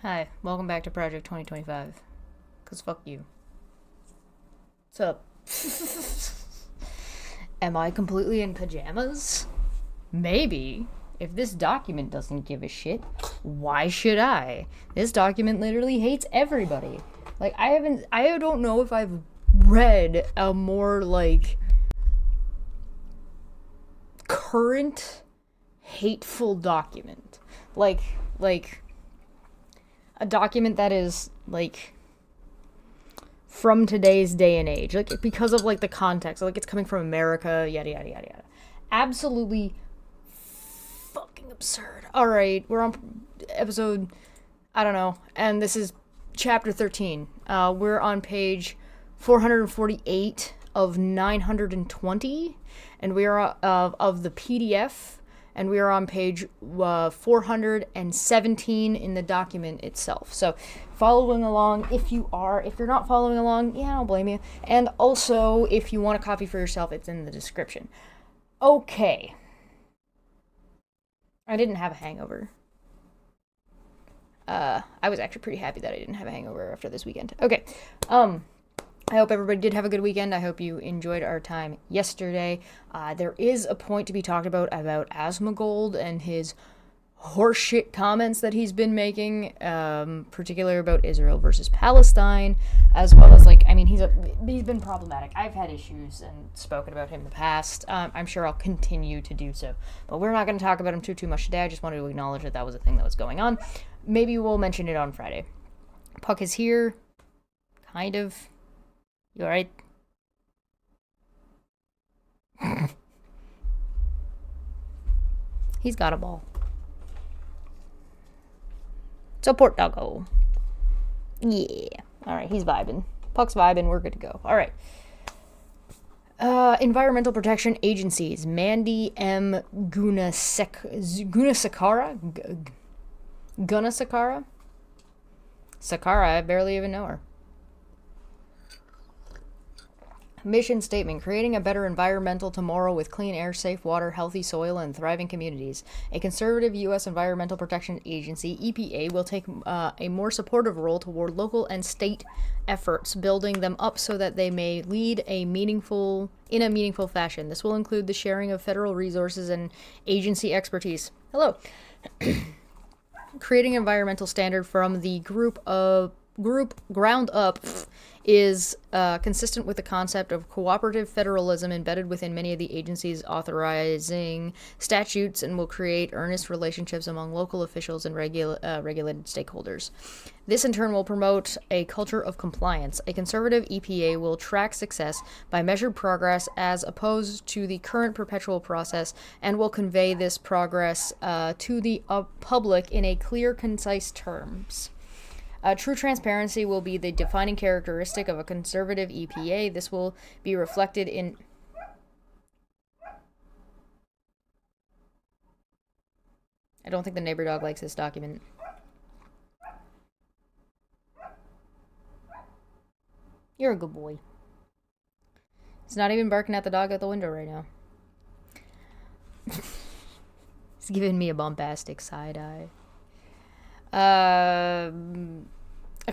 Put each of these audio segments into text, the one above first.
Hi, welcome back to Project 2025. Cause fuck you. What's up? Am I completely in pajamas? Maybe. If this document doesn't give a shit, why should I? This document literally hates everybody. I don't know if I've read a more, current, hateful document. Like, a document that is, from today's day and age, because of the context, it's coming from America, yada yada yada yada. Absolutely fucking absurd. All right, we're on episode, I don't know, and this is chapter 13. We're on page 448 of 920, and we are of the PDF, and we are on page 417 in the document itself. So following along, if you're not following along, yeah, I don't blame you. And also, if you want a copy for yourself, it's in the description. Okay. I didn't have a hangover. I was actually pretty happy that I didn't have a hangover after this weekend. Okay. I hope everybody did have a good weekend. I hope you enjoyed our time yesterday. There is a point to be talked about Asmongold and his horseshit comments that he's been making, particularly about Israel versus Palestine, as well as he's been problematic. I've had issues and spoken about him in the past. I'm sure I'll continue to do so, but we're not going to talk about him too much today. I just wanted to acknowledge that was a thing that was going on. Maybe we'll mention it on Friday. Puck is here, kind of. You alright? He's got a ball. Support doggo. Yeah. Alright, he's vibing. Puck's vibing. We're good to go. Alright. Environmental Protection Agencies. Mandy M. Gunasakara? Gunasakara? Sakara, I barely even know her. Mission statement: creating a better environmental tomorrow with clean air, safe water, healthy soil, and thriving communities. A conservative U.S. Environmental Protection Agency, EPA, will take a more supportive role toward local and state efforts, building them up so that they may lead in a meaningful fashion. This will include the sharing of federal resources and agency expertise. Hello. Creating an environmental standard from the group ground up is consistent with the concept of cooperative federalism embedded within many of the agency's authorizing statutes, and will create earnest relationships among local officials and regulated stakeholders. This in turn will promote a culture of compliance. A conservative EPA will track success by measured progress as opposed to the current perpetual process, and will convey this progress to the public in a clear, concise terms. True transparency will be the defining characteristic of a conservative EPA. This will be reflected in... I don't think the neighbor dog likes this document. You're a good boy. He's not even barking at the dog at the window right now. He's giving me a bombastic side eye. A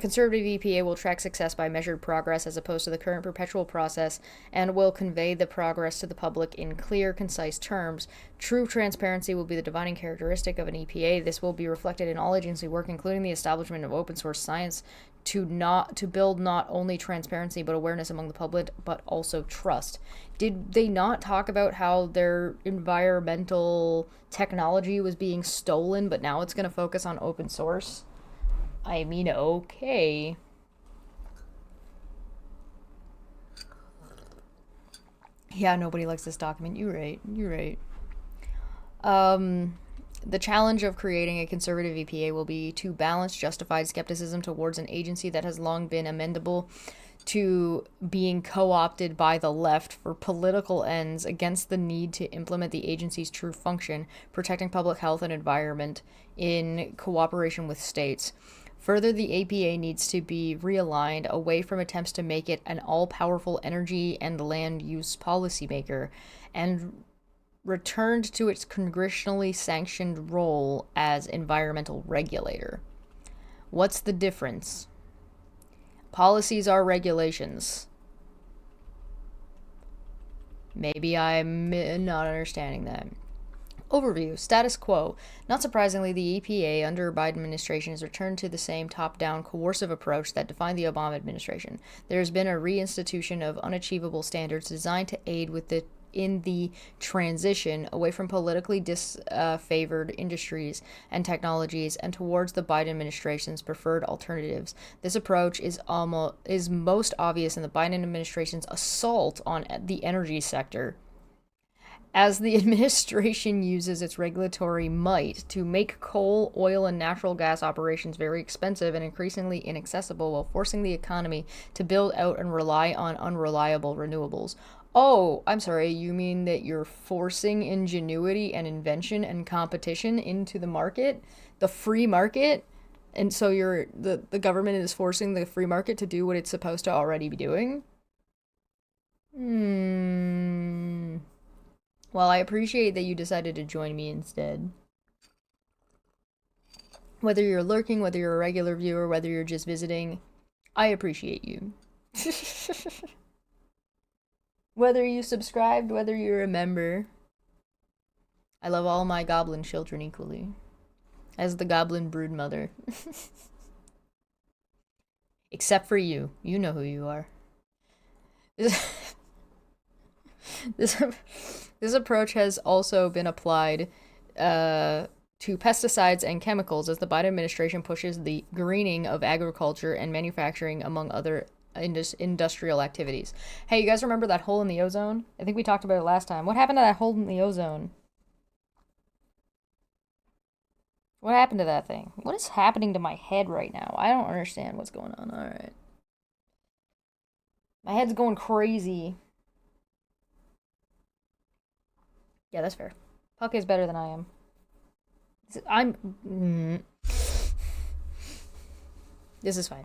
conservative EPA will track success by measured progress as opposed to the current perpetual process, and will convey the progress to the public in clear, concise terms. True transparency will be the defining characteristic of an EPA. This will be reflected in all agency work, including the establishment of open source science, to build not only transparency but awareness among the public, but also trust. Did they not talk about how their environmental technology was being stolen, but now it's going to focus on open source? I mean, okay. Yeah, nobody likes this document. You're right. The challenge of creating a conservative EPA will be to balance justified skepticism towards an agency that has long been amenable to being co-opted by the left for political ends, against the need to implement the agency's true function, protecting public health and environment in cooperation with states. Further, the APA needs to be realigned away from attempts to make it an all-powerful energy and land use policymaker, and returned to its congressionally sanctioned role as environmental regulator. What's the difference? Policies are regulations. Maybe I'm not understanding that. Overview. Status quo. Not surprisingly, the EPA under Biden administration has returned to the same top-down coercive approach that defined the Obama administration. There has been a reinstitution of unachievable standards designed to aid in the transition away from politically disfavored industries and technologies and towards the Biden administration's preferred alternatives. This approach is most obvious in the Biden administration's assault on the energy sector, as the administration uses its regulatory might to make coal, oil, and natural gas operations very expensive and increasingly inaccessible while forcing the economy to build out and rely on unreliable renewables. Oh, I'm sorry, you mean that you're forcing ingenuity and invention and competition into the market? The free market? And so the government is forcing the free market to do what it's supposed to already be doing? Well, I appreciate that you decided to join me instead. Whether you're lurking, whether you're a regular viewer, whether you're just visiting, I appreciate you. Whether you subscribed, whether you're a member, I love all my goblin children equally. As the goblin broodmother. Except for you. You know who you are. This approach has also been applied to pesticides and chemicals as the Biden administration pushes the greening of agriculture and manufacturing, among other industrial activities. Hey, you guys remember that hole in the ozone? I think we talked about it last time. What happened to that hole in the ozone? What happened to that thing? What is happening to my head right now? I don't understand what's going on. All right. My head's going crazy. Yeah, that's fair. Puck is better than I am. This is fine.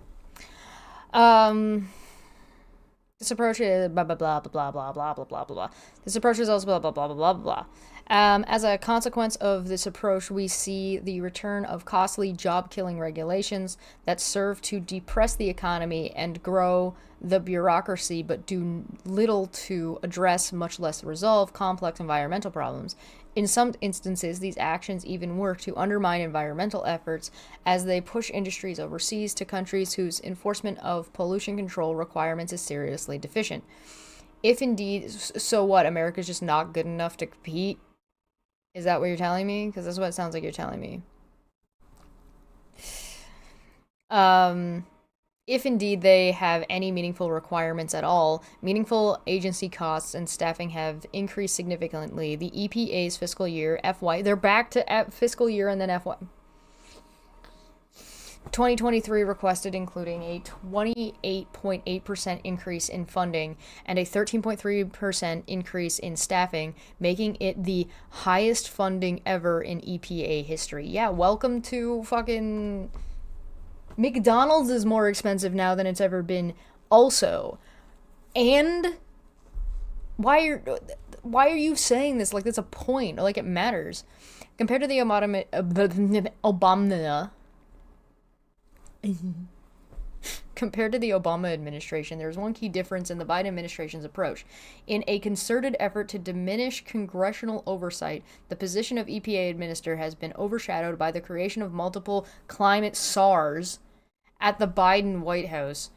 This approach is blah blah blah blah blah blah blah blah blah. This approach is also blah blah blah blah blah blah. As a consequence of this approach, we see the return of costly job-killing regulations that serve to depress the economy and grow the bureaucracy, but do little to address, much less resolve, complex environmental problems. In some instances, these actions even work to undermine environmental efforts as they push industries overseas to countries whose enforcement of pollution control requirements is seriously deficient. If indeed, so what, America's just not good enough to compete? Is that what you're telling me? Because that's what it sounds like you're telling me. If indeed they have any meaningful requirements at all, meaningful agency costs and staffing have increased significantly. The EPA's fiscal year, FY, they're back to fiscal year and then FY. 2023 requested including a 28.8% increase in funding and a 13.3% increase in staffing, making it the highest funding ever in EPA history. Yeah, welcome to fucking... McDonald's is more expensive now than it's ever been also. And why are you saying this like that's a point or like it matters? Compared to the Compared to the Obama administration, there's one key difference in the Biden administration's approach. In a concerted effort to diminish congressional oversight, the position of EPA administrator has been overshadowed by the creation of multiple climate SARs at the Biden White House.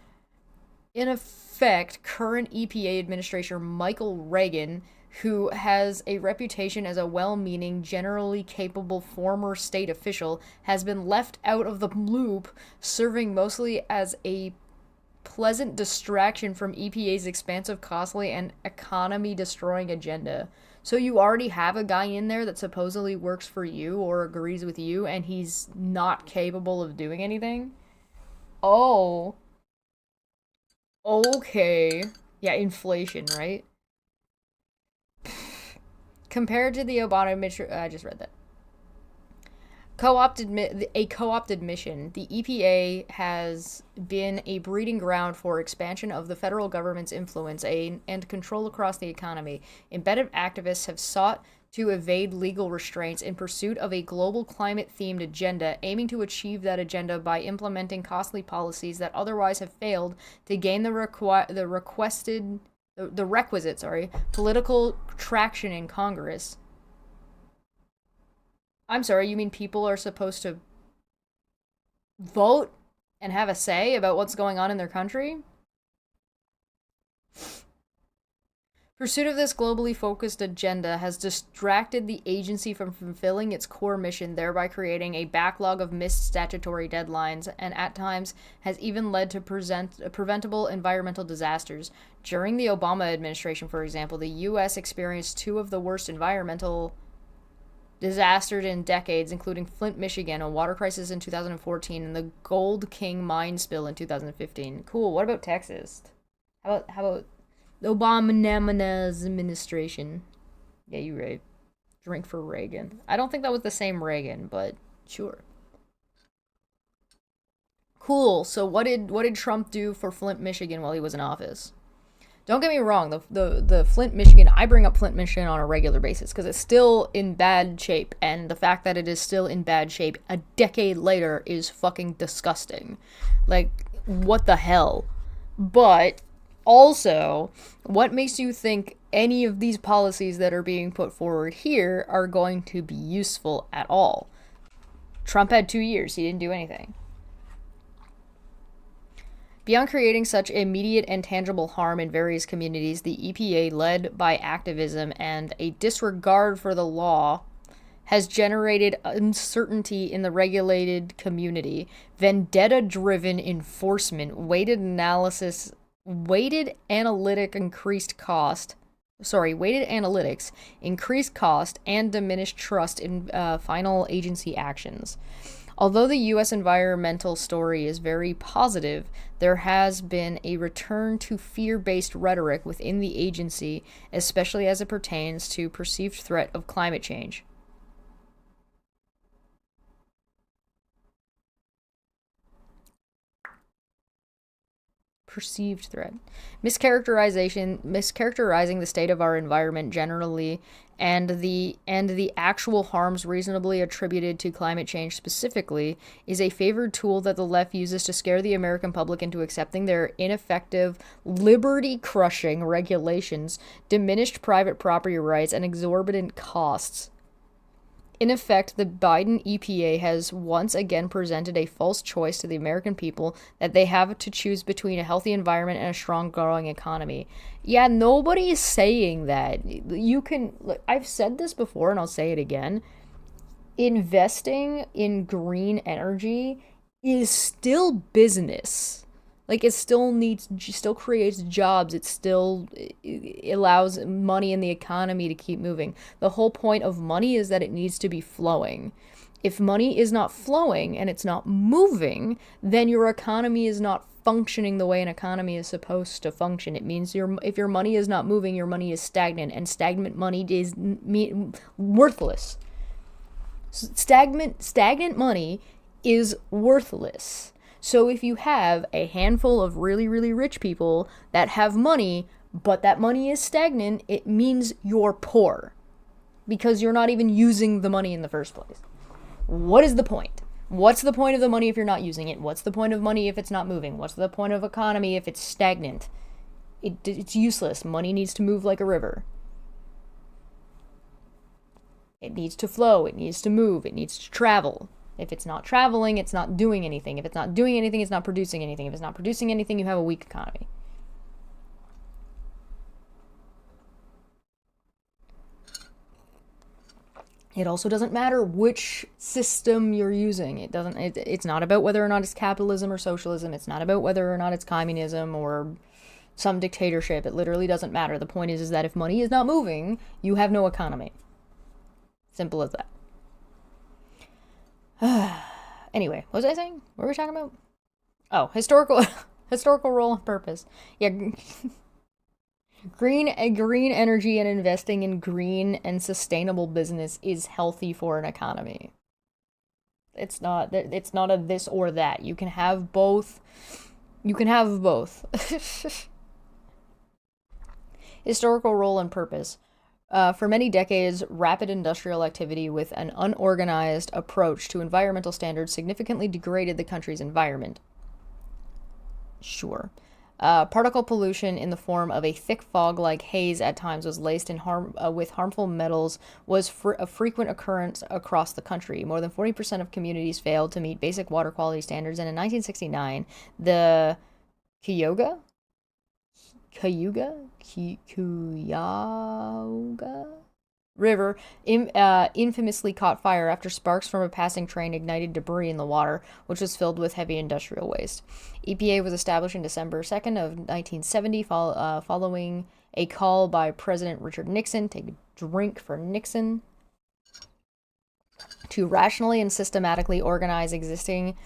In effect, current EPA administrator Michael Regan, who has a reputation as a well-meaning, generally capable former state official, has been left out of the loop, serving mostly as a pleasant distraction from EPA's expansive, costly, and economy-destroying agenda. So you already have a guy in there that supposedly works for you or agrees with you, and he's not capable of doing anything? Oh. Okay. Yeah, inflation, right? Compared to the Obama administration, I just read that. A co-opted mission, the EPA has been a breeding ground for expansion of the federal government's influence and control across the economy. Embedded activists have sought to evade legal restraints in pursuit of a global climate-themed agenda, aiming to achieve that agenda by implementing costly policies that otherwise have failed to gain the requisite political traction in Congress. I'm sorry, you mean people are supposed to vote and have a say about what's going on in their country? Pursuit of this globally focused agenda has distracted the agency from fulfilling its core mission, thereby creating a backlog of missed statutory deadlines, and at times has even led to preventable environmental disasters. During the Obama administration, for example, the U.S. experienced two of the worst environmental disasters in decades, including Flint, Michigan, a water crisis in 2014, and the Gold King mine spill in 2015. Cool. What about Texas? How about Obama's administration? Yeah, you're right. Drink for Reagan. I don't think that was the same Reagan, but sure. Cool. So what did Trump do for Flint, Michigan while he was in office? Don't get me wrong, the Flint, Michigan, I bring up Flint, Michigan on a regular basis because it's still in bad shape, and the fact that it is still in bad shape a decade later is fucking disgusting. Like, what the hell? But also, what makes you think any of these policies that are being put forward here are going to be useful at all? Trump had 2 years, he didn't do anything. Beyond creating such immediate and tangible harm in various communities, the EPA, led by activism and a disregard for the law, has generated uncertainty in the regulated community, vendetta-driven enforcement, weighted analytics increased cost, and diminished trust in final agency actions. Although the U.S. environmental story is very positive, there has been a return to fear-based rhetoric within the agency, especially as it pertains to perceived threat of climate change. Perceived threat. Mischaracterizing the state of our environment generally and the actual harms reasonably attributed to climate change specifically is a favored tool that the left uses to scare the American public into accepting their ineffective, liberty-crushing regulations, diminished private property rights, and exorbitant costs. In effect, the Biden EPA has once again presented a false choice to the American people that they have to choose between a healthy environment and a strong, growing economy. Yeah, nobody is saying that. I've said this before and I'll say it again. Investing in green energy is still business. Like, it still creates jobs. It still allows money in the economy to keep moving. The whole point of money is that it needs to be flowing. If money is not flowing and it's not moving, then your economy is not functioning the way an economy is supposed to function. It means if your money is not moving, your money is stagnant, and stagnant money is worthless. Stagnant money is worthless. So if you have a handful of really, really rich people that have money, but that money is stagnant, it means you're poor because you're not even using the money in the first place. What is the point? What's the point of the money if you're not using it? What's the point of money if it's not moving? What's the point of economy if it's stagnant? It's useless. Money needs to move like a river. It needs to flow. It needs to move. It needs to travel. If it's not traveling, it's not doing anything. If it's not doing anything, it's not producing anything. If it's not producing anything, you have a weak economy. It also doesn't matter which system you're using. It's not about whether or not it's capitalism or socialism. It's not about whether or not it's communism or some dictatorship. It literally doesn't matter. The point is that if money is not moving, you have no economy. Simple as that. Anyway, what was I saying? What were we talking about? Oh, historical role and purpose. Yeah, green energy and investing in green and sustainable business is healthy for an economy. It's not a this or that. You can have both. Historical role and purpose. For many decades, rapid industrial activity with an unorganized approach to environmental standards significantly degraded the country's environment. Sure. Particle pollution in the form of a thick fog-like haze at times was laced with harmful metals was a frequent occurrence across the country. More than 40% of communities failed to meet basic water quality standards, and in 1969, the Cuyahoga River infamously caught fire after sparks from a passing train ignited debris in the water, which was filled with heavy industrial waste. EPA was established on December 2nd of 1970 following a call by President Richard Nixon, take a drink for Nixon, to rationally and systematically organize existing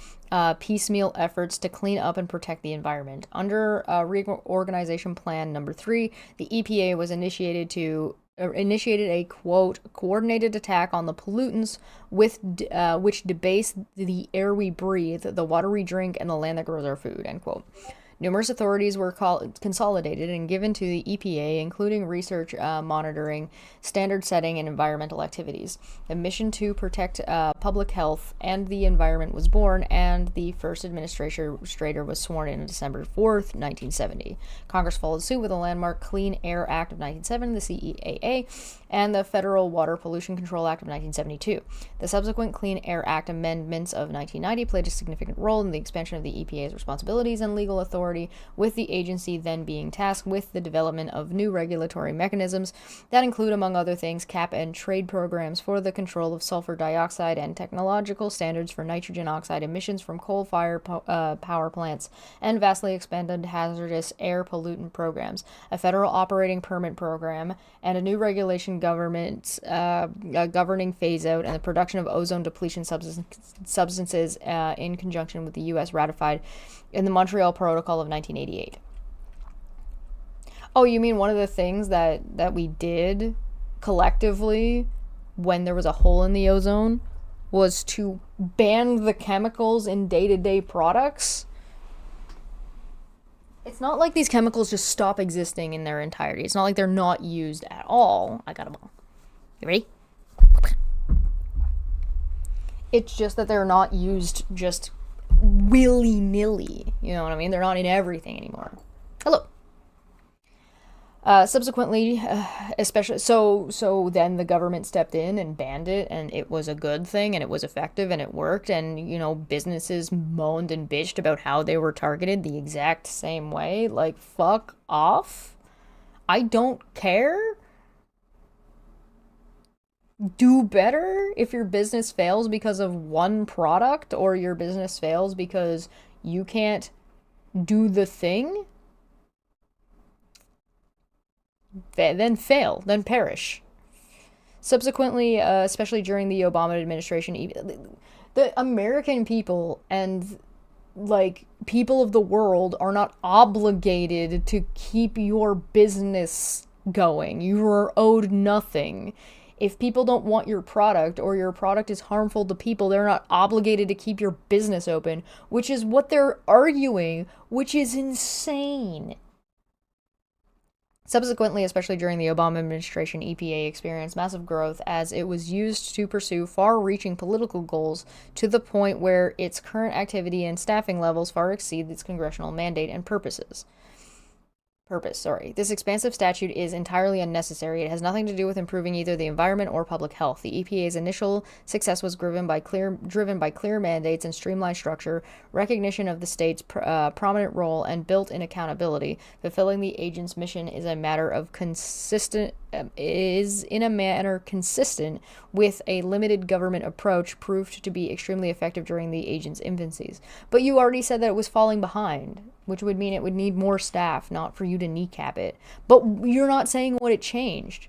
piecemeal efforts to clean up and protect the environment. Under Reorganization Plan Number 3, the EPA was initiated a, quote, coordinated attack on the pollutants which debase the air we breathe, the water we drink, and the land that grows our food, end quote. Numerous authorities were consolidated and given to the EPA, including research, monitoring, standard setting, and environmental activities. The mission to protect public health and the environment was born, and the first administrator was sworn in on December 4th, 1970. Congress followed suit with the landmark Clean Air Act of 1970, the CEAA, and the Federal Water Pollution Control Act of 1972. The subsequent Clean Air Act amendments of 1990 played a significant role in the expansion of the EPA's responsibilities and legal authority, with the agency then being tasked with the development of new regulatory mechanisms that include, among other things, cap and trade programs for the control of sulfur dioxide and technological standards for nitrogen oxide emissions from coal-fired power plants, and vastly expanded hazardous air pollutant programs, a federal operating permit program, and a new regulation governing phase-out and the production of ozone depletion substances in conjunction with the U.S. ratified in the Montreal Protocol of 1988. Oh, you mean one of the things that we did collectively when there was a hole in the ozone was to ban the chemicals in day-to-day products? It's not like these chemicals just stop existing in their entirety. It's not like they're not used at all. I got them all. You ready? It's just that they're not used just willy-nilly. You know what I mean? They're not in everything anymore. Hello. Subsequently, especially so then the government stepped in and banned it, and it was a good thing, and it was effective, and it worked, and businesses moaned and bitched about how they were targeted the exact same way. Like, fuck off. I don't care. Do better if your business fails because of one product, or your business fails because you can't do the thing. Then fail, then perish. Subsequently, especially during the Obama administration, the American people and people of the world are not obligated to keep your business going. You are owed nothing. If people don't want your product, or your product is harmful to people, they're not obligated to keep your business open, which is what they're arguing, which is insane. Subsequently, especially during the Obama administration, EPA experienced massive growth as it was used to pursue far-reaching political goals to the point where its current activity and staffing levels far exceed its congressional mandate and purpose. This expansive statute is entirely unnecessary. It has nothing to do with improving either the environment or public health. The EPA's initial success was driven by clear mandates and streamlined structure, recognition of the state's prominent role, and built-in accountability. Fulfilling the agent's mission is in a manner consistent with a limited government approach, proved to be extremely effective during the agent's infancies. But you already said that it was falling behind, which would mean it would need more staff, not for you to kneecap it. But you're not saying what it changed.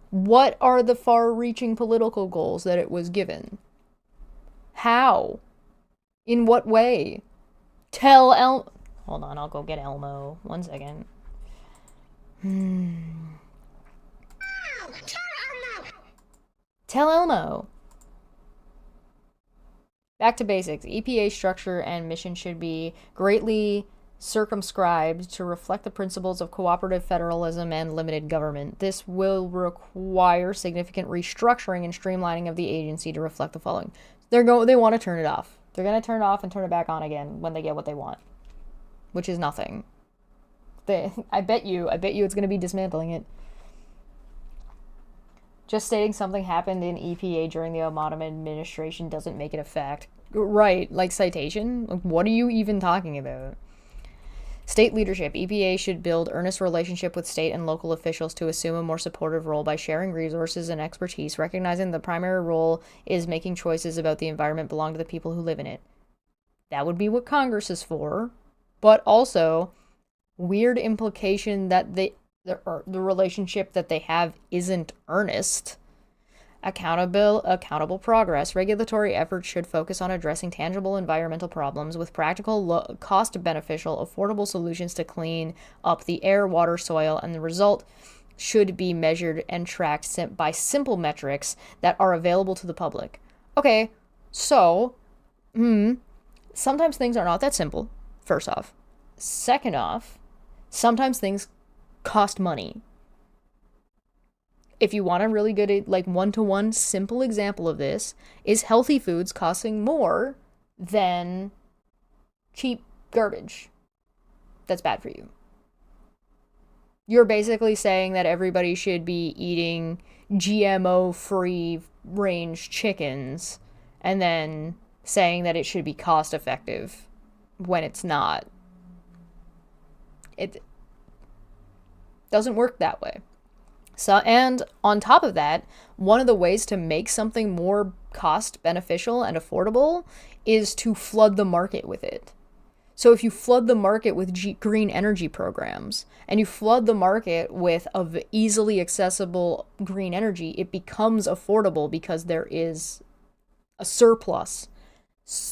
What are the far-reaching political goals that it was given? How? In what way? Hold on, I'll go get Elmo. 1 second. Tell Elmo. Back to basics. EPA structure and mission should be greatly circumscribed to reflect the principles of cooperative federalism and limited government. This will require significant restructuring and streamlining of the agency to reflect the following. They want to turn it off. They're going to turn it off and turn it back on again when they get what they want, which is nothing. I bet you it's going to be dismantling it. Just stating something happened in EPA during the Obama administration doesn't make it a fact. Right, like citation? What are you even talking about? State leadership. EPA should build earnest relationship with state and local officials to assume a more supportive role by sharing resources and expertise, recognizing the primary role is making choices about the environment belong to the people who live in it. That would be what Congress is for, but also weird implication that the relationship that they have isn't earnest. Accountable progress. Regulatory efforts should focus on addressing tangible environmental problems with practical, cost-beneficial, affordable solutions to clean up the air, water, soil, and the result should be measured and tracked by simple metrics that are available to the public. Okay, so, sometimes things are not that simple, first off. Second off, sometimes things cost money. If you want a really good, like, one-to-one simple example of this, is healthy foods costing more than cheap garbage that's bad for you. You're basically saying that everybody should be eating GMO-free range chickens and then saying that it should be cost-effective when it's not. It doesn't work that way. So, and on top of that, one of the ways to make something more cost beneficial and affordable is to flood the market with it. So if you flood the market with green energy programs and you flood the market with easily accessible green energy, it becomes affordable because there is a surplus.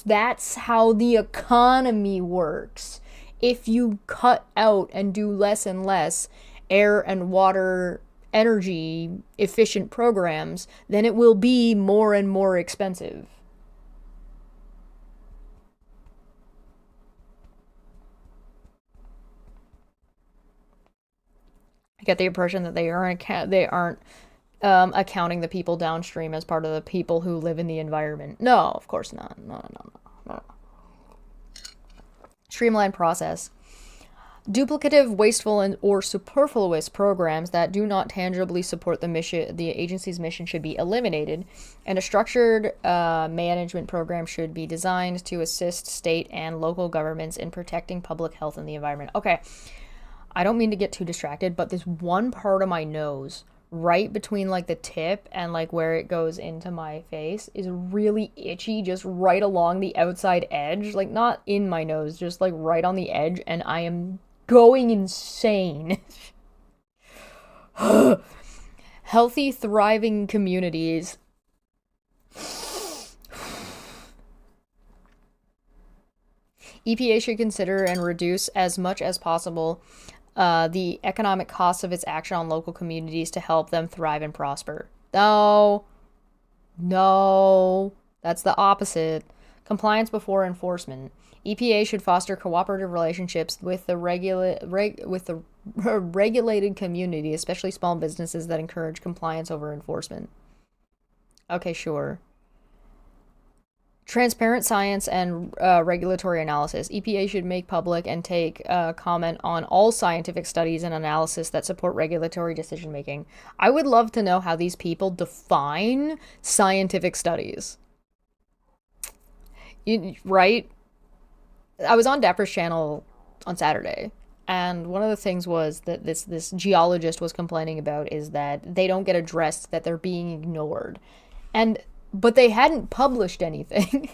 That's how the economy works. If you cut out and do less and less air and water energy efficient programs, then it will be more and more expensive. I get the impression that they aren't accounting the people downstream as part of the people who live in the environment. No, of course not. No. Streamlined process. Duplicative, wasteful, or superfluous programs that do not tangibly support the agency's mission should be eliminated, and a structured management program should be designed to assist state and local governments in protecting public health and the environment. Okay, I don't mean to get too distracted, but this one part of my nose, right between like the tip and like where it goes into my face, is really itchy, just right along the outside edge, like not in my nose, just like right on the edge, and I am going insane. Healthy, thriving communities. EPA should consider and reduce as much as possible the economic costs of its action on local communities to help them thrive and prosper. No, that's the opposite. Compliance before enforcement. EPA should foster cooperative relationships with the regulated community, especially small businesses that encourage compliance over enforcement. Okay, sure. Transparent science and regulatory analysis. EPA should make public and take comment on all scientific studies and analysis that support regulatory decision-making. I would love to know how these people define scientific studies. Right? I was on Dapper's channel on Saturday, and one of the things was that this geologist was complaining about is that they don't get addressed, that they're being ignored. But they hadn't published anything.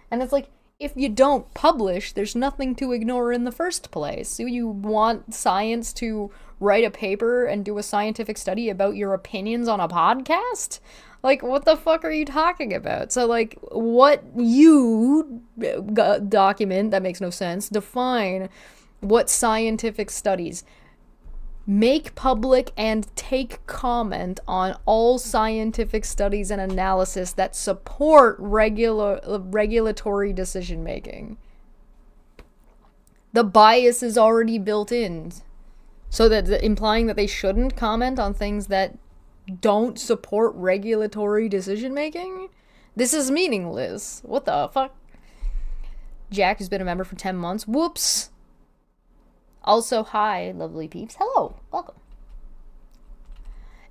And it's like, if you don't publish, there's nothing to ignore in the first place. So you want science to write a paper and do a scientific study about your opinions on a podcast? Like, what the fuck are you talking about? So, like, what you document, that makes no sense, define what scientific studies. Make public and take comment on all scientific studies and analysis that support regulatory decision-making. The bias is already built in. So that implying that they shouldn't comment on things that don't support regulatory decision making? This is meaningless. What the fuck? Jack has been a member for 10 months. Whoops. Also, hi, lovely peeps. Hello. Welcome.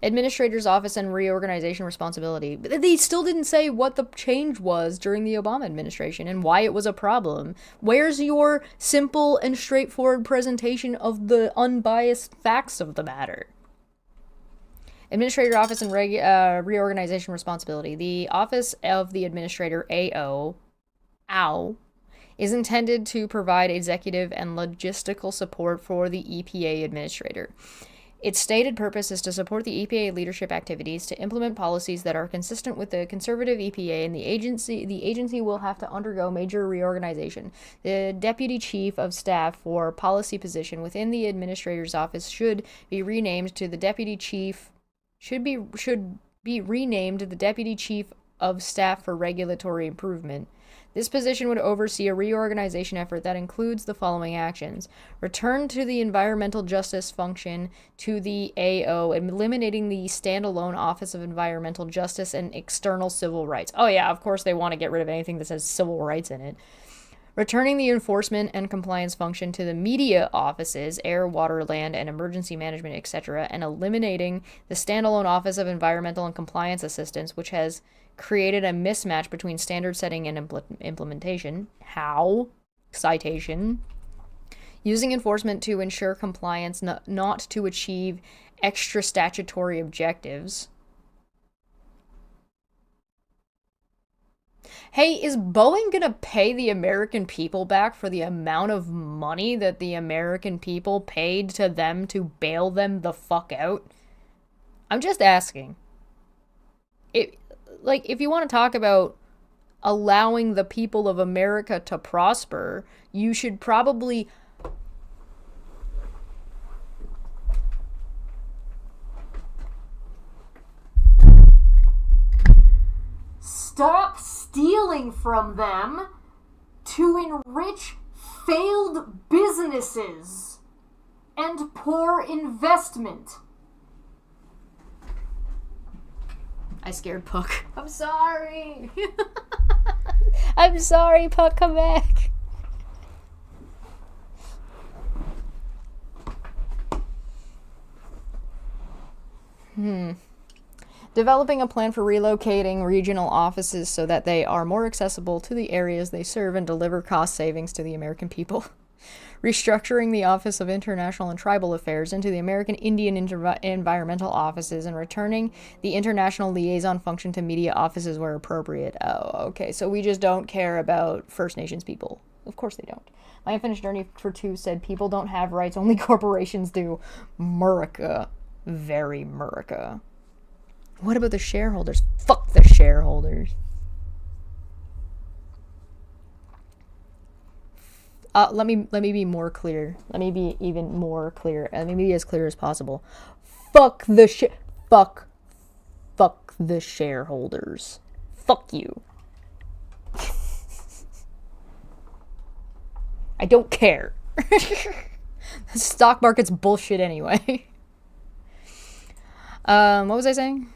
Administrator's office and reorganization responsibility. But they still didn't say what the change was during the Obama administration and why it was a problem. Where's your simple and straightforward presentation of the unbiased facts of the matter? Administrator office and reorganization responsibility. The office of the administrator, AO, is intended to provide executive and logistical support for the EPA administrator. Its stated purpose is to support the EPA leadership activities, to implement policies that are consistent with the conservative EPA, and the agency will have to undergo major reorganization. The deputy chief of staff for policy position within the administrator's office should be renamed to the deputy chief of staff for regulatory improvement. This position would oversee a reorganization effort that includes the following actions. Return to the environmental justice function to the AO, eliminating the standalone Office of Environmental Justice and External Civil Rights. Oh yeah, of course they want to get rid of anything that says civil rights in it. Returning the enforcement and compliance function to the media offices, air, water, land, and emergency management, etc., and eliminating the standalone Office of Environmental and Compliance Assistance, which has created a mismatch between standard setting and implementation. How? Citation. Using enforcement to ensure compliance, not to achieve extra statutory objectives. Hey, is Boeing gonna pay the American people back for the amount of money that the American people paid to them to bail them the fuck out? I'm just asking. If you want to talk about allowing the people of America to prosper, you should probably stop stealing from them to enrich failed businesses and poor investment. I scared Puck. I'm sorry. I'm sorry, Puck, come back. Developing a plan for relocating regional offices so that they are more accessible to the areas they serve and deliver cost savings to the American people. Restructuring the Office of International and Tribal Affairs into the American Indian Environmental Offices and returning the international liaison function to media offices where appropriate. Oh, okay. So we just don't care about First Nations people. Of course they don't. My Unfinished Journey for Two said people don't have rights, only corporations do. Murica. Very Murica. What about the shareholders? Fuck the shareholders. Let me be more clear. Let me be even more clear. Let me be as clear as possible. Fuck the shareholders. Fuck you. I don't care. The stock market's bullshit anyway. What was I saying?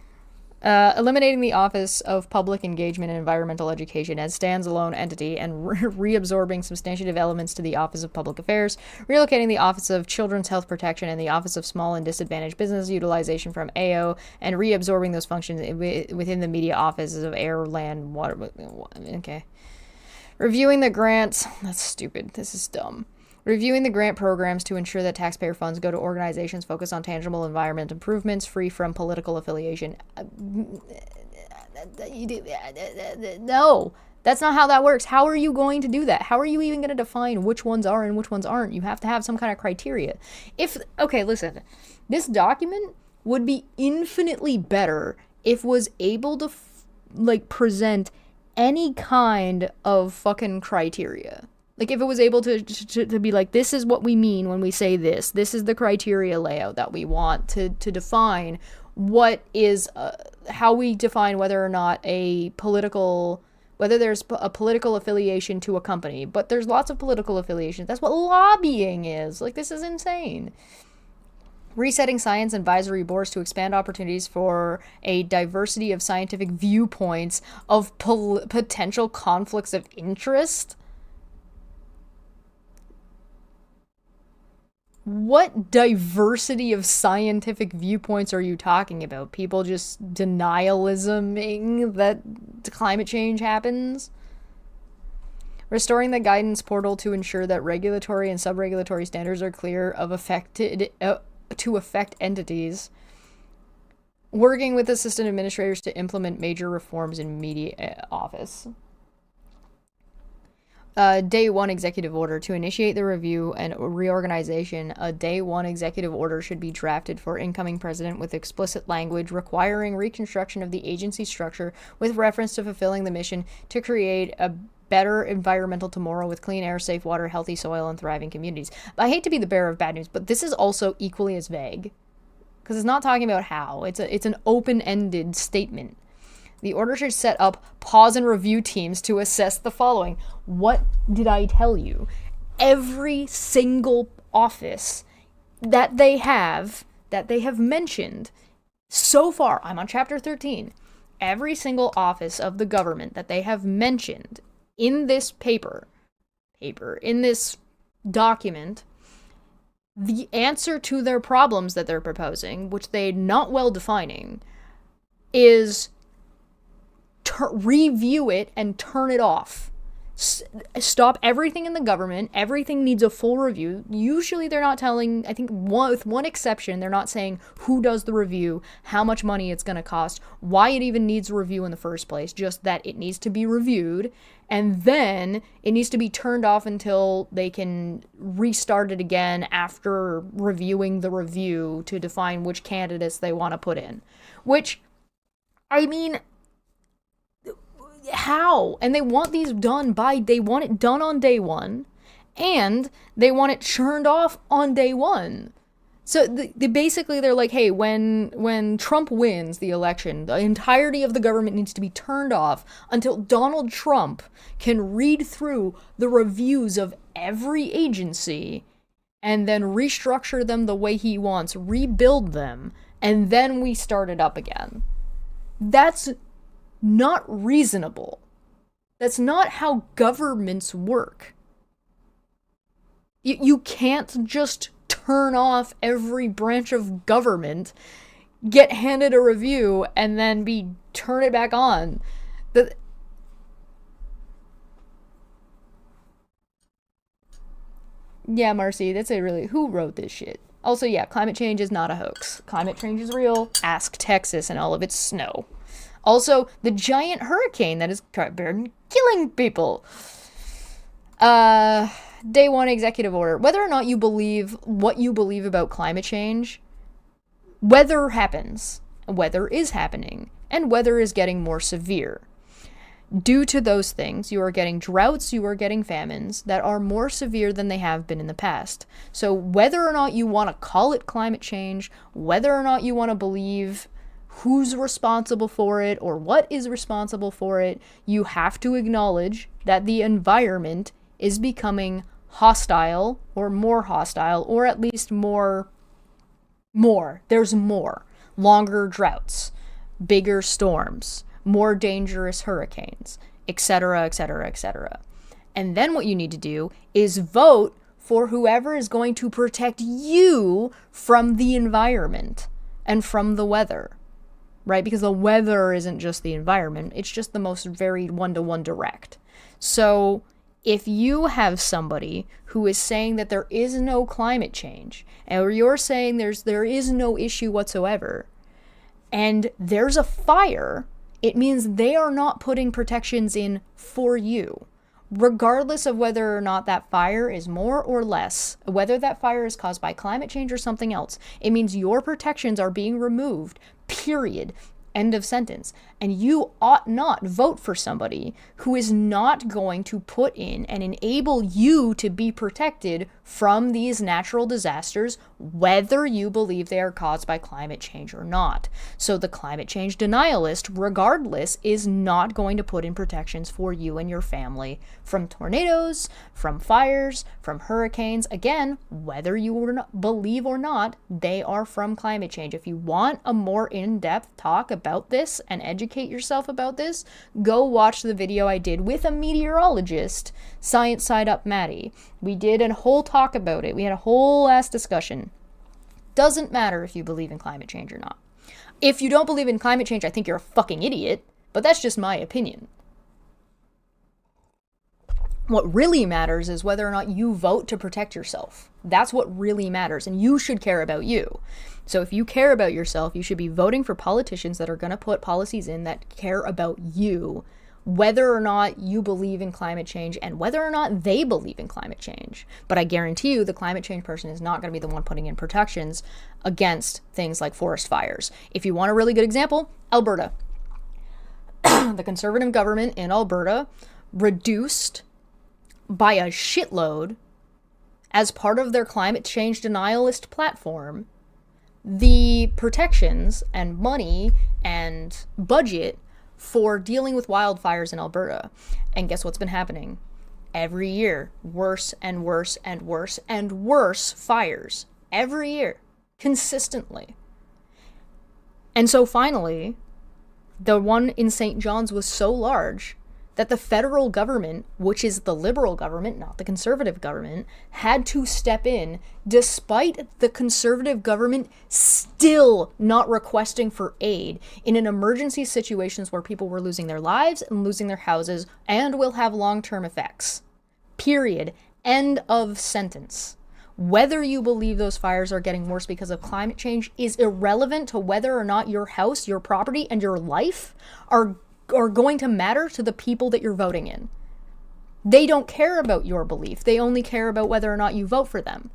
Eliminating the Office of Public Engagement and Environmental Education as standalone entity and reabsorbing substantive elements to the Office of Public Affairs, relocating the Office of Children's Health Protection and the Office of Small and Disadvantaged Business Utilization from AO, and reabsorbing those functions within the media offices of air, land, water. Okay. Reviewing the grants. That's stupid. This is dumb. Reviewing the grant programs to ensure that taxpayer funds go to organizations focused on tangible environment improvements free from political affiliation. No, that's not how that works. How are you going to do that? How are you even going to define which ones are and which ones aren't? You have to have some kind of criteria. Okay, listen, this document would be infinitely better if it was able to present any kind of fucking criteria. Like, if it was able to be like, this is what we mean when we say this. This is the criteria layout that we want to define what is, how we define whether or not a political whether there's a political affiliation to a company, but there's lots of political affiliations. That's what lobbying is. Like, this is insane. Resetting science advisory boards to expand opportunities for a diversity of scientific viewpoints of potential conflicts of interest. What diversity of scientific viewpoints are you talking about? People just denialisming that climate change happens? Restoring the guidance portal to ensure that regulatory and sub-regulatory standards are clear of to affect entities. Working with assistant administrators to implement major reforms in media office. Day 1 executive order. To initiate the review and reorganization, a Day 1 executive order should be drafted for incoming president with explicit language requiring reconstruction of the agency structure with reference to fulfilling the mission to create a better environmental tomorrow with clean air, safe water, healthy soil, and thriving communities. I hate to be the bearer of bad news, but this is also equally as vague. Because it's not talking about how. It's an open-ended statement. The order should set up pause and review teams to assess the following. What did I tell you? Every single office that they have mentioned so far, I'm on chapter 13, every single office of the government that they have mentioned in this in this document, the answer to their problems that they're proposing, which they're not well defining, is review it and turn it off. Stop everything in the government. Everything needs a full review. Usually they're not telling, I think with one exception, they're not saying who does the review, how much money it's going to cost, why it even needs a review in the first place, just that it needs to be reviewed, and then it needs to be turned off until they can restart it again after reviewing the review to define which candidates they want to put in. Which, I mean, how? And they want these done they want it done on day 1, and they want it churned off on day 1. So basically they're like, hey, when Trump wins the election, the entirety of the government needs to be turned off until Donald Trump can read through the reviews of every agency and then restructure them the way he wants, rebuild them, and then we start it up again. That's not reasonable. That's not how governments work. You can't just turn off every branch of government, get handed a review, and then turn it back on. Yeah, Marcy, that's who wrote this shit? Also, yeah, climate change is not a hoax. Climate change is real. Ask Texas and all of its snow. Also, the giant hurricane that is killing people. Day 1 executive order. Whether or not you believe what you believe about climate change, weather happens, weather is happening, and weather is getting more severe. Due to those things, you are getting droughts, you are getting famines that are more severe than they have been in the past. So whether or not you want to call it climate change, whether or not you want to believe who's responsible for it or what is responsible for it, you have to acknowledge that the environment is becoming hostile, or more hostile, or at least more. There's more. Longer droughts, bigger storms, more dangerous hurricanes, etc., etc., etc. And then what you need to do is vote for whoever is going to protect you from the environment and from the weather. Right? Because the weather isn't just the environment, it's just the most very one-to-one direct. So if you have somebody who is saying that there is no climate change, or you're saying there is no issue whatsoever, and there's a fire, it means they are not putting protections in for you. Regardless of whether or not that fire is more or less, whether that fire is caused by climate change or something else, it means your protections are being removed, period. End of sentence. And you ought not vote for somebody who is not going to put in and enable you to be protected from these natural disasters, whether you believe they are caused by climate change or not. So the climate change denialist, regardless, is not going to put in protections for you and your family from tornadoes, from fires, from hurricanes. Again, whether you believe or not, they are from climate change. If you want a more in-depth talk about this and educate yourself about this, go watch the video I did with a meteorologist, Science Side Up Maddie. We did a whole talk about it. We had a whole ass discussion. Doesn't matter if you believe in climate change or not. If you don't believe in climate change, I think you're a fucking idiot, but that's just my opinion. What really matters is whether or not you vote to protect yourself. That's what really matters, and you should care about you. So if you care about yourself, you should be voting for politicians that are going to put policies in that care about you, whether or not you believe in climate change and whether or not they believe in climate change. But I guarantee you the climate change person is not going to be the one putting in protections against things like forest fires. If you want a really good example, Alberta. The conservative government in Alberta reduced by a shitload, as part of their climate change denialist platform, the protections and money and budget for dealing with wildfires in Alberta. And guess what's been happening? Every year, worse and worse and worse and worse fires. Every year. Consistently. And so finally, the one in St. John's was so large that the federal government, which is the liberal government, not the conservative government, had to step in, despite the conservative government still not requesting for aid in an emergency situations where people were losing their lives and losing their houses and will have long-term effects. Period. End of sentence. Whether you believe those fires are getting worse because of climate change is irrelevant to whether or not your house, your property, and your life are going to matter to the people that you're voting in. They don't care about your belief. They only care about whether or not you vote for them.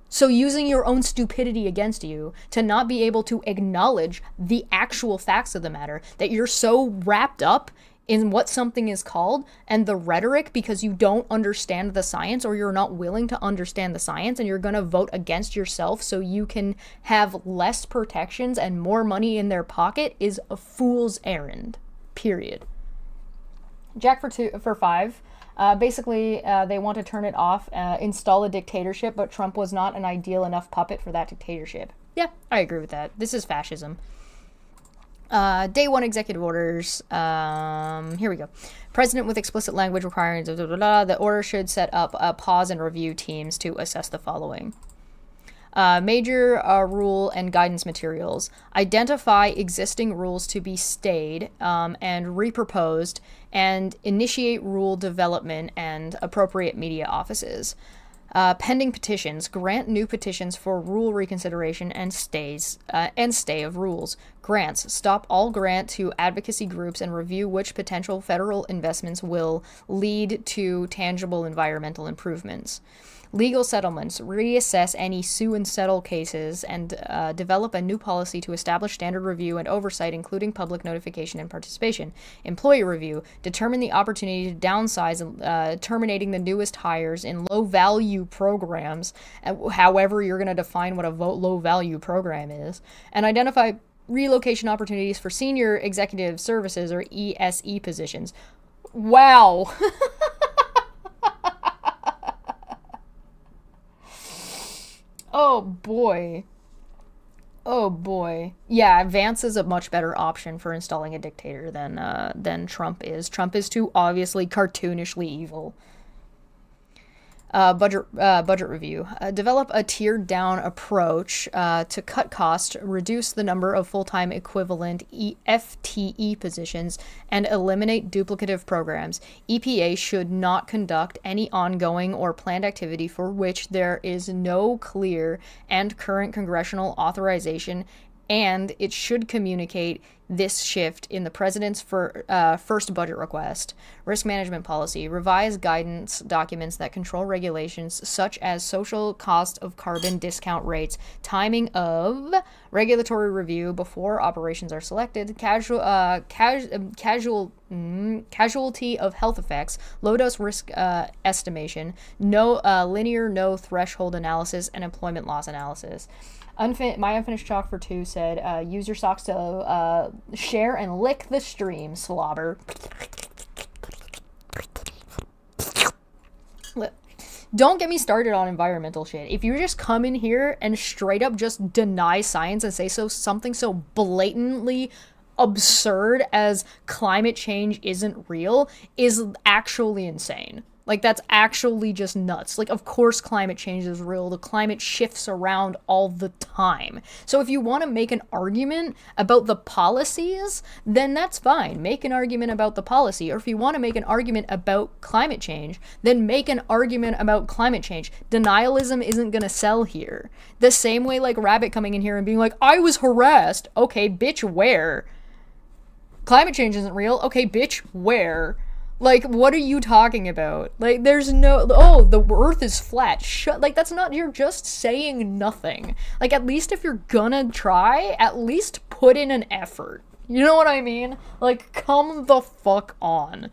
So using your own stupidity against you to not be able to acknowledge the actual facts of the matter, that you're so wrapped up in what something is called and the rhetoric because you don't understand the science or you're not willing to understand the science, and you're going to vote against yourself so you can have less protections and more money in their pocket, is a fool's errand. Period. Jack for five. Basically, they want to turn it off, install a dictatorship, but Trump was not an ideal enough puppet for that dictatorship. Yeah, I agree with that. This is fascism. Day one executive orders. Here we go. President with explicit language requiring the order should set up a pause and review teams to assess the following. Major rule and guidance materials. Identify existing rules to be stayed and reproposed, and initiate rule development and appropriate media offices. Pending petitions, grant new petitions for rule reconsideration and stay of rules. Grants, stop all grant to advocacy groups and review which potential federal investments will lead to tangible environmental improvements. Legal settlements, reassess any sue and settle cases and develop a new policy to establish standard review and oversight, including public notification and participation. Employee review, determine the opportunity to downsize, terminating the newest hires in low-value programs, however you're going to define what a low-value program is, and identify relocation opportunities for senior executive services or ESE positions. Wow. Oh boy. Oh boy. Yeah, Vance is a much better option for installing a dictator than Trump is. Trump is too obviously cartoonishly evil. Budget review. Develop a tiered down approach to cut costs, reduce the number of full-time equivalent FTE positions, and eliminate duplicative programs. EPA should not conduct any ongoing or planned activity for which there is no clear and current congressional authorization and it should communicate this shift in the president's first budget request, risk management policy, revise guidance documents that control regulations such as social cost of carbon discount rates, timing of regulatory review before operations are selected, casualty of health effects, low dose risk estimation, no linear no threshold analysis, and employment loss analysis. My unfinished chalk for 2 said, use your socks to share and lick the stream, slobber. Don't get me started on environmental shit. If you just come in here and straight up just deny science and say something so blatantly absurd as climate change isn't real is actually insane. Like, that's actually just nuts. Like, of course climate change is real. The climate shifts around all the time. So if you want to make an argument about the policies, then that's fine. Make an argument about the policy. Or if you want to make an argument about climate change, then make an argument about climate change. Denialism isn't going to sell here. The same way like Rabbit coming in here and being like, I was harassed. Okay, bitch, where? Climate change isn't real. Okay, bitch, where? Like, what are you talking about? Like, there's no, oh, the earth is flat. Like, that's not, you're just saying nothing. Like, at least if you're gonna try, at least put in an effort. You know what I mean? Like, come the fuck on.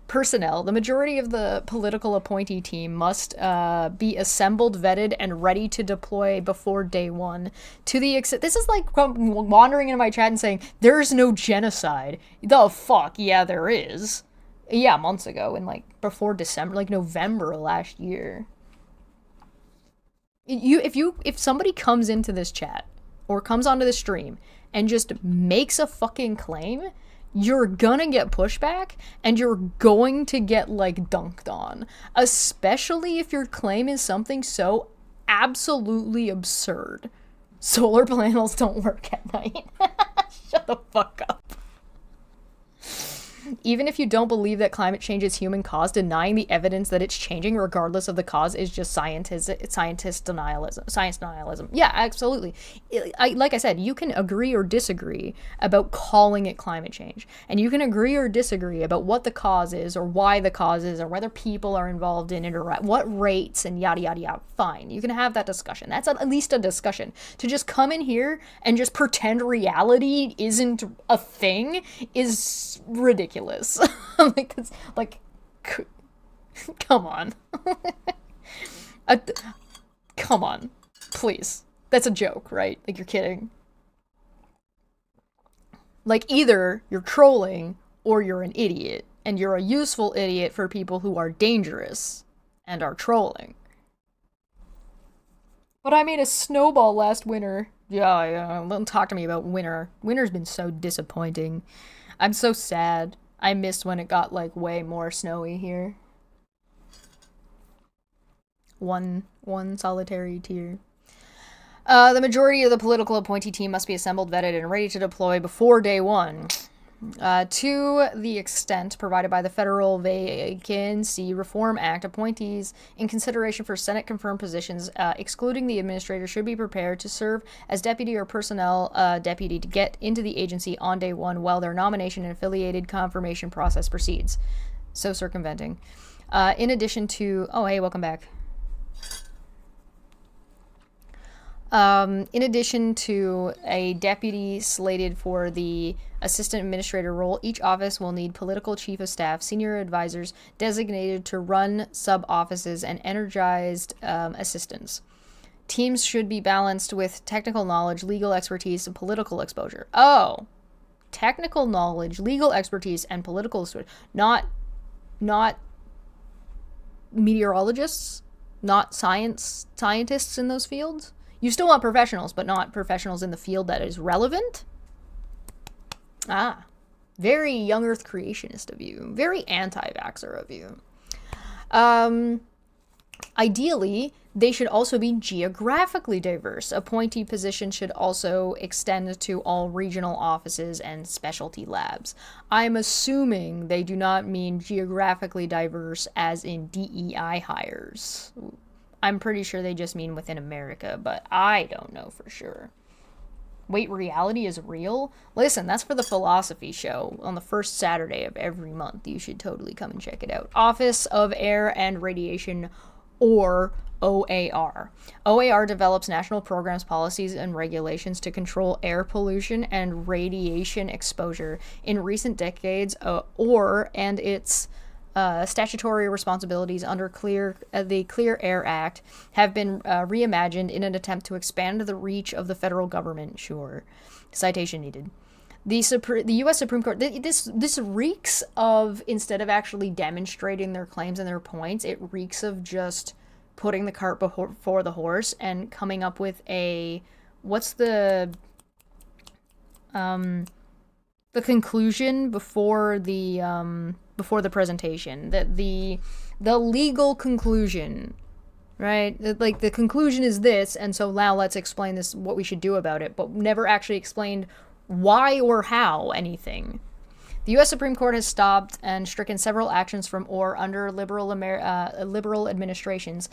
Personnel. The majority of the political appointee team must be assembled, vetted, and ready to deploy before day 1. To the extent, this is like wandering into my chat and saying, there's no genocide. The fuck? Yeah, there is. Yeah, months ago, and like before December, like November last year. If somebody comes into this chat or comes onto the stream and just makes a fucking claim, you're gonna get pushback and you're going to get like dunked on, especially if your claim is something so absolutely absurd. Solar panels don't work at night. Shut the fuck up. Even if you don't believe that climate change is human caused, denying the evidence that it's changing regardless of the cause is just science denialism. Yeah, absolutely. Like I said, you can agree or disagree about calling it climate change. And you can agree or disagree about what the cause is or why the cause is or whether people are involved in it or at what rates and yada yada yada. Fine. You can have that discussion. That's at least a discussion. To just come in here and just pretend reality isn't a thing is ridiculous. Like, it's like, come on. Come on, please. That's a joke, right? Like, you're kidding. Like, either you're trolling or you're an idiot, and you're a useful idiot for people who are dangerous and are trolling. But I made a snowball last winter. Yeah, don't talk to me about winter. Winter's been so disappointing. I'm so sad. I missed when it got, like, way more snowy here. One solitary tear. The majority of the political appointee team must be assembled, vetted, and ready to deploy before day 1. To the extent provided by the Federal Vacancy Reform Act, appointees in consideration for Senate-confirmed positions, excluding the administrator, should be prepared to serve as deputy or personnel deputy to get into the agency on day 1 while their nomination and affiliated confirmation process proceeds. So circumventing. In addition to... Oh, hey, welcome back. In addition to a deputy slated for the assistant administrator role, each office will need political chief of staff, senior advisors designated to run sub-offices, and energized assistants. Teams should be balanced with technical knowledge, legal expertise, and political exposure. Oh, technical knowledge, legal expertise, and political exposure. Not meteorologists, not scientists in those fields. You still want professionals, but not professionals in the field that is relevant? Ah, very young earth creationist of you. Very anti-vaxxer of you. Ideally, they should also be geographically diverse. Appointee positions should also extend to all regional offices and specialty labs. I'm assuming they do not mean geographically diverse as in DEI hires. I'm pretty sure they just mean within America, but I don't know for sure. Wait, reality is real? Listen, that's for the philosophy show on the first Saturday of every month. You should totally come and check it out. Office of Air and Radiation, or OAR. OAR develops national programs, policies, and regulations to control air pollution and radiation exposure. In recent decades, OAR and its statutory responsibilities under the Clear Air Act have been reimagined in an attempt to expand the reach of the federal government. Sure. Citation needed. The U.S. Supreme Court, this reeks of, instead of actually demonstrating their claims and their points, it reeks of just putting the cart before the horse and coming up with what's the conclusion before the presentation, that the legal conclusion, right? Like, the conclusion is this, and so now let's explain this, what we should do about it, but never actually explained why or how anything. The U.S. Supreme Court has stopped and stricken several actions from OR under liberal administrations,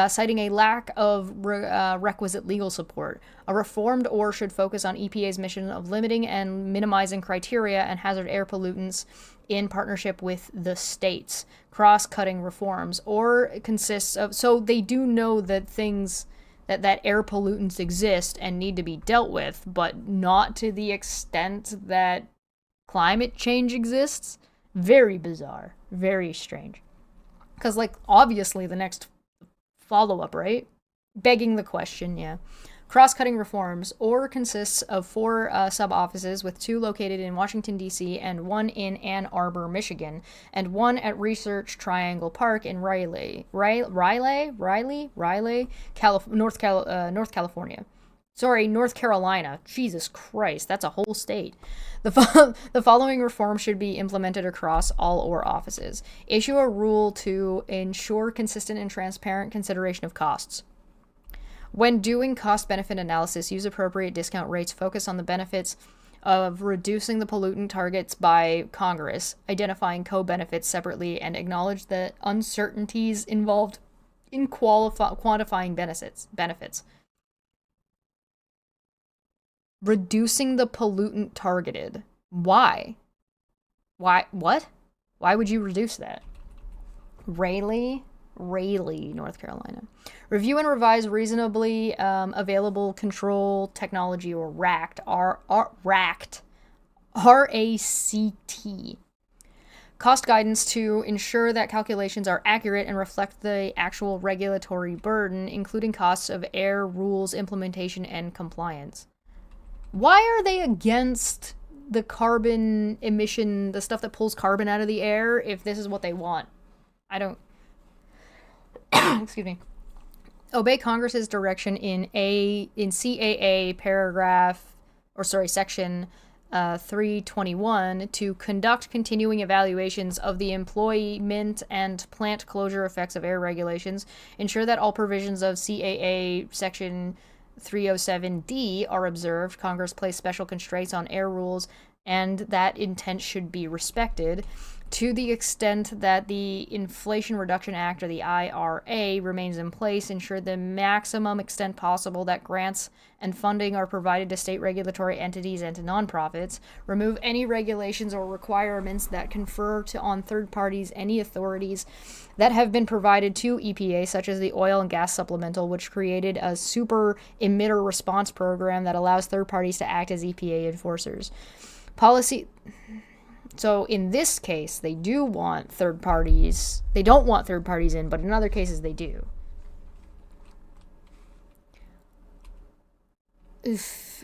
citing a lack of requisite legal support. A reformed OR should focus on EPA's mission of limiting and minimizing criteria and hazard air pollutants in partnership with the states. Cross-cutting reforms. OR consists of... So they do know that things... that air pollutants exist and need to be dealt with, but not to the extent that climate change exists. Very bizarre. Very strange. Because, like, obviously the next follow-up, right? Begging the question, yeah. Cross-cutting reforms. OR consists of 4 sub-offices, with 2 located in Washington, D.C., and 1 in Ann Arbor, Michigan, and 1 at Research Triangle Park in North California. Sorry, North Carolina. Jesus Christ, that's a whole state. The following reform should be implemented across all OR offices. Issue a rule to ensure consistent and transparent consideration of costs. When doing cost-benefit analysis, use appropriate discount rates, focus on the benefits of reducing the pollutant targets by Congress, identifying co-benefits separately, and acknowledge the uncertainties involved in quantifying benefits. Reducing the pollutant targeted. Why? What? Why would you reduce that? Raleigh, North Carolina. Review and revise reasonably available control technology, or RACT, R-A-C-T. Cost guidance to ensure that calculations are accurate and reflect the actual regulatory burden, including costs of air rules implementation and compliance. Why are they against the carbon emission, the stuff that pulls carbon out of the air, if this is what they want? I don't... Excuse me. Obey Congress's direction in CAA section 321 to conduct continuing evaluations of the employment and plant closure effects of air regulations, ensure that all provisions of CAA section 307D are observed. Congress placed special constraints on air rules, and that intent should be respected. To the extent that the Inflation Reduction Act, or the IRA, remains in place, ensure the maximum extent possible that grants and funding are provided to state regulatory entities and to nonprofits. Remove any regulations or requirements that confer on third parties any authorities that have been provided to EPA, such as the Oil and Gas Supplemental, which created a super emitter response program that allows third parties to act as EPA enforcers. Policy... So in this case, they do want third parties. They don't want third parties in, but in other cases they do.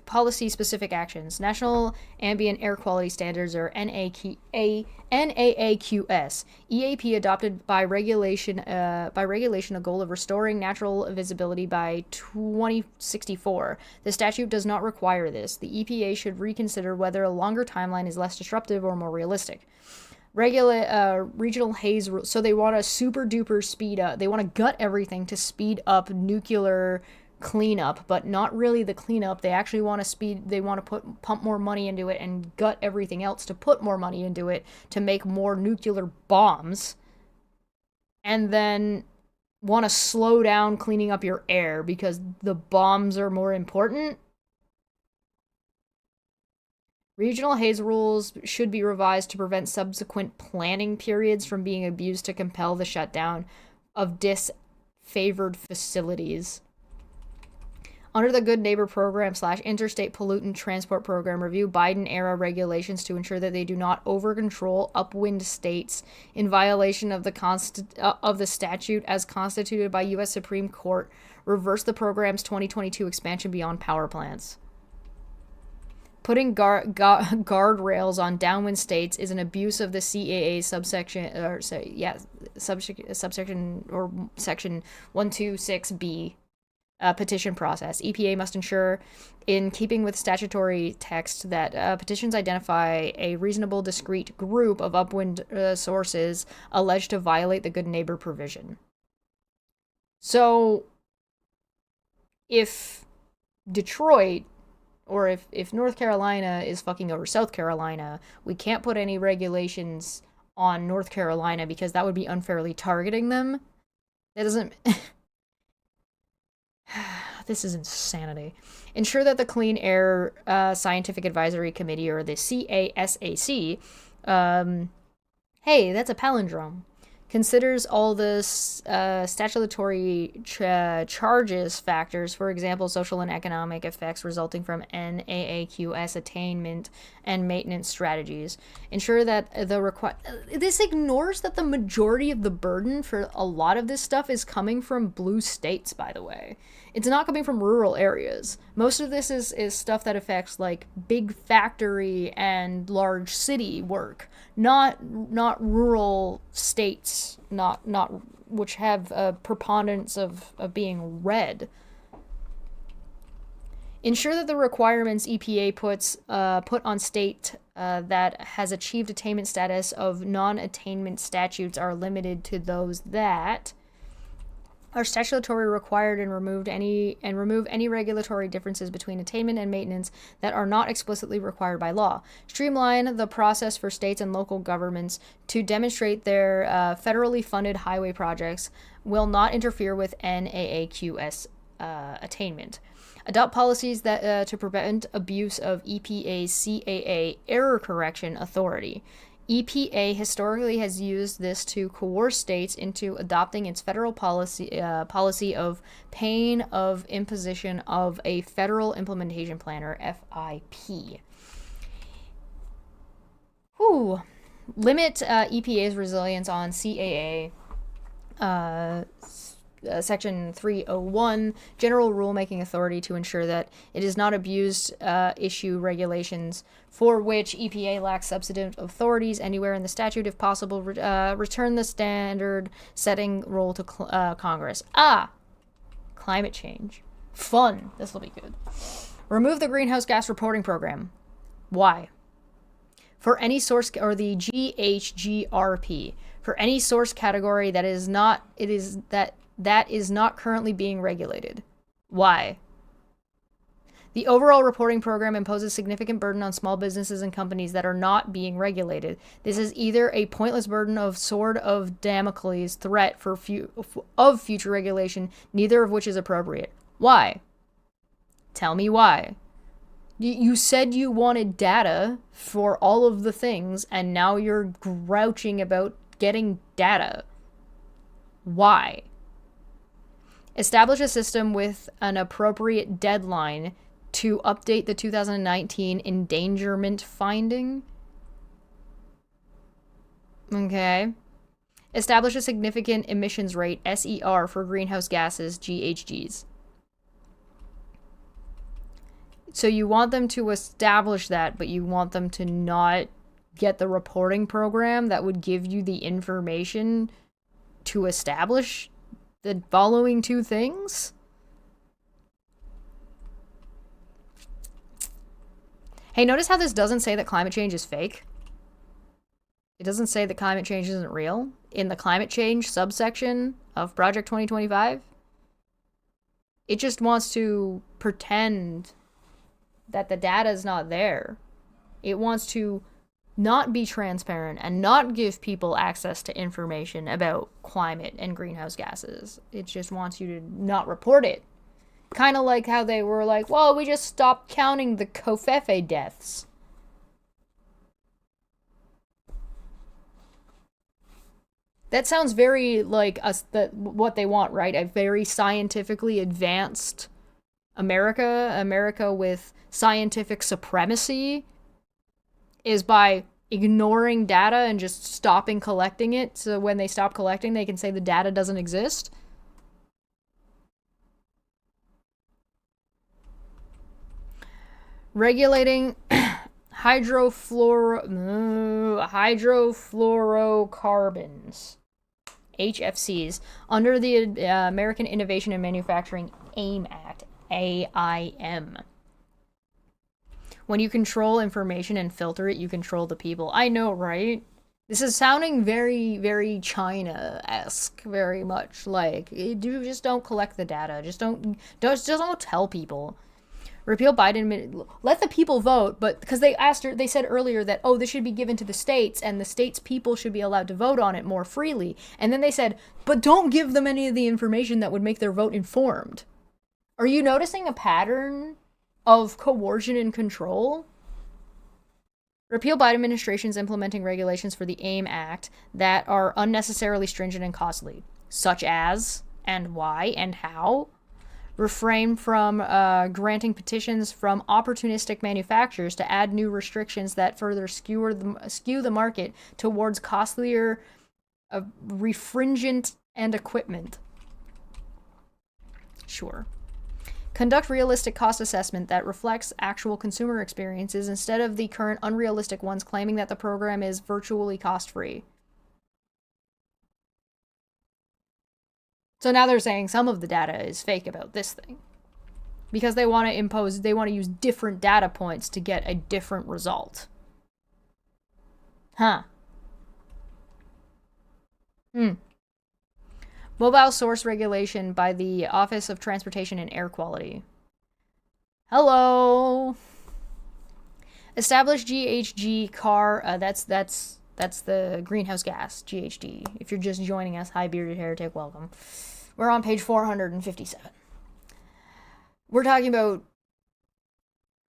Policy-specific actions. National Ambient Air Quality Standards, or NAAQS. EAP adopted by regulation a goal of restoring natural visibility by 2064. The statute does not require this. The EPA should reconsider whether a longer timeline is less disruptive or more realistic. Regional haze rules. So they want a super duper speed up. They want to gut everything to speed up nuclear cleanup, but not really the cleanup. They actually want to pump more money into it and gut everything else to put more money into it to make more nuclear bombs, and then want to slow down cleaning up your air because the bombs are more important. Regional haze rules should be revised to prevent subsequent planning periods from being abused to compel the shutdown of disfavored facilities. Under the Good Neighbor Program / Interstate Pollutant Transport Program, review Biden-era regulations to ensure that they do not over-control upwind states in violation of the statute as constituted by U.S. Supreme Court. Reverse the program's 2022 expansion beyond power plants. Putting guardrails on downwind states is an abuse of the CAA subsection or section 126B. Petition process. EPA must ensure, in keeping with statutory text, that petitions identify a reasonable, discrete group of upwind sources alleged to violate the Good Neighbor provision. So, if Detroit, or if North Carolina is fucking over South Carolina, we can't put any regulations on North Carolina because that would be unfairly targeting them. That doesn't... This is insanity. Ensure that the Clean Air Scientific Advisory Committee, or the CASAC, hey, that's a palindrome, considers all the statutory charges factors, for example, social and economic effects resulting from NAAQS attainment and maintenance strategies. Ensure that this ignores that the majority of the burden for a lot of this stuff is coming from blue states, by the way. It's not coming from rural areas. Most of this is stuff that affects like big factory and large city work, not rural states, not which have a preponderance of being red. Ensure that the requirements EPA put on state that has achieved attainment status of non-attainment statutes are limited to those that are statutorily required and remove any regulatory differences between attainment and maintenance that are not explicitly required by law. Streamline the process for states and local governments to demonstrate their federally funded highway projects will not interfere with NAAQS attainment. Adopt policies that to prevent abuse of EPA's CAA error correction authority. EPA historically has used this to coerce states into adopting its federal policy of pain of imposition of a federal implementation plan, or FIP. Limit EPA's resilience on CAA. Section 301, General Rulemaking Authority, to ensure that it is not abused issue regulations for which EPA lacks substantive authorities anywhere in the statute. If possible, return the standard setting role to Congress. Climate change. Fun. This will be good. Remove the greenhouse gas reporting program. Why? For any source, or the GHGRP, for any source category that is not currently being regulated. Why? The overall reporting program imposes significant burden on small businesses and companies that are not being regulated. This is either a pointless burden of sword of Damocles threat of future regulation, neither of which is appropriate. Why? Tell me why. You said you wanted data for all of the things, and now you're grouching about getting data. Why? Establish a system with an appropriate deadline to update the 2019 endangerment finding. Okay. Establish a significant emissions rate, SER, for greenhouse gases, GHGs. So you want them to establish that, but you want them to not get the reporting program that would give you the information to establish the following two things? Hey, notice how this doesn't say that climate change is fake? It doesn't say that climate change isn't real in the climate change subsection of Project 2025. It just wants to pretend that the data is not there. It wants to not be transparent and not give people access to information about climate and greenhouse gases. It just wants you to not report it. Kind of like how they were like, well, we just stopped counting the Covfefe deaths. That sounds very like us, that what they want, right? A very scientifically advanced America with scientific supremacy is by ignoring data and just stopping collecting it. So when they stop collecting, they can say the data doesn't exist. Regulating hydrofluorocarbons, HFCs, under the American Innovation and Manufacturing AIM Act, AIM. When you control information and filter it, you control the people. I know, right? This is sounding very, very China-esque, very much. Like, just don't collect the data. Just don't tell people. Repeal Biden, let the people vote, but because they said earlier that, oh, this should be given to the states and the states' people should be allowed to vote on it more freely. And then they said, but don't give them any of the information that would make their vote informed. Are you noticing a pattern of coercion and control? Repeal Biden administration's implementing regulations for the AIM Act that are unnecessarily stringent and costly, such as, and why, and how. Refrain from granting petitions from opportunistic manufacturers to add new restrictions that further skew the market towards costlier refrigerant and equipment. Sure. Conduct realistic cost assessment that reflects actual consumer experiences instead of the current unrealistic ones claiming that the program is virtually cost-free. So now they're saying some of the data is fake about this thing. Because they want to use different data points to get a different result. Huh. Mobile source regulation by the Office of Transportation and Air Quality. Hello. Establish GHG car, that's the greenhouse gas, GHG. If you're just joining us, hi bearded heretic, welcome. We're on page 457. We're talking about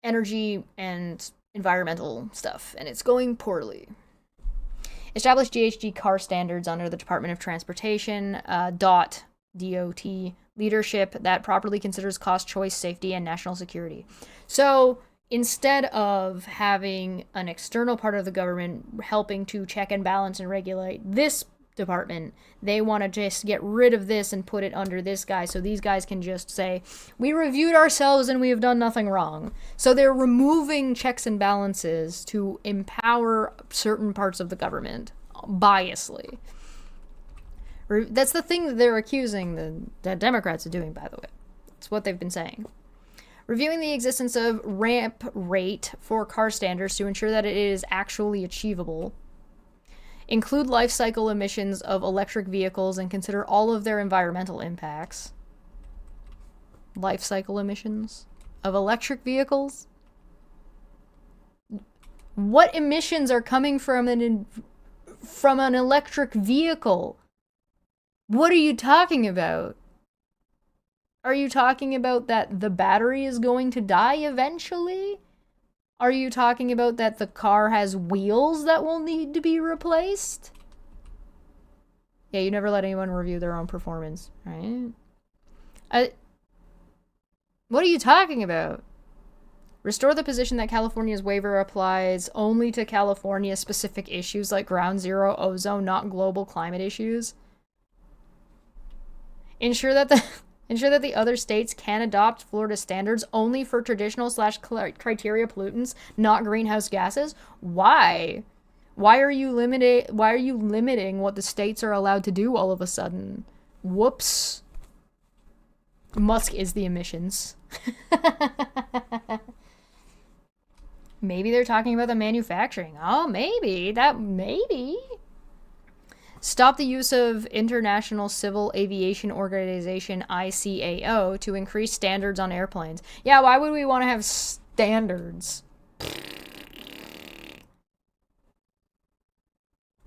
energy and environmental stuff, and it's going poorly. Establish GHG car standards under the Department of Transportation, DOT leadership that properly considers cost, choice, safety, and national security. So instead of having an external part of the government helping to check and balance and regulate this department, they want to just get rid of this and put it under this guy so these guys can just say, we reviewed ourselves and we have done nothing wrong. So they're removing checks and balances to empower certain parts of the government biasly. That's the thing that they're accusing the Democrats of doing, by the way. It's what they've been saying. Reviewing the existence of ramp rate for car standards to ensure that it is actually achievable. Include life cycle emissions of electric vehicles and consider all of their environmental impacts. Life cycle emissions of electric vehicles? What emissions are coming from an electric vehicle? What are you talking about? Are you talking about that the battery is going to die eventually? Are you talking about that the car has wheels that will need to be replaced? Yeah, you never let anyone review their own performance, right? What are you talking about? Restore the position that California's waiver applies only to California-specific issues like ground zero ozone, not global climate issues. Ensure that the other states can adopt Florida standards only for traditional/criteria pollutants, not greenhouse gases. Why? Why are you limiting what the states are allowed to do all of a sudden? Whoops. Musk is the emissions. Maybe they're talking about the manufacturing. Oh, maybe. Maybe. Stop the use of International Civil Aviation Organization, ICAO, to increase standards on airplanes. Yeah, why would we want to have standards?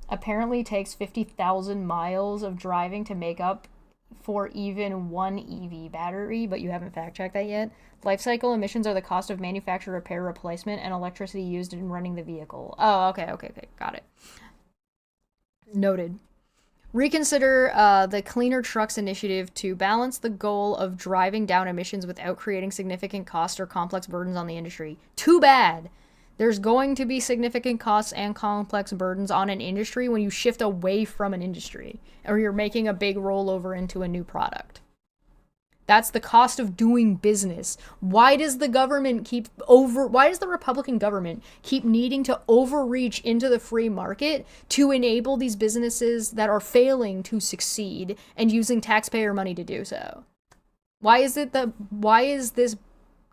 Apparently takes 50,000 miles of driving to make up for even one EV battery, but you haven't fact-checked that yet. Life cycle emissions are the cost of manufacture, repair, replacement, and electricity used in running the vehicle. Oh, okay, got it. Noted. Reconsider the Cleaner Trucks initiative to balance the goal of driving down emissions without creating significant costs or complex burdens on the industry. Too bad. There's going to be significant costs and complex burdens on an industry when you shift away from an industry or you're making a big rollover into a new product. That's the cost of doing business. Why does the Republican government keep needing to overreach into the free market to enable these businesses that are failing to succeed and using taxpayer money to do so? Why is this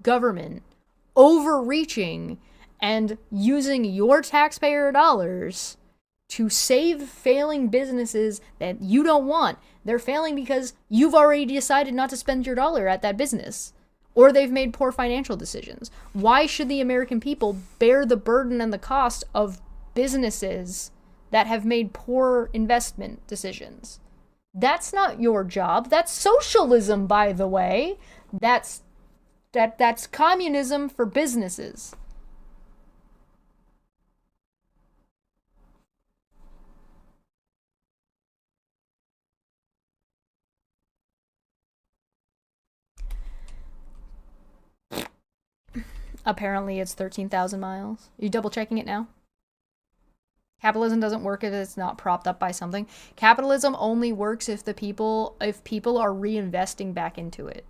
government overreaching and using your taxpayer dollars to save failing businesses that you don't want? They're failing because you've already decided not to spend your dollar at that business, or they've made poor financial decisions. Why should the American people bear the burden and the cost of businesses that have made poor investment decisions? That's not your job. That's socialism, by the way. That's communism for businesses. Apparently it's 13,000 miles. Are you double checking it now? Capitalism doesn't work if it's not propped up by something. Capitalism only works if people are reinvesting back into it.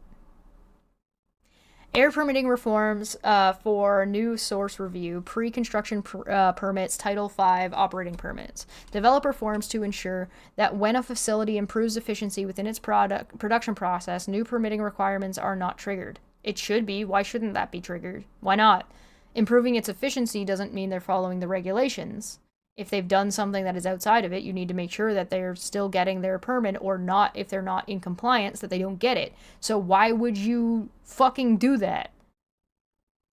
Air permitting reforms for new source review, pre-construction permits, Title V operating permits. Developer forms to ensure that when a facility improves efficiency within its production process, new permitting requirements are not triggered. It should be. Why shouldn't that be triggered? Why not? Improving its efficiency doesn't mean they're following the regulations. If they've done something that is outside of it, you need to make sure that they're still getting their permit, or not, if they're not in compliance, that they don't get it. So why would you fucking do that?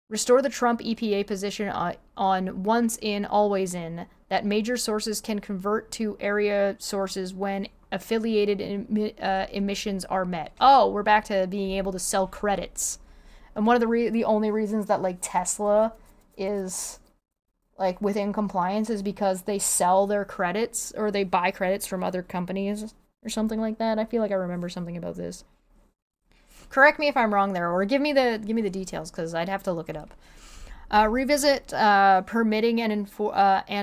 Restore the Trump EPA position on once in, always in, that major sources can convert to area sources when affiliated emissions are met. Oh, we're back to being able to sell credits. And one of the only reasons that like Tesla is like within compliance is because they sell their credits, or they buy credits from other companies or something like that. I feel like I remember something about this. Correct me if I'm wrong there, or give me the details, because I'd have to look it up. Revisit permitting and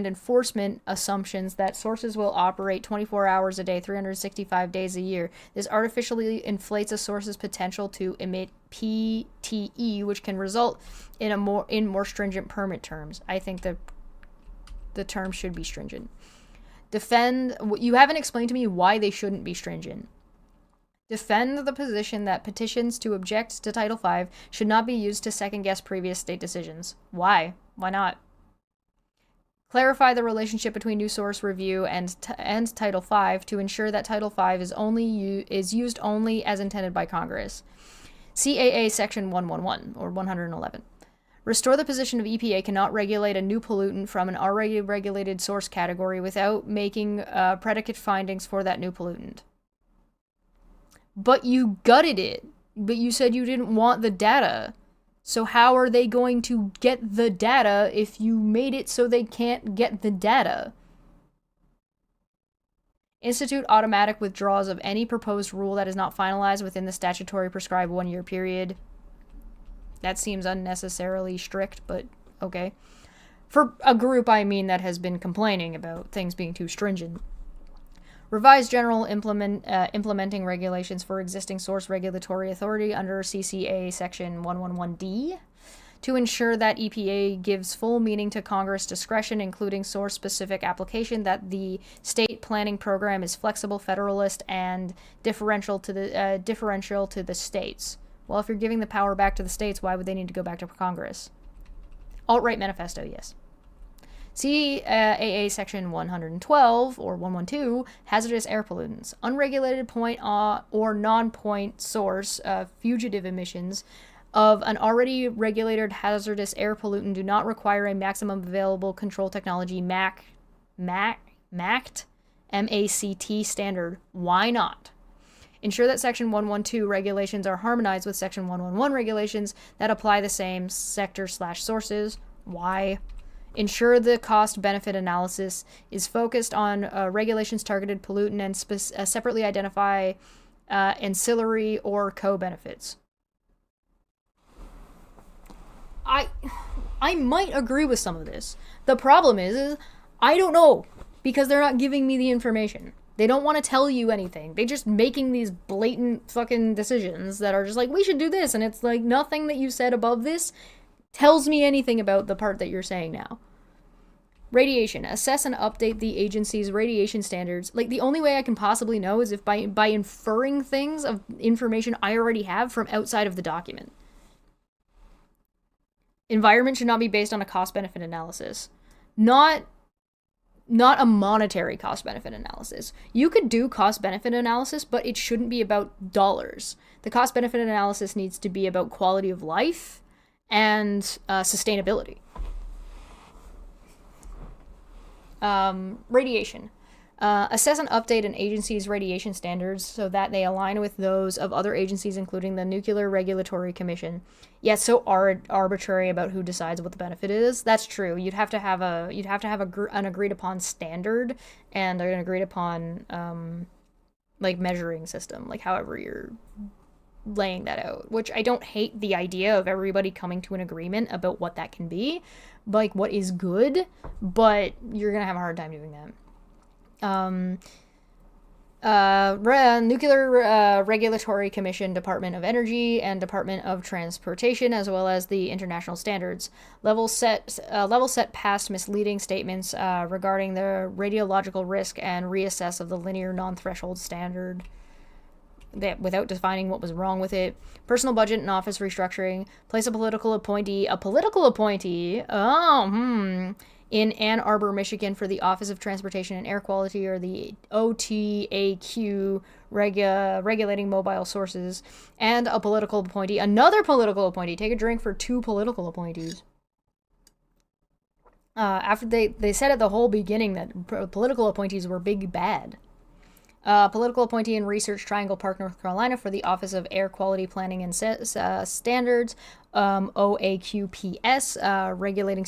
enforcement assumptions that sources will operate 24 hours a day, 365 days a year. This artificially inflates a source's potential to emit PTE, which can result in more stringent permit terms. I think the term should be stringent. You haven't explained to me why they shouldn't be stringent. Defend the position that petitions to object to Title V should not be used to second-guess previous state decisions. Why? Why not? Clarify the relationship between new source review and Title V to ensure that Title V is used only as intended by Congress. CAA Section 111, or 111. Restore the position of EPA cannot regulate a new pollutant from an already regulated source category without making predicate findings for that new pollutant. But you gutted it. But you said you didn't want the data. So how are they going to get the data if you made it so they can't get the data? Institute automatic withdrawals of any proposed rule that is not finalized within the statutory prescribed 1-year period. That seems unnecessarily strict, but okay. For a group, I mean, that has been complaining about things being too stringent. Revise general implementing regulations for existing source regulatory authority under CCA Section 111D to ensure that EPA gives full meaning to Congress discretion, including source-specific application, that the state planning program is flexible, federalist, and differential to the states. Well, if you're giving the power back to the states, why would they need to go back to Congress? Alt-right manifesto, yes. CAA Section 112, or 112, hazardous air pollutants. Unregulated point or non-point source fugitive emissions of an already regulated hazardous air pollutant do not require a maximum available control technology MACT standard. Why not? Ensure that Section 112 regulations are harmonized with Section 111 regulations that apply the same sector/sources. Why? Ensure the cost-benefit analysis is focused on regulations targeted pollutant and separately identify ancillary or co-benefits. I might agree with some of this. The problem is I don't know, because they're not giving me the information. They don't want to tell you anything. They're just making these blatant fucking decisions that are just like, we should do this, and it's like nothing that you said above this tells me anything about the part that you're saying now. Radiation. Assess and update the agency's radiation standards. Like, the only way I can possibly know is if by inferring things of information I already have from outside of the document. Environment should not be based on a cost-benefit analysis. Not a monetary cost-benefit analysis. You could do cost-benefit analysis, but it shouldn't be about dollars. The cost-benefit analysis needs to be about quality of life and sustainability. Radiation. Assess and update an agency's radiation standards so that they align with those of other agencies, including the Nuclear Regulatory Commission. Yeah, it's so arbitrary about who decides what the benefit is. That's true. You'd have to have an agreed upon standard and an agreed upon like measuring system, like however you're laying that out. Which I don't hate the idea of everybody coming to an agreement about what that can be, like what is good, but you're gonna have a hard time doing that. Nuclear Regulatory Commission, Department of Energy, and Department of Transportation, as well as the international standards. Level set past misleading statements regarding the radiological risk and reassess of the linear non-threshold standard that without defining what was wrong with it. Personal budget and office restructuring. Place a political appointee in Ann Arbor, Michigan for the Office of Transportation and Air Quality, or the OTAQ, regulating mobile sources, and another political appointee. Take a drink for 2 political appointees. After they said at the whole beginning that political appointees were big bad. Political appointee in Research Triangle Park, North Carolina for the Office of Air Quality Planning and Standards, OAQPS, regulating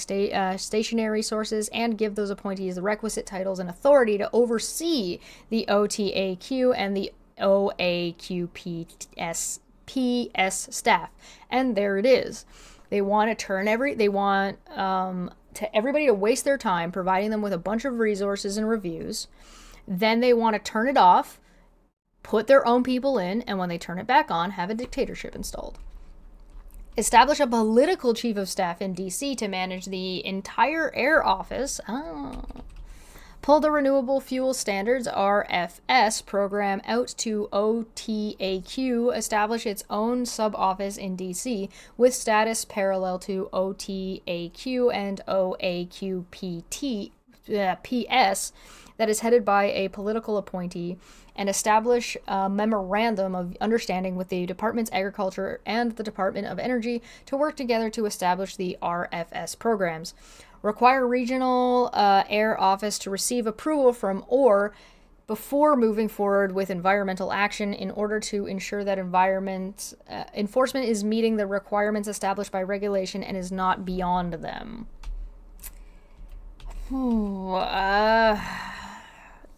stationary sources, and give those appointees the requisite titles and authority to oversee the OTAQ and the OAQPS staff. And there it is. They want everybody to waste their time providing them with a bunch of resources and reviews. Then they want to turn it off, put their own people in, and when they turn it back on, have a dictatorship installed. Establish a political chief of staff in D.C. to manage the entire air office. Pull the Renewable Fuel Standards, RFS, program out to OTAQ. Establish its own sub-office in D.C. with status parallel to OTAQ and OAQPS that is headed by a political appointee, and establish a memorandum of understanding with the Departments of Agriculture and the Department of Energy to work together to establish the RFS programs. Require regional air office to receive approval from OR before moving forward with environmental action in order to ensure that environment enforcement is meeting the requirements established by regulation and is not beyond them.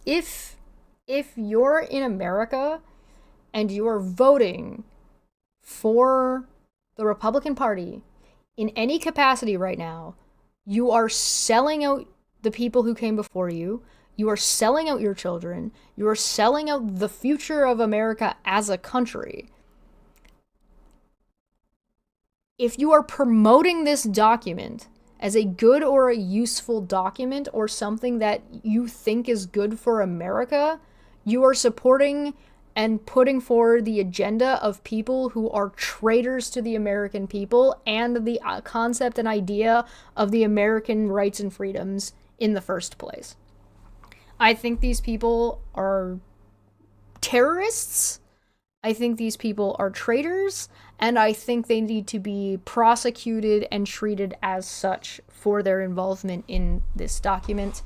If you're in America and you are voting for the Republican Party in any capacity right now, you are selling out the people who came before you. You are selling out your children. You are selling out the future of America as a country. If you are promoting this document as a good or a useful document or something that you think is good for America, you are supporting and putting forward the agenda of people who are traitors to the American people and the concept and idea of the American rights and freedoms in the first place. I think these people are terrorists. I think these people are traitors, and I think they need to be prosecuted and treated as such for their involvement in this document.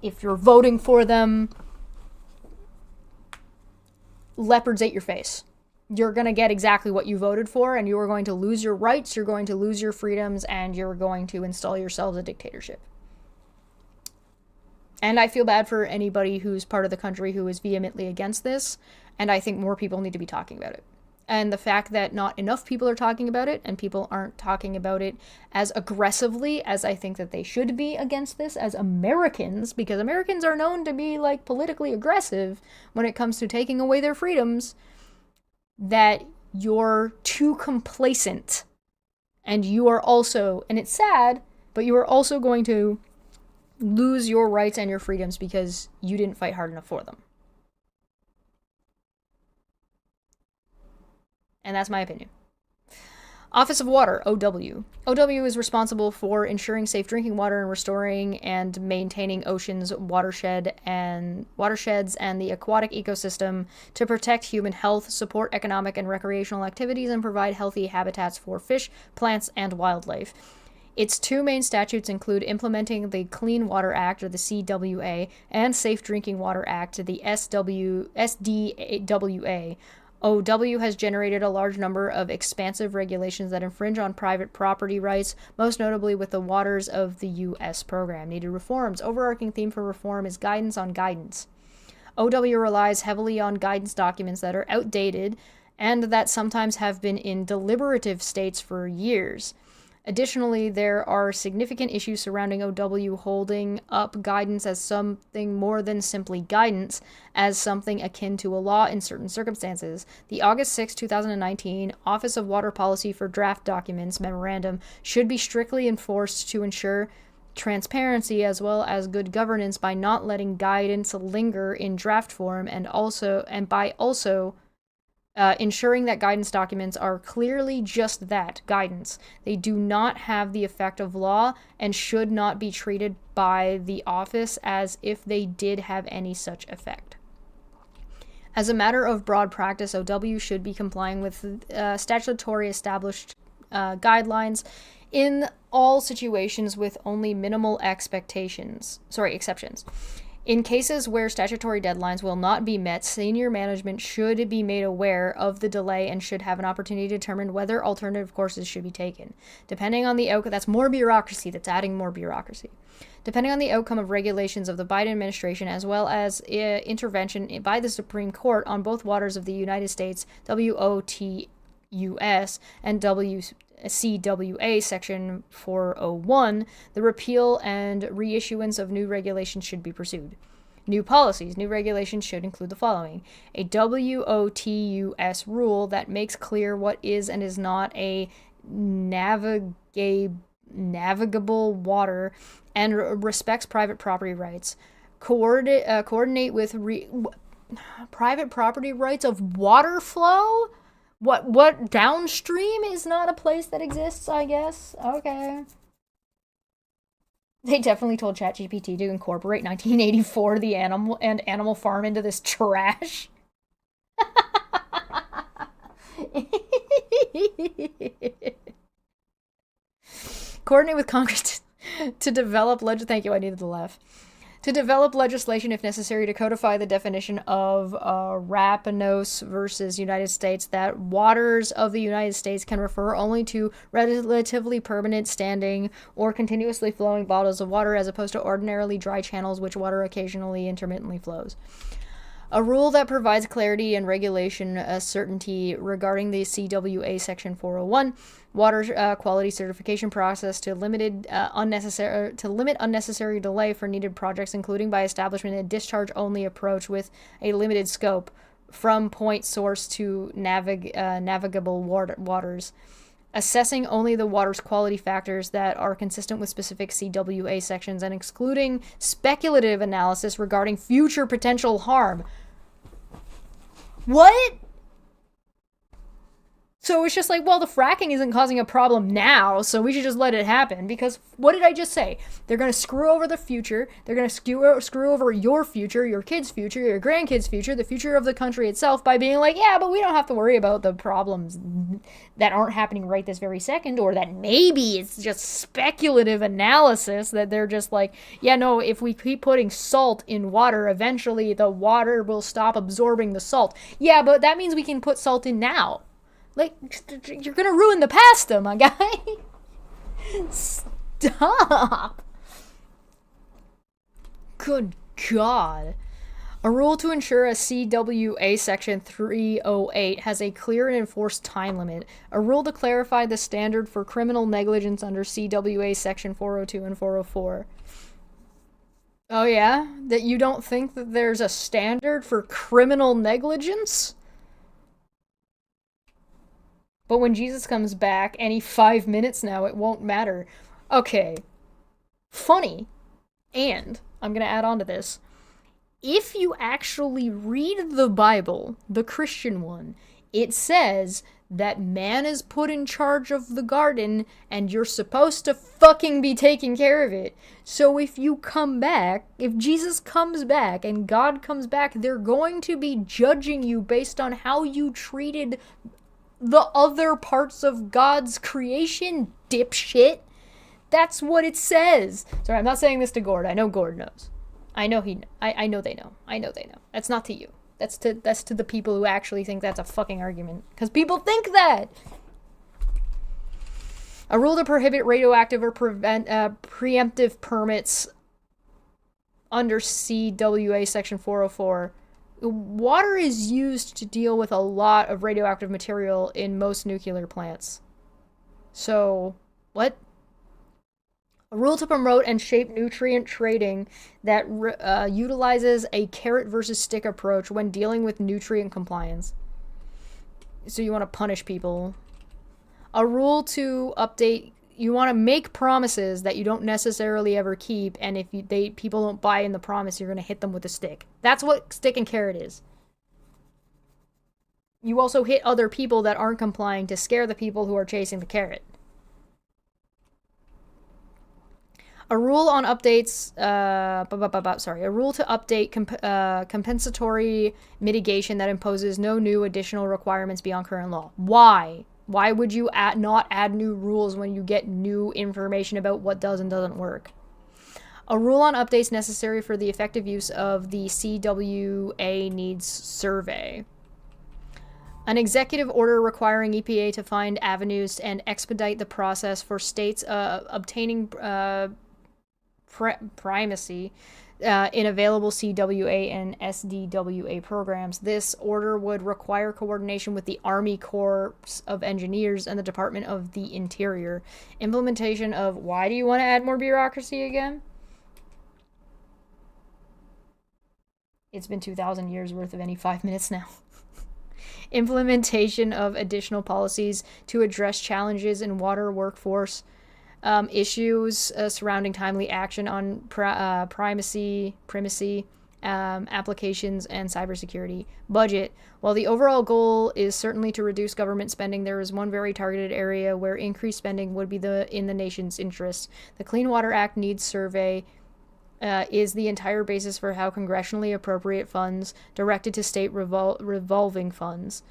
If you're voting for them, leopards ate your face. you're going to get exactly what you voted for, and you are going to lose your rights, you're going to lose your freedoms, and you're going to install yourselves a dictatorship. And I feel bad for anybody who's part of the country who is vehemently against this, and I think more people need to be talking about it. And the fact that not enough people are talking about it, and people aren't talking about it as aggressively as I think that they should be against this as Americans, because Americans are known to be, like, politically aggressive when it comes to taking away their freedoms, that you're too complacent. And you are also, and it's sad, but you are also going to lose your rights and your freedoms because you didn't fight hard enough for them. And that's my opinion. Office of Water, OW. OW is responsible for ensuring safe drinking water and restoring and maintaining oceans, watersheds, and the aquatic ecosystem to protect human health, support economic and recreational activities, and provide healthy habitats for fish, plants, and wildlife. Its two main statutes include implementing the Clean Water Act, or the CWA, and Safe Drinking Water Act, the SDWA. OW has generated a large number of expansive regulations that infringe on private property rights, most notably with the Waters of the U.S. program. Needed reforms. Overarching theme for reform is guidance on guidance. OW relies heavily on guidance documents that are outdated and that sometimes have been in deliberative states for years. Additionally, there are significant issues surrounding OW holding up guidance as something more than simply guidance, as something akin to a law in certain circumstances. The August 6, 2019 Office of Water Policy for Draft Documents Memorandum should be strictly enforced to ensure transparency as well as good governance by not letting guidance linger in draft form, and by ensuring that guidance documents are clearly just that, guidance. They do not have the effect of law and should not be treated by the office as if they did have any such effect. As a matter of broad practice, OW should be complying with statutory established guidelines in all situations with only minimal exceptions. In cases where statutory deadlines will not be met, senior management should be made aware of the delay and should have an opportunity to determine whether alternative courses should be taken. Depending on the outcome, that's more bureaucracy, that's adding more bureaucracy. Depending on the outcome of regulations of the Biden administration, as well as intervention by the Supreme Court on both waters of the United States, WOTUS, and CWA Section 401, the repeal and reissuance of new regulations should be pursued. New policies. New regulations should include the following: a WOTUS rule that makes clear what is and is not a navigable water and respects private property rights. Coordinate with private property rights of water flow? What downstream is not a place that exists, I guess? Okay. They definitely told ChatGPT to incorporate 1984 the Animal Farm into this trash. Coordinate with Congress to develop thank you, I needed the laugh. To develop legislation, if necessary, to codify the definition of Rapanos versus United States, that waters of the United States can refer only to relatively permanent standing or continuously flowing bodies of water as opposed to ordinarily dry channels which water occasionally intermittently flows. A rule that provides clarity and regulation certainty regarding the CWA Section 401 water quality certification process to limit unnecessary delay for needed projects, including by establishment a discharge-only approach with a limited scope from point source to navigable waters. Assessing only the water's quality factors that are consistent with specific CWA sections and excluding speculative analysis regarding future potential harm. What? So it's just like, well, the fracking isn't causing a problem now, so we should just let it happen. Because what did I just say? They're going to screw over the future. They're going to screw over your future, your kids' future, your grandkids' future, the future of the country itself by being like, yeah, but we don't have to worry about the problems that aren't happening right this very second, or that maybe it's just speculative analysis that they're just like, yeah, no, if we keep putting salt in water, eventually the water will stop absorbing the salt. Yeah, but that means we can put salt in now. Like, you're gonna ruin the pasta, my guy. Stop. Good God. A rule to ensure a CWA Section 308 has a clear and enforced time limit. A rule to clarify the standard for criminal negligence under CWA Section 402 and 404. Oh yeah? That you don't think that there's a standard for criminal negligence? But when Jesus comes back, any 5 minutes now, it won't matter. Okay. Funny. And, I'm gonna add on to this. If you actually read the Bible, the Christian one, it says that man is put in charge of the garden and you're supposed to fucking be taking care of it. So if you come back, if Jesus comes back and God comes back, they're going to be judging you based on how you treated the other parts of God's creation, dipshit. That's what it says. Sorry, I'm not saying this to Gord. I know Gord knows. I know they know. I know they know. That's not to you. That's to the people who actually think that's a fucking argument. Because people think that! A rule to prohibit radioactive or prevent preemptive permits under CWA Section 404. Water is used to deal with a lot of radioactive material in most nuclear plants. So, what? A rule to promote and shape nutrient trading that utilizes a carrot versus stick approach when dealing with nutrient compliance. So you want to punish people. A rule to update. You want to make promises that you don't necessarily ever keep, and if people don't buy in the promise, you're going to hit them with a stick. That's what stick and carrot is. You also hit other people that aren't complying to scare the people who are chasing the carrot. A rule on updates, a rule to update compensatory mitigation that imposes no new additional requirements beyond current law. Why? Why would you not add new rules when you get new information about what does and doesn't work? A rule on updates necessary for the effective use of the CWA needs survey. An executive order requiring EPA to find avenues and expedite the process for states obtaining primacy in available CWA and SDWA programs. This order would require coordination with the Army Corps of Engineers and the Department of the Interior. Implementation of... Why do you want to add more bureaucracy again? It's been 2,000 years worth of any 5 minutes now. Implementation of additional policies to address challenges in water workforce issues surrounding timely action on primacy, applications, and cybersecurity. Budget. While the overall goal is certainly to reduce government spending, there is one very targeted area where increased spending would be in the nation's interest. The Clean Water Act needs survey is the entire basis for how congressionally appropriate funds directed to state revolving funds.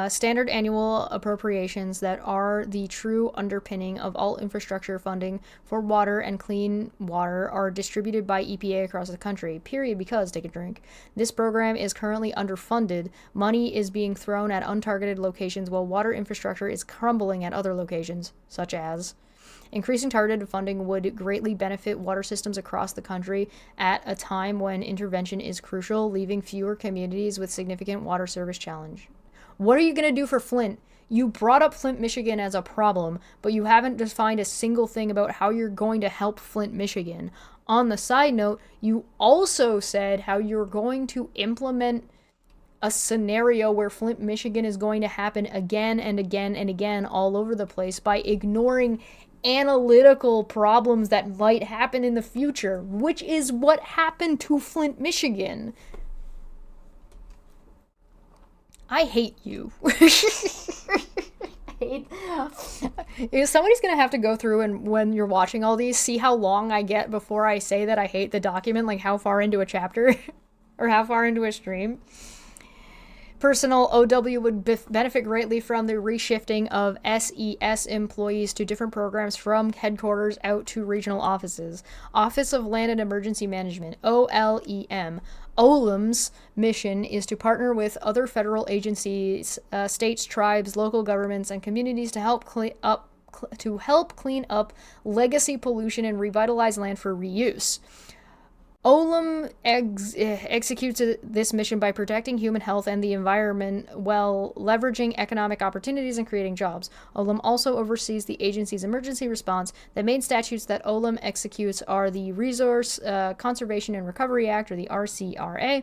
Standard annual appropriations that are the true underpinning of all infrastructure funding for water and clean water are distributed by EPA across the country, period, because, take a drink. This program is currently underfunded. Money is being thrown at untargeted locations while water infrastructure is crumbling at other locations, such as... Increasing targeted funding would greatly benefit water systems across the country at a time when intervention is crucial, leaving fewer communities with significant water service challenge. What are you going to do for Flint? You brought up Flint, Michigan as a problem, but you haven't defined a single thing about how you're going to help Flint, Michigan. On the side note, you also said how you're going to implement a scenario where Flint, Michigan is going to happen again and again and again all over the place by ignoring analytical problems that might happen in the future, which is what happened to Flint, Michigan. I hate you. Somebody's gonna have to go through and when you're watching all these, see how long I get before I say that I hate the document, like how far into a chapter or how far into a stream. Personal OW would benefit greatly from the reshifting of SES employees to different programs from headquarters out to regional offices. Office of Land and Emergency Management, OLEM. OLEM's mission is to partner with other federal agencies, states, tribes, local governments, and communities to help clean up legacy pollution and revitalize land for reuse. OLEM executes this mission by protecting human health and the environment while leveraging economic opportunities and creating jobs. OLEM also oversees the agency's emergency response. The main statutes that OLEM executes are the Resource Conservation and Recovery Act, or the RCRA,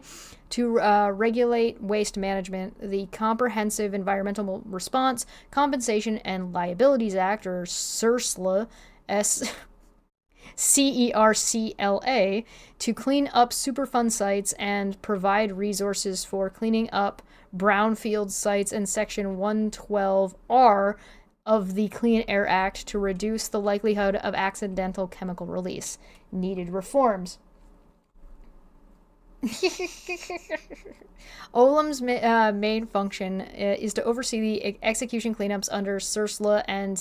to regulate waste management, the Comprehensive Environmental Response, Compensation and Liabilities Act, or CERCLA, CERCLA, to clean up Superfund sites and provide resources for cleaning up brownfield sites, and Section 112R of the Clean Air Act to reduce the likelihood of accidental chemical release. Needed reforms. OLEM's main function is to oversee the execution cleanups under CERCLA and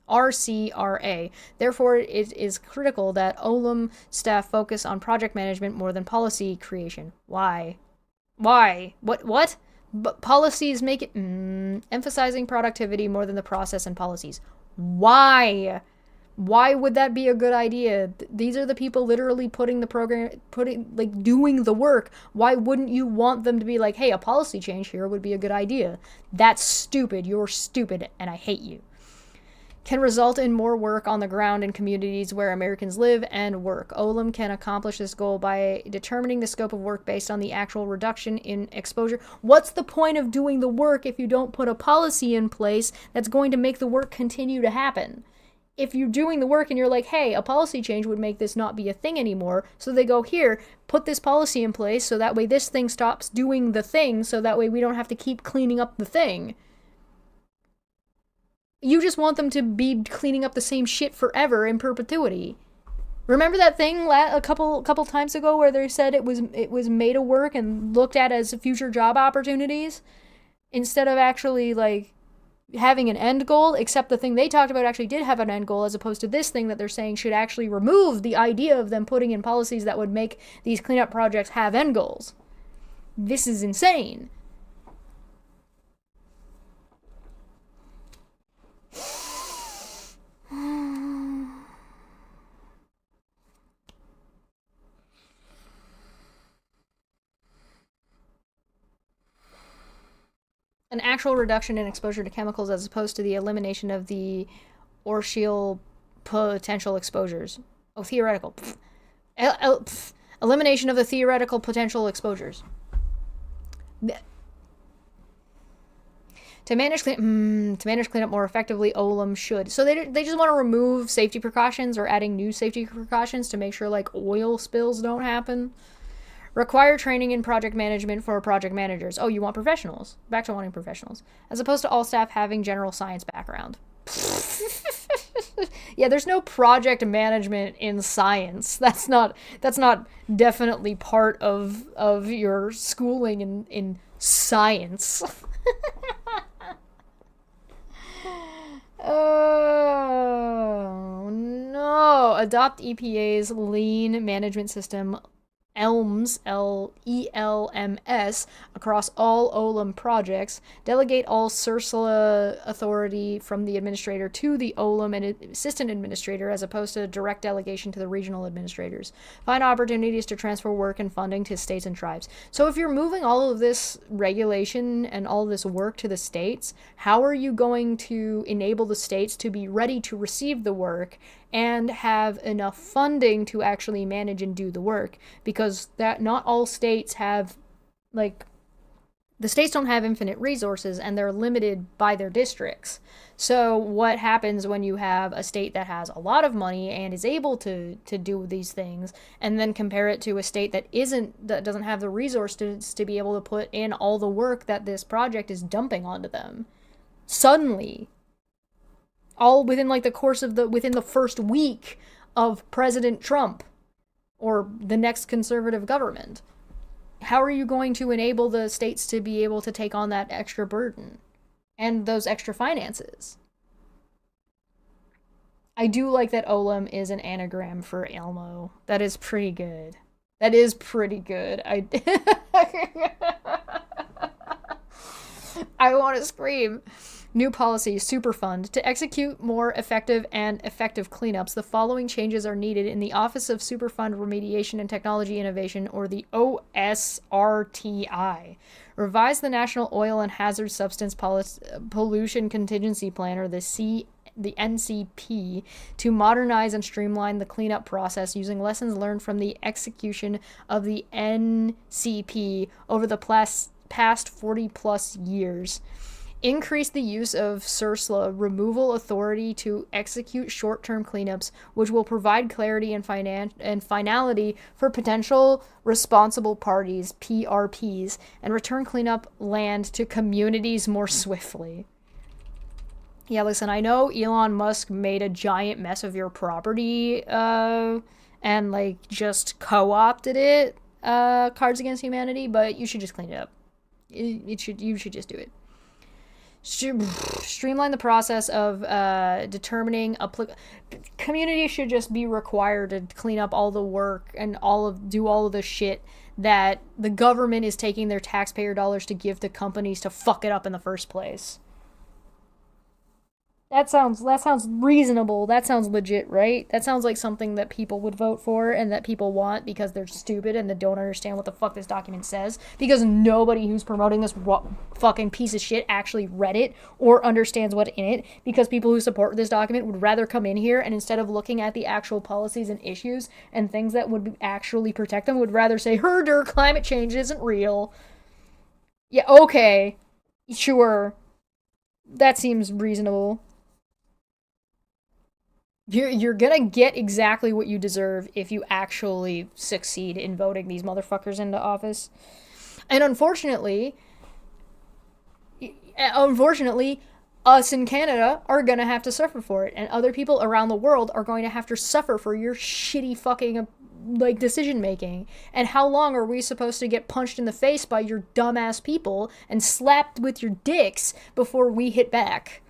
RCRA. Therefore, it is critical that OLEM staff focus on project management more than policy creation. Why? What? But policies make it... emphasizing productivity more than the process and policies. Why? Why would that be a good idea? These are the people literally doing the work. Why wouldn't you want them to be like, hey, a policy change here would be a good idea? That's stupid. You're stupid, and I hate you. Can result in more work on the ground in communities where Americans live and work. OLEM can accomplish this goal by determining the scope of work based on the actual reduction in exposure. What's the point of doing the work if you don't put a policy in place that's going to make the work continue to happen? If you're doing the work and you're like, hey, a policy change would make this not be a thing anymore, so they go, here, put this policy in place so that way this thing stops doing the thing, so that way we don't have to keep cleaning up the thing. You just want them to be cleaning up the same shit forever in perpetuity. Remember that thing a couple times ago where they said it was made of work and looked at as future job opportunities instead of actually like having an end goal, except the thing they talked about actually did have an end goal, as opposed to this thing that they're saying should actually remove the idea of them putting in policies that would make these cleanup projects have end goals. This is insane. An actual reduction in exposure to chemicals as opposed to the elimination of the orchial potential exposures. Oh, theoretical. Elimination of the theoretical potential exposures. To manage cleanup more effectively, OLEM should. So they just want to remove safety precautions or adding new safety precautions to make sure like oil spills don't happen. Require training in project management for project managers. Oh, you want professionals. Back to wanting professionals. As opposed to all staff having general science background. Yeah, there's no project management in science. That's not definitely part of your schooling in science. Oh, no. Adopt EPA's lean management system, ELMS, ELMS, across all OLEM projects. Delegate all CERCLA authority from the administrator to the OLEM and assistant administrator, as opposed to direct delegation to the regional administrators. Find opportunities to transfer work and funding to states and tribes. So if you're moving all of this regulation and all this work to the states, how are you going to enable the states to be ready to receive the work and have enough funding to actually manage and do the work? Because that not all states have, like, the states don't have infinite resources and they're limited by their districts. So what happens when you have a state that has a lot of money and is able to do these things, and then compare it to a state that doesn't have the resources to be able to put in all the work that this project is dumping onto them? Suddenly, all within like the course of within the first week of President Trump or the next conservative government, how are you going to enable the states to be able to take on that extra burden and those extra finances? I do like that Olam is an anagram for Elmo. That is pretty good. That is pretty good. I want to scream. New policy, Superfund. To execute more effective cleanups, the following changes are needed in the Office of Superfund Remediation and Technology Innovation, or the OSRTI. Revise the National Oil and Hazard Substance Pollution Contingency Plan, or the NCP, to modernize and streamline the cleanup process using lessons learned from the execution of the NCP over the past 40 plus years. Increase the use of CERSLA removal authority to execute short-term cleanups, which will provide clarity and finality for potential responsible parties, PRPs, and return cleanup land to communities more swiftly. Yeah, listen, I know Elon Musk made a giant mess of your property, and like just co-opted it, Cards Against Humanity, but you should just clean it up. You should just do it. Streamline the process of determining community should just be required to clean up all the work and do all of the shit that the government is taking their taxpayer dollars to give to companies to fuck it up in the first place. That sounds reasonable. That sounds legit, right? That sounds like something that people would vote for and that people want because they're stupid and they don't understand what the fuck this document says, because nobody who's promoting this fucking piece of shit actually read it or understands what's in it, because people who support this document would rather come in here and instead of looking at the actual policies and issues and things that would actually protect them, would rather say, herder, climate change isn't real. Yeah, okay. Sure. That seems reasonable. You're gonna get exactly what you deserve if you actually succeed in voting these motherfuckers into office. And unfortunately, us in Canada are gonna have to suffer for it, and other people around the world are going to have to suffer for your shitty fucking like decision making. And how long are we supposed to get punched in the face by your dumbass people and slapped with your dicks before we hit back?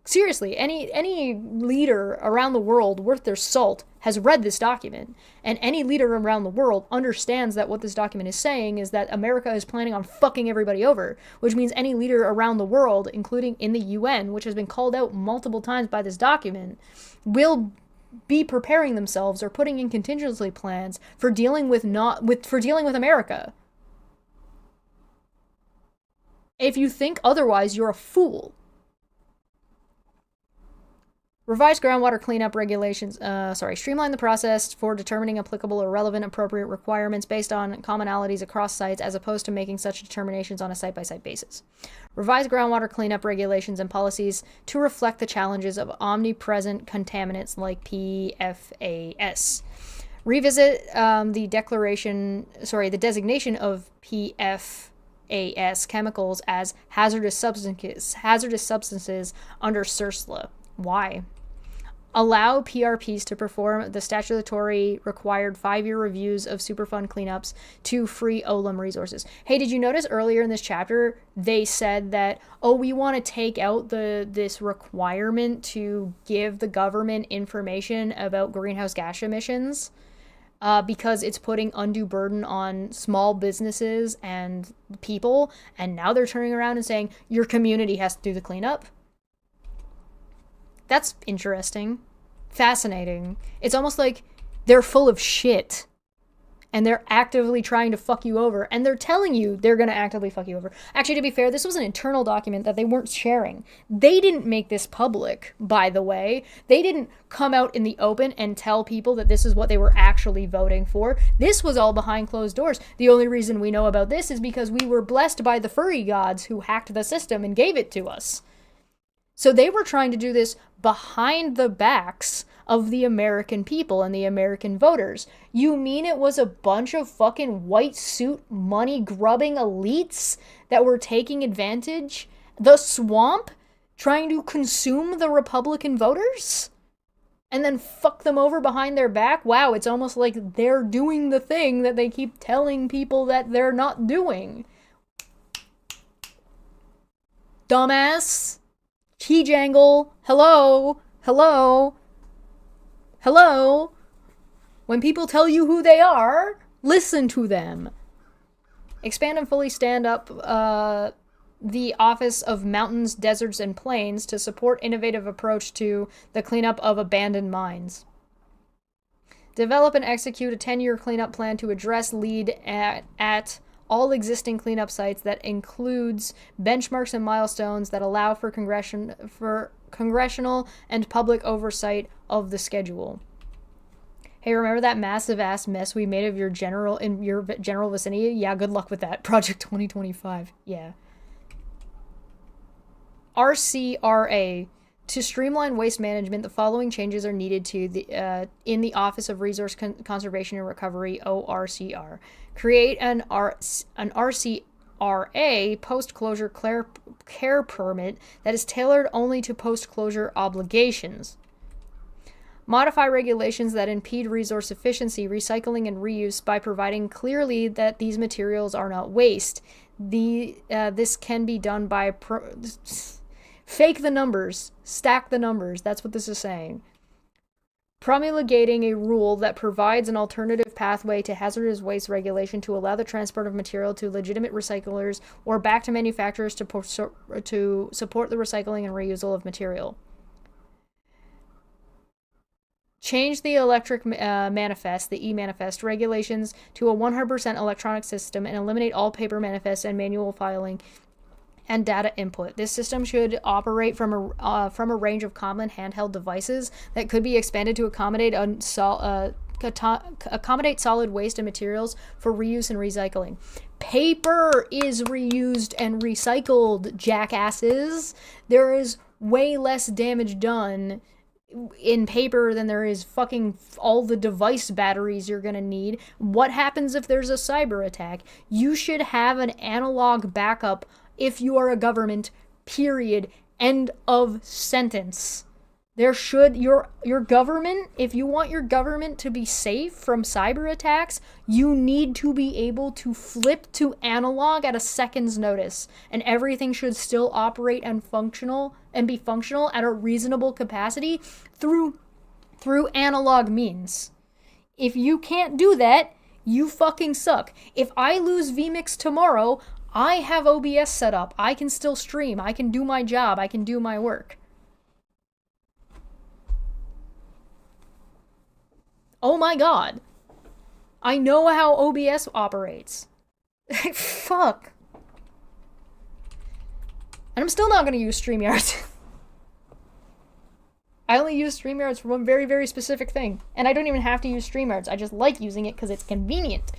Seriously, any leader around the world worth their salt has read this document, and any leader around the world understands that what this document is saying is that America is planning on fucking everybody over, which means any leader around the world, including in the UN, which has been called out multiple times by this document, will be preparing themselves or putting in contingency plans for dealing with America. If you think otherwise, you're a fool. Revise groundwater cleanup regulations. Streamline the process for determining applicable or relevant appropriate requirements based on commonalities across sites, as opposed to making such determinations on a site-by-site basis. Revise groundwater cleanup regulations and policies to reflect the challenges of omnipresent contaminants like PFAS. Revisit the designation of PFAS chemicals as hazardous substances under CERSLA. Why? Allow PRPs to perform the statutory required 5-year reviews of Superfund cleanups to free Olam resources. Hey, did you notice earlier in this chapter they said that, we want to take out this requirement to give the government information about greenhouse gas emissions because it's putting undue burden on small businesses and people, and now they're turning around and saying your community has to do the cleanup? That's interesting. Fascinating. It's almost like they're full of shit. and they're actively trying to fuck you over, and they're telling you they're going to actively fuck you over. Actually, to be fair, this was an internal document that they weren't sharing. They didn't make this public, by the way. They didn't come out in the open and tell people that this is what they were actually voting for. This was all behind closed doors. The only reason we know about this is because we were blessed by the furry gods who hacked the system and gave it to us. So they were trying to do this behind the backs of the American people and the American voters. You mean it was a bunch of fucking white suit money grubbing elites that were taking advantage? The swamp? Trying to consume the Republican voters? And then fuck them over behind their back? Wow, it's almost like they're doing the thing that they keep telling people that they're not doing. Dumbass. Keyjangle. Hello. Hello. Hello? When people tell you who they are, listen to them. Expand and fully stand up the Office of Mountains, Deserts, and Plains to support innovative approach to the cleanup of abandoned mines. Develop and execute a 10-year cleanup plan to address lead at all existing cleanup sites that includes benchmarks and milestones that allow for congressional and public oversight of the schedule. Hey, remember that massive ass mess we made of your general vicinity? Yeah, good luck with that. Project 2025. Yeah. RCRA. To streamline waste management, the following changes are needed to in the Office of Resource Conservation and Recovery, ORCR. Create an RCRA post-closure care permit that is tailored only to post-closure obligations. Modify regulations that impede resource efficiency, recycling, and reuse by providing clearly that these materials are not waste. This can be done by fake the numbers, stack the numbers. That's what this is saying. Promulgating a rule that provides an alternative pathway to hazardous waste regulation to allow the transport of material to legitimate recyclers or back to manufacturers to support the recycling and reusal of material. Change the electric manifest, the e-manifest regulations to a 100% electronic system and eliminate all paper manifests and manual filing and data input. This system should operate from a range of common handheld devices that could be expanded to accommodate solid waste and materials for reuse and recycling. Paper is reused and recycled, jackasses. There is way less damage done in paper than there is fucking all the device batteries you're gonna need. What happens if there's a cyber attack? You should have an analog backup if you are a government, period. End of sentence. There should, your government, if you want your government to be safe from cyber attacks, you need to be able to flip to analog at a second's notice. And everything should still operate and be functional at a reasonable capacity through analog means. If you can't do that, you fucking suck. If I lose vMix tomorrow, I have OBS set up. I can still stream. I can do my job. I can do my work. Oh my god. I know how OBS operates. Fuck. And I'm still not going to use StreamYard. I only use StreamYards for one very, very specific thing. And I don't even have to use StreamYards. I just like using it because it's convenient.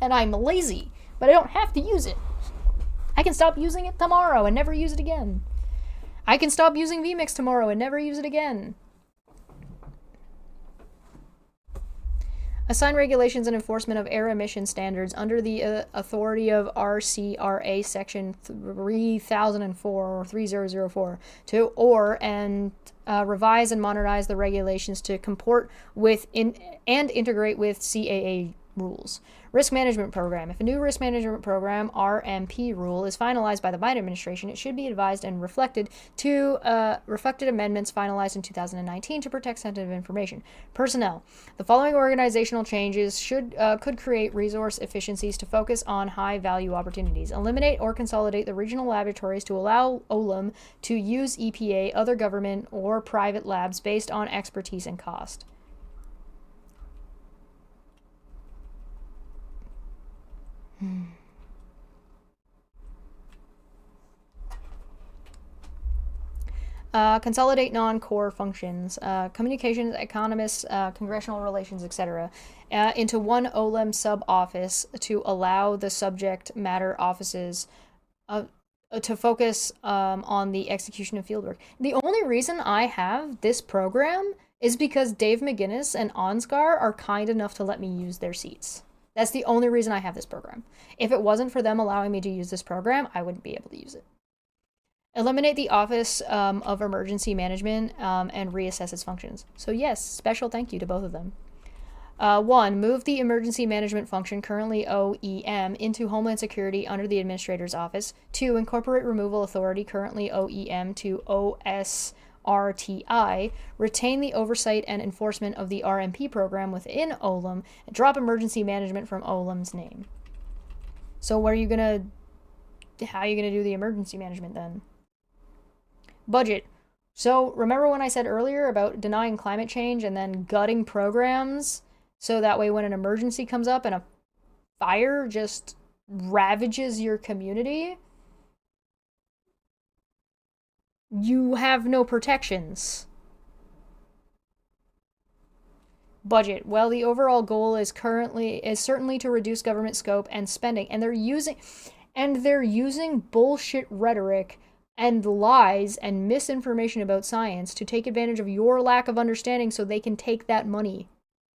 And I'm lazy. But I don't have to use it. I can stop using it tomorrow and never use it again. I can stop using vMix tomorrow and never use it again. Assign regulations and enforcement of air emission standards under the authority of RCRA Section 3004 or 3004 and revise and modernize the regulations to comport with and integrate with CAA rules. Risk Management Program. If a new Risk Management Program, RMP rule, is finalized by the Biden administration, it should be advised and reflected amendments finalized in 2019 to protect sensitive information. Personnel. The following organizational changes could create resource efficiencies to focus on high-value opportunities. Eliminate or consolidate the regional laboratories to allow OLM to use EPA, other government, or private labs based on expertise and cost. Consolidate non-core functions, communications, economists, congressional relations, etc., into one OLEM sub-office to allow the subject matter offices to focus on the execution of fieldwork. The only reason I have this program is because Dave McGinnis and Ansgar are kind enough to let me use their seats. That's the only reason I have this program. If it wasn't for them allowing me to use this program, I wouldn't be able to use it. Eliminate the Office of Emergency Management and reassess its functions. So yes, special thank you to both of them. 1. Move the Emergency Management function, currently OEM, into Homeland Security under the Administrator's Office. 2. Incorporate Removal Authority, currently OEM, to OSRTI. Retain the oversight and enforcement of the RMP program within OLEM, and drop Emergency Management from OLEM's name. So how are you gonna do the emergency management then? Budget. So remember when I said earlier about denying climate change and then gutting programs so that way when an emergency comes up and a fire just ravages your community, you have no protections. Budget. Well, the overall goal is certainly to reduce government scope and spending, and they're using bullshit rhetoric and lies and misinformation about science to take advantage of your lack of understanding so they can take that money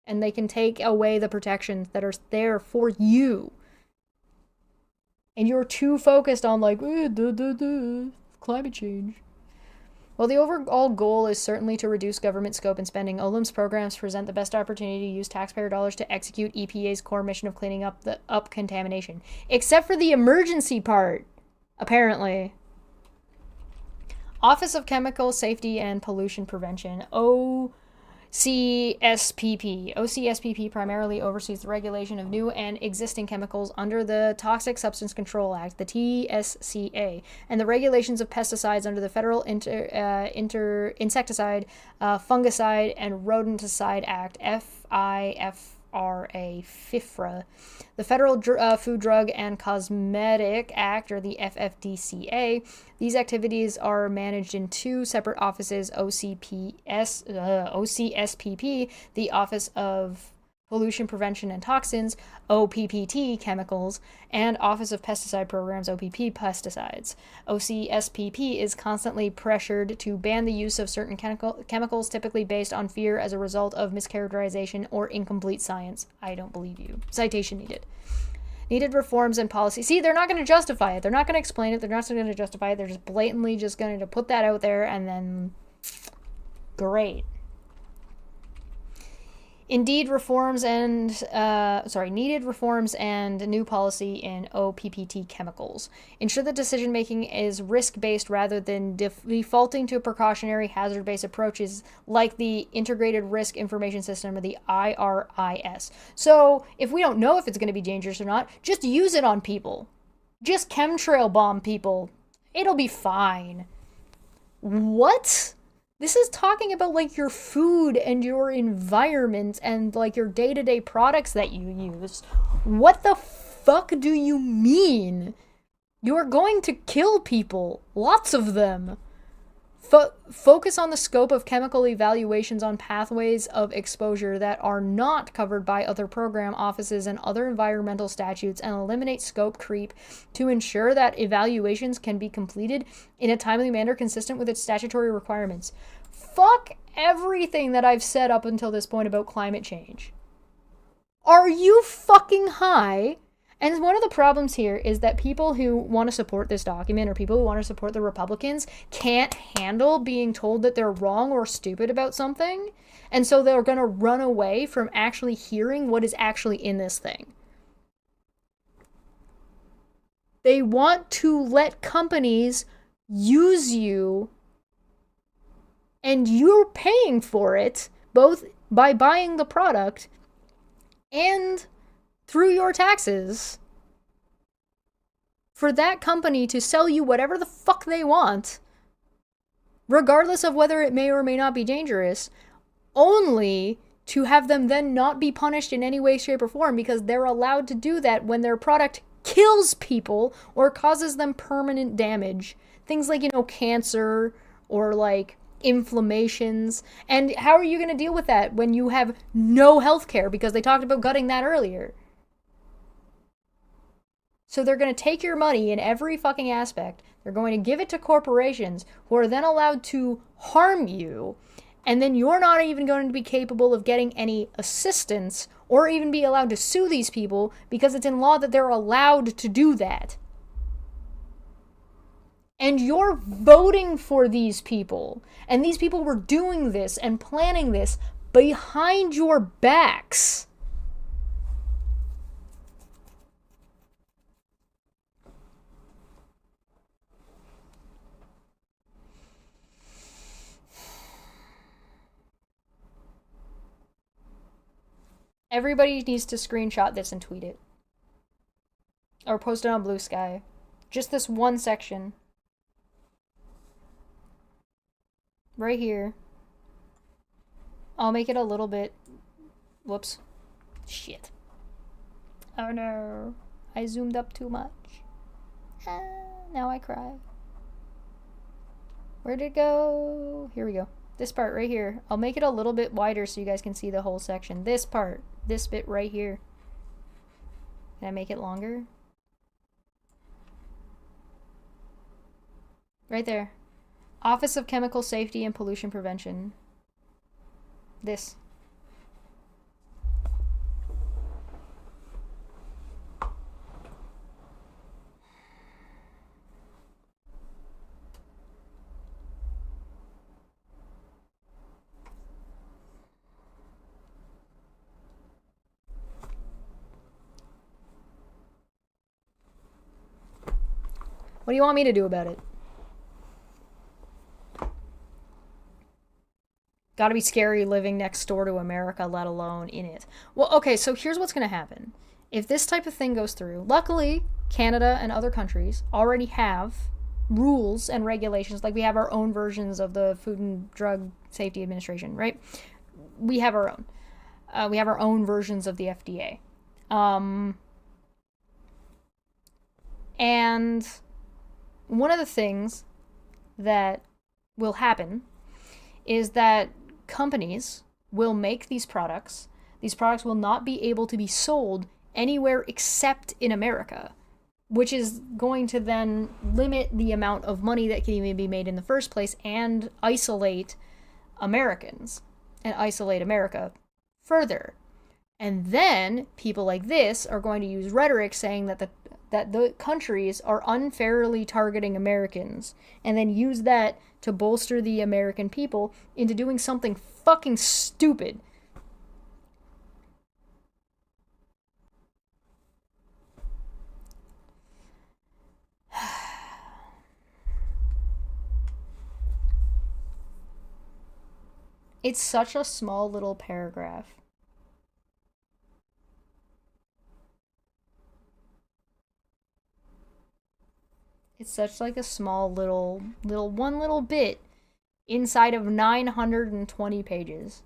and they can take away the protections that are there for you. And you're too focused on climate change. Well, the overall goal is certainly to reduce government scope and spending. OLEM's programs present the best opportunity to use taxpayer dollars to execute EPA's core mission of cleaning up contamination. Except for the emergency part, apparently. Office of Chemical Safety and Pollution Prevention, OCSPP. OCSPP primarily oversees the regulation of new and existing chemicals under the Toxic Substance Control Act, the TSCA, and the regulations of pesticides under the Federal Insecticide, Fungicide, and Rodenticide Act, FIFRA, the Federal Food, Drug, and Cosmetic Act, or the FFDCA. These activities are managed in two separate offices, OCSPP, the Office of Pollution Prevention and Toxins, OPPT, Chemicals, and Office of Pesticide Programs, OPP, Pesticides. OCSPP is constantly pressured to ban the use of certain chemicals, typically based on fear as a result of mischaracterization or incomplete science. I don't believe you. Citation needed. Needed reforms and policy. See, they're not going to justify it. They're not going to explain it. They're not going to justify it. They're just blatantly just going to put that out there and then great. Needed reforms and new policy in OPPT chemicals. Ensure that decision making is risk-based rather than defaulting to precautionary hazard-based approaches like the Integrated Risk Information System, or the IRIS. So if we don't know if it's going to be dangerous or not, just use it on people. Just chemtrail bomb people. It'll be fine. What? This is talking about your food and your environment and your day-to-day products that you use. What the fuck do you mean? You're going to kill people. Lots of them. Focus on the scope of chemical evaluations on pathways of exposure that are not covered by other program offices and other environmental statutes, and eliminate scope creep to ensure that evaluations can be completed in a timely manner consistent with its statutory requirements. Fuck everything that I've said up until this point about climate change. Are you fucking high? And one of the problems here is that people who want to support this document, or people who want to support the Republicans, can't handle being told that they're wrong or stupid about something. And so they're going to run away from actually hearing what is actually in this thing. They want to let companies use you, and you're paying for it, both by buying the product and through your taxes, for that company to sell you whatever the fuck they want, regardless of whether it may or may not be dangerous, only to have them then not be punished in any way, shape, or form because they're allowed to do that when their product kills people or causes them permanent damage. Things like, cancer or like inflammations. And how are you going to deal with that when you have no health care? Because they talked about gutting that earlier. So they're going to take your money in every fucking aspect. They're going to give it to corporations who are then allowed to harm you. And then you're not even going to be capable of getting any assistance or even be allowed to sue these people because it's in law that they're allowed to do that. And you're voting for these people. And these people were doing this and planning this behind your backs. Everybody needs to screenshot this and tweet it. Or post it on Blue Sky. Just this one section. Right here. I'll make it a little bit... Whoops. Shit. Oh no. I zoomed up too much. Now I cry. Where'd it go? Here we go. This part right here. I'll make it a little bit wider so you guys can see the whole section. This part. This bit right here. Can I make it longer? Right there. Office of Chemical Safety and Pollution Prevention. This. What do you want me to do about it? Gotta be scary living next door to America, let alone in it. Well, okay, so here's what's gonna happen. If this type of thing goes through, luckily, Canada and other countries already have rules and regulations. Like, we have our own versions of the Food and Drug Safety Administration, right? We have our own. We have our own versions of the FDA. And one of the things that will happen is that companies will make these products. These products will not be able to be sold anywhere except in America, which is going to then limit the amount of money that can even be made in the first place and isolate Americans and isolate America further. And then people like this are going to use rhetoric saying that the countries are unfairly targeting Americans, and then use that to bolster the American people into doing something fucking stupid. It's such a small little paragraph. It's such like a small little one little bit inside of 920 pages.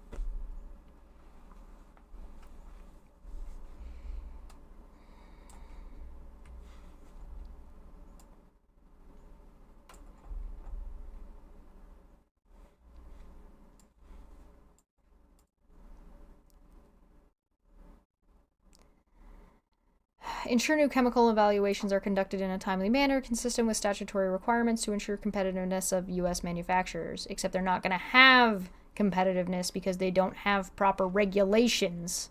Ensure new chemical evaluations are conducted in a timely manner consistent with statutory requirements to ensure competitiveness of U.S. manufacturers. Except they're not going to have competitiveness because they don't have proper regulations.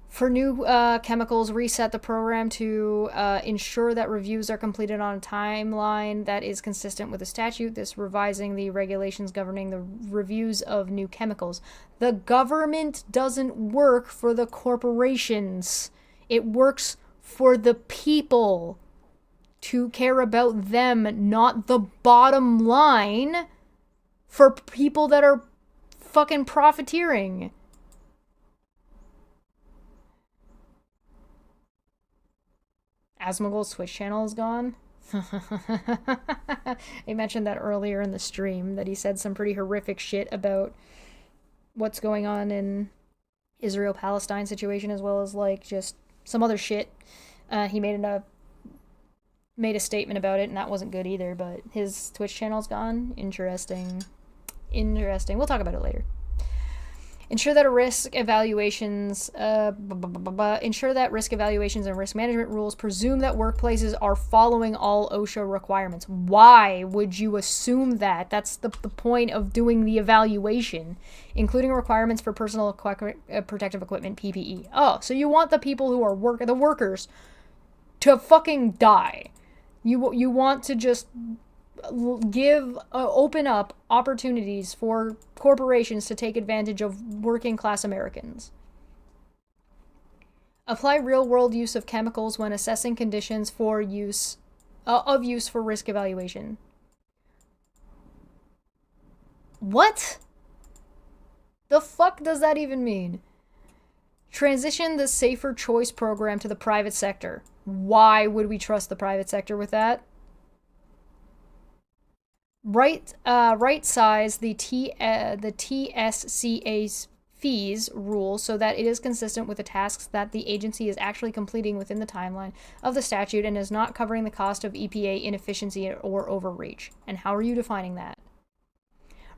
For new chemicals, reset the program to ensure that reviews are completed on a timeline that is consistent with the statute. This revising the regulations governing the reviews of new chemicals. The government doesn't work for the corporations. It works for the people, to care about them, not the bottom line for people that are fucking profiteering. Asmongold's Twitch channel is gone. I mentioned that earlier in the stream, that he said some pretty horrific shit about what's going on in Israel-Palestine situation, as well as like just some other shit. He made a statement about it, and that wasn't good either, but his Twitch channel's gone. Interesting. We'll talk about it later. Ensure that risk evaluations and risk management rules presume that workplaces are following all OSHA requirements. Why would you assume that? That's the point of doing the evaluation, including requirements for personal protective equipment, PPE. Oh, so you want the people who are the workers to fucking die. You want to just open up opportunities for corporations to take advantage of working class Americans. Apply real-world use of chemicals when assessing conditions for use for risk evaluation. What? The fuck does that even mean? Transition the Safer Choice program to the private sector. Why would we trust the private sector with that? Right size the TSCA's fees rule so that it is consistent with the tasks that the agency is actually completing within the timeline of the statute and is not covering the cost of EPA inefficiency or overreach. And how are you defining that?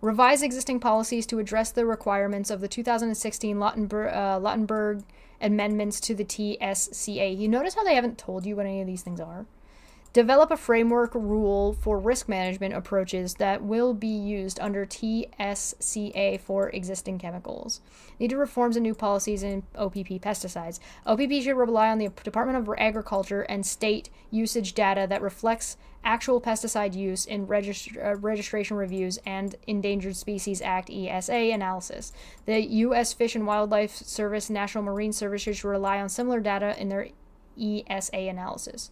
Revise existing policies to address the requirements of the 2016 Lautenberg amendments to the TSCA. You notice how they haven't told you what any of these things are? Develop a framework rule for risk management approaches that will be used under TSCA for existing chemicals. Needed reforms and new policies in OPP pesticides. OPP should rely on the Department of Agriculture and state usage data that reflects actual pesticide use in registration reviews and Endangered Species Act ESA analysis. The U.S. Fish and Wildlife Service, National Marine Service should rely on similar data in their ESA analysis.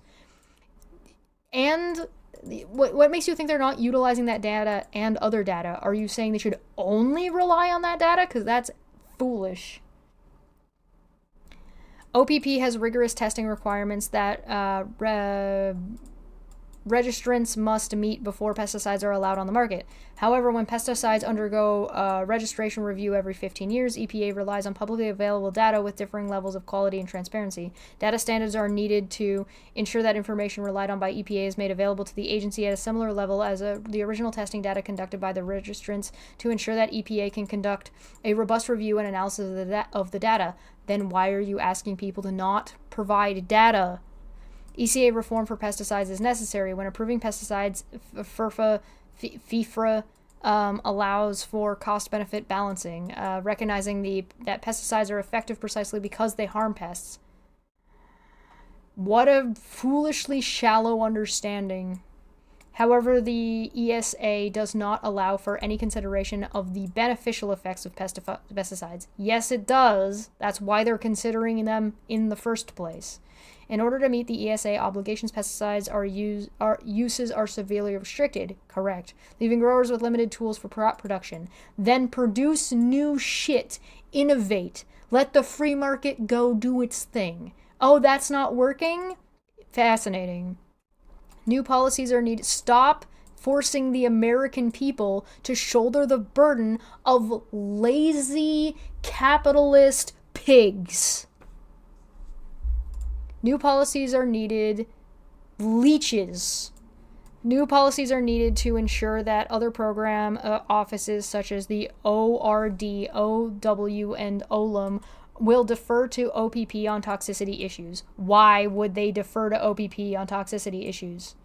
And what makes you think they're not utilizing that data and other data? Are you saying they should only rely on that data? Because that's foolish. OPP has rigorous testing requirements that registrants must meet before pesticides are allowed on the market. However, when pesticides undergo registration review every 15 years, EPA relies on publicly available data with differing levels of quality and transparency. Data standards are needed to ensure that information relied on by EPA is made available to the agency at a similar level as the original testing data conducted by the registrants to ensure that EPA can conduct a robust review and analysis of the data. Then why are you asking people to not provide data? ECA reform for pesticides is necessary. When approving pesticides, FIFRA allows for cost-benefit balancing, recognizing that pesticides are effective precisely because they harm pests. What a foolishly shallow understanding. However, the ESA does not allow for any consideration of the beneficial effects of pesticides. Yes, it does. That's why they're considering them in the first place. In order to meet the ESA obligations, pesticides uses are severely restricted, correct, leaving growers with limited tools for crop production. Then produce new shit, innovate, let the free market go do its thing. Oh, that's not working? Fascinating. New policies are needed. Stop forcing the American people to shoulder the burden of lazy capitalist pigs. New policies are needed. Leeches. New policies are needed to ensure that other program offices such as the ORD, OW, and OLUM will defer to OPP on toxicity issues. Why would they defer to OPP on toxicity issues?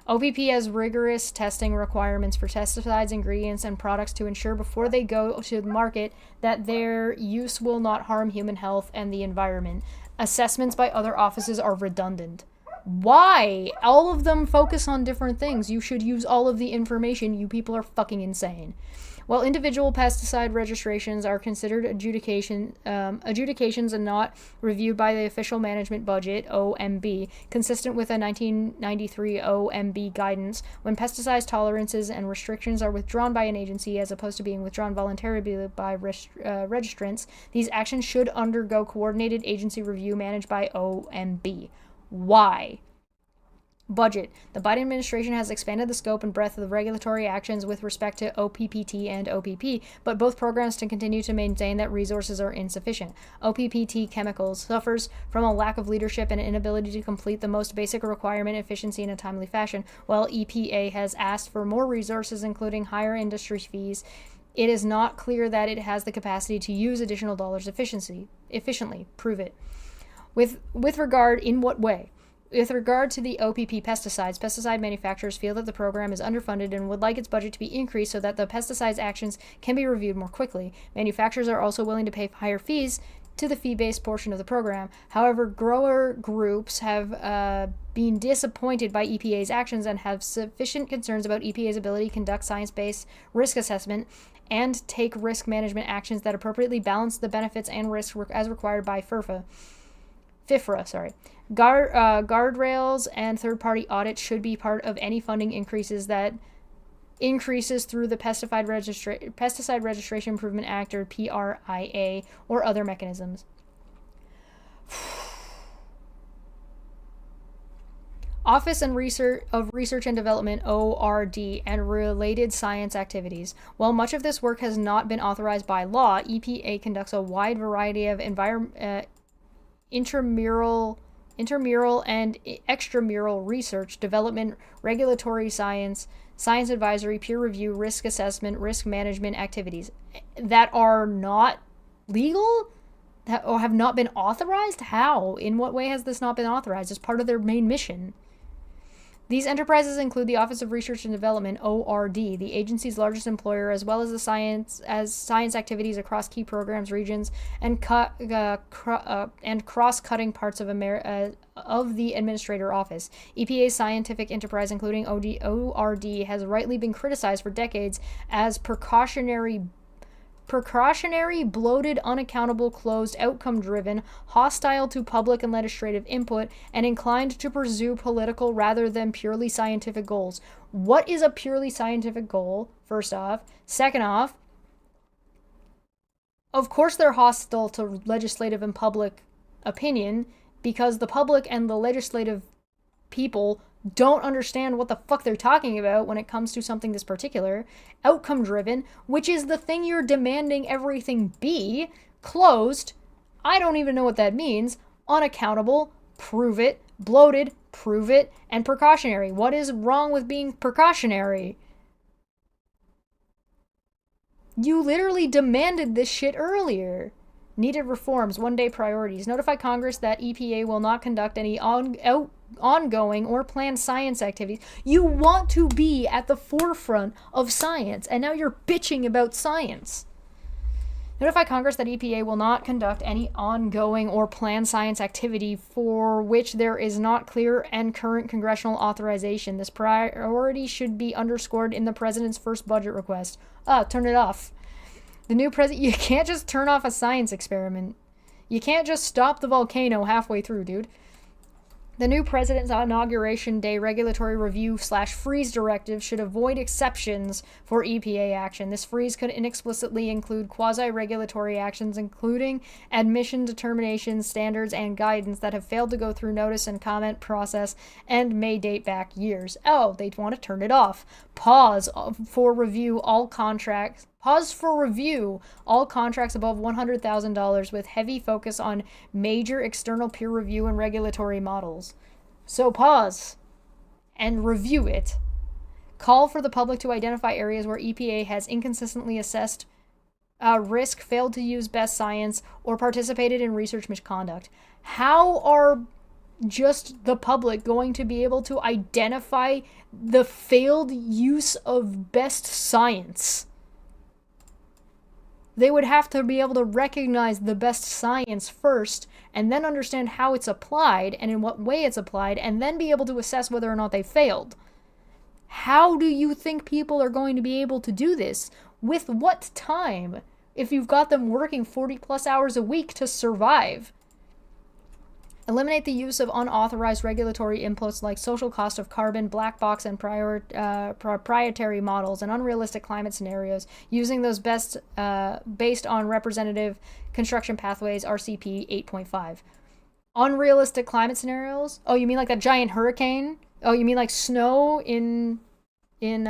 OPP has rigorous testing requirements for pesticides, ingredients, and products to ensure before they go to the market that their use will not harm human health and the environment. Assessments by other offices are redundant. Why? All of them focus on different things. You should use all of the information. You people are fucking insane. While individual pesticide registrations are considered adjudications and not reviewed by the Official Management Budget, OMB, consistent with a 1993 OMB guidance, when pesticide tolerances and restrictions are withdrawn by an agency as opposed to being withdrawn voluntarily by registrants, these actions should undergo coordinated agency review managed by OMB. Why? Budget. The Biden administration has expanded the scope and breadth of the regulatory actions with respect to OPPT and OPP, but both programs to continue to maintain that resources are insufficient. OPPT chemicals suffers from a lack of leadership and inability to complete the most basic requirement efficiency in a timely fashion, while EPA has asked for more resources, including higher industry fees. It is not clear that it has the capacity to use additional dollars efficiently. Prove it. With regard, in what way? With regard to the OPP pesticides, pesticide manufacturers feel that the program is underfunded and would like its budget to be increased so that the pesticides actions can be reviewed more quickly. Manufacturers are also willing to pay higher fees to the fee-based portion of the program. However, grower groups have been disappointed by EPA's actions and have sufficient concerns about EPA's ability to conduct science-based risk assessment and take risk management actions that appropriately balance the benefits and risks as required by FIFRA. Guardrails and third-party audits should be part of any funding increases through the Pesticide Registration Improvement Act, or PRIA, or other mechanisms. Office and Research and Development, ORD, and related science activities. While much of this work has not been authorized by law, EPA conducts a wide variety of intramural and extramural research, development, regulatory science, science advisory, peer review, risk assessment, risk management activities that are not legal, or have not been authorized. How? In what way has this not been authorized as part of their main mission? These enterprises include the Office of Research and Development, ORD, the agency's largest employer, as well as the science activities across key programs, regions, and cross-cutting parts of the Administrator Office. EPA's scientific enterprise, including ORD, has rightly been criticized for decades as precautionary, bloated, unaccountable, closed, outcome-driven, hostile to public and legislative input, and inclined to pursue political rather than purely scientific goals. What is a purely scientific goal, first off? Second off, of course they're hostile to legislative and public opinion, because the public and the legislative people don't understand what the fuck they're talking about when it comes to something this particular. Outcome driven, which is the thing you're demanding everything be. Closed, I don't even know what that means. Unaccountable, prove it. Bloated, prove it. And precautionary. What is wrong with being precautionary? You literally demanded this shit earlier. Needed reforms, one-day priorities. Notify Congress that EPA will not conduct any ongoing or planned science activities. You want to be at the forefront of science, and now you're bitching about science. Notify Congress that EPA will not conduct any ongoing or planned science activity for which there is not clear and current congressional authorization. This priority should be underscored in the president's first budget request. Turn it off. The new president, you can't just turn off a science experiment. You can't just stop the volcano halfway through, dude. The new president's inauguration day regulatory review / freeze directive should avoid exceptions for EPA action. This freeze could inexplicitly include quasi-regulatory actions, including admission determinations, standards, and guidance that have failed to go through notice and comment process and may date back years. Oh, they want to turn it off. Pause for review all contracts above $100,000 with heavy focus on major external peer review and regulatory models. So pause and review it. Call for the public to identify areas where EPA has inconsistently assessed risk, failed to use best science, or participated in research misconduct. How are just the public going to be able to identify the failed use of best science? They would have to be able to recognize the best science first, and then understand how it's applied and in what way it's applied, and then be able to assess whether or not they failed. How do you think people are going to be able to do this? With what time? If you've got them working 40 plus hours a week to survive. Eliminate the use of unauthorized regulatory inputs like social cost of carbon, black box, and proprietary models, and unrealistic climate scenarios, using those based on representative construction pathways, RCP 8.5. Unrealistic climate scenarios? Oh, you mean like that giant hurricane Oh, you mean like snow in in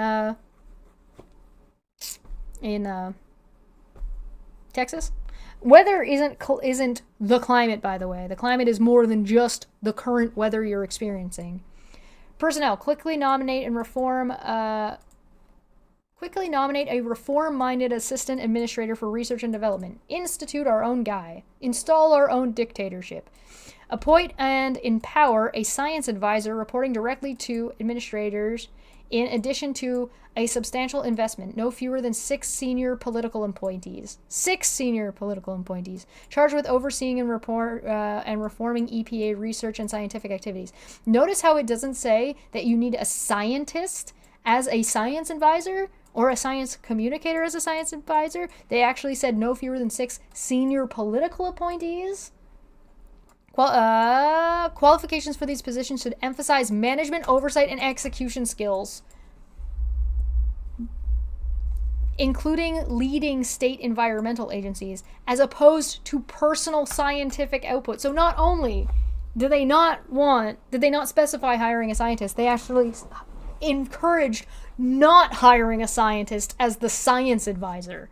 Texas? Weather isn't the climate, by the way. The climate is more than just the current weather you're experiencing. Personnel, quickly nominate a reform-minded assistant administrator for research and development. Institute our own guy. Install our own dictatorship. Appoint and empower a science advisor reporting directly to administrators, in addition to a substantial investment, no fewer than 6 senior political appointees. 6 senior political appointees charged with overseeing and reforming EPA research and scientific activities. Notice how it doesn't say that you need a scientist as a science advisor or a science communicator as a science advisor. They actually said no fewer than 6 senior political appointees. Qualifications for these positions should emphasize management, oversight, and execution skills, including leading state environmental agencies, as opposed to personal scientific output. So not only did they not specify hiring a scientist, they actually encouraged not hiring a scientist as the science advisor.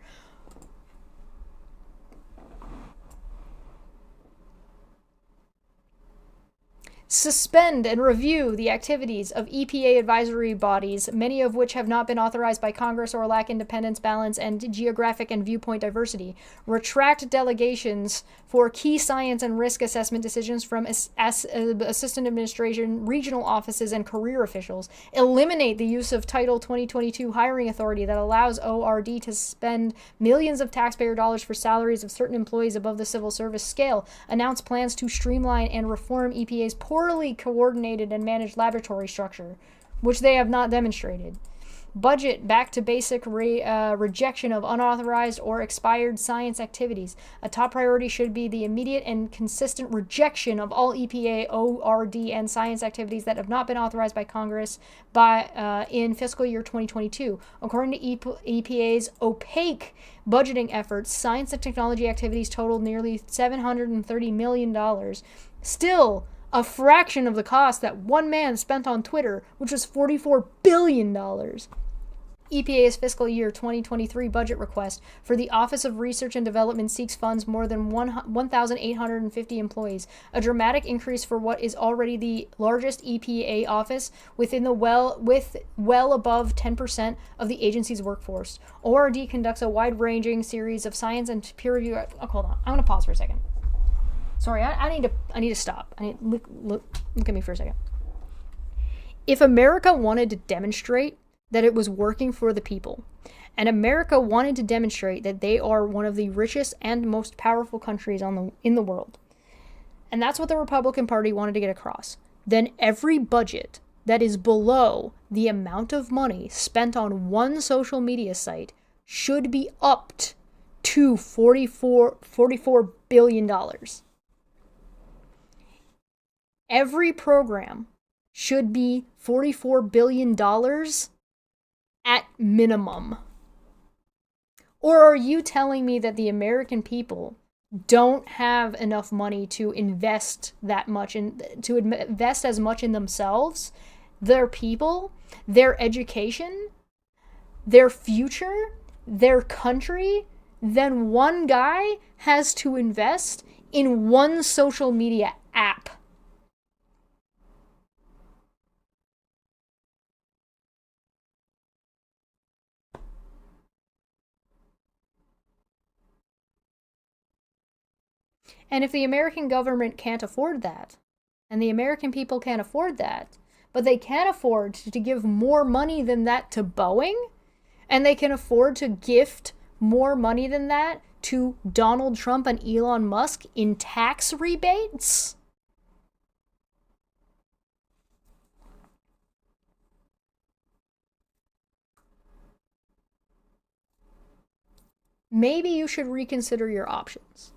Suspend and review the activities of EPA advisory bodies, many of which have not been authorized by Congress or lack independence, balance, and geographic and viewpoint diversity. Retract delegations for key science and risk assessment decisions from assistant administration, regional offices, and career officials. Eliminate the use of Title 2022 hiring authority that allows ORD to spend millions of taxpayer dollars for salaries of certain employees above the civil service scale. Announce plans to streamline and reform EPA's poorly coordinated and managed laboratory structure, which they have not demonstrated. Budget back to basic rejection of unauthorized or expired science activities. A top priority should be the immediate and consistent rejection of all EPA, ORD, and science activities that have not been authorized by Congress in fiscal year 2022. According to EPA's opaque budgeting efforts, science and technology activities totaled nearly $730 million. Still, a fraction of the cost that one man spent on Twitter, which was $44 billion. EPA's fiscal year 2023 budget request for the Office of Research and Development seeks funds more than 1,850 employees, a dramatic increase for what is already the largest EPA office with well above 10% of the agency's workforce. ORD conducts a wide-ranging series of science and peer review. Oh, hold on, I'm going to pause for a second. Sorry, I need to stop. Look at me for a second. If America wanted to demonstrate that it was working for the people, and America wanted to demonstrate that they are one of the richest and most powerful countries in the world, and that's what the Republican Party wanted to get across, then every budget that is below the amount of money spent on one social media site should be upped to $44 billion. Every program should be $44 billion at minimum. Or are you telling me that the American people don't have enough money to invest as much in themselves, their people, their education, their future, their country, then one guy has to invest in one social media app? And if the American government can't afford that, and the American people can't afford that, but they can afford to give more money than that to Boeing, and they can afford to gift more money than that to Donald Trump and Elon Musk in tax rebates, maybe you should reconsider your options.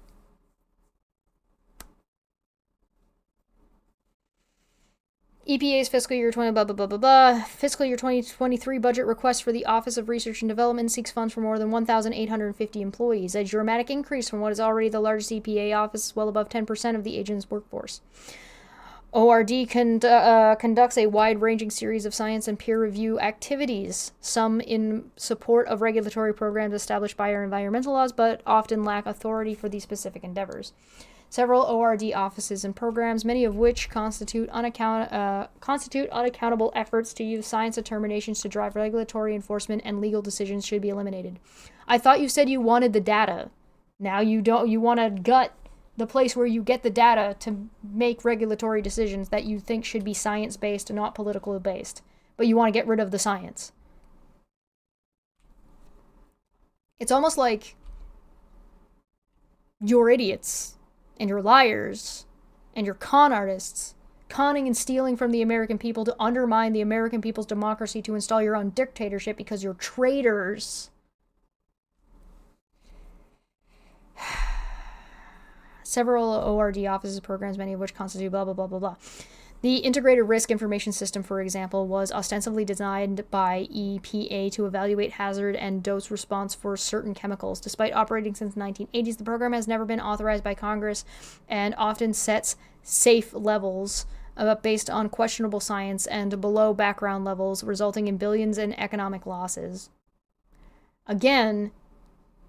EPA's fiscal year 2023 budget request for the Office of Research and Development seeks funds for more than 1,850 employees, a dramatic increase from what is already the largest EPA office, well above 10% of the agency's workforce. ORD conducts a wide-ranging series of science and peer review activities, some in support of regulatory programs established by our environmental laws, but often lack authority for these specific endeavors. Several ORD offices and programs, many of which constitute unaccountable efforts to use science determinations to drive regulatory enforcement and legal decisions, should be eliminated. I thought you said you wanted the data. Now you don't. You want to gut the place where you get the data to make regulatory decisions that you think should be science-based and not political-based. But you want to get rid of the science. It's almost like you're idiots, and you're liars, and you're con artists, conning and stealing from the American people to undermine the American people's democracy to install your own dictatorship because you're traitors. Several ORD offices, programs, many of which constitute blah, blah, blah, blah, blah. The Integrated Risk Information System, for example, was ostensibly designed by EPA to evaluate hazard and dose response for certain chemicals. Despite operating since the 1980s, the program has never been authorized by Congress and often sets safe levels based on questionable science and below background levels, resulting in billions in economic losses. Again,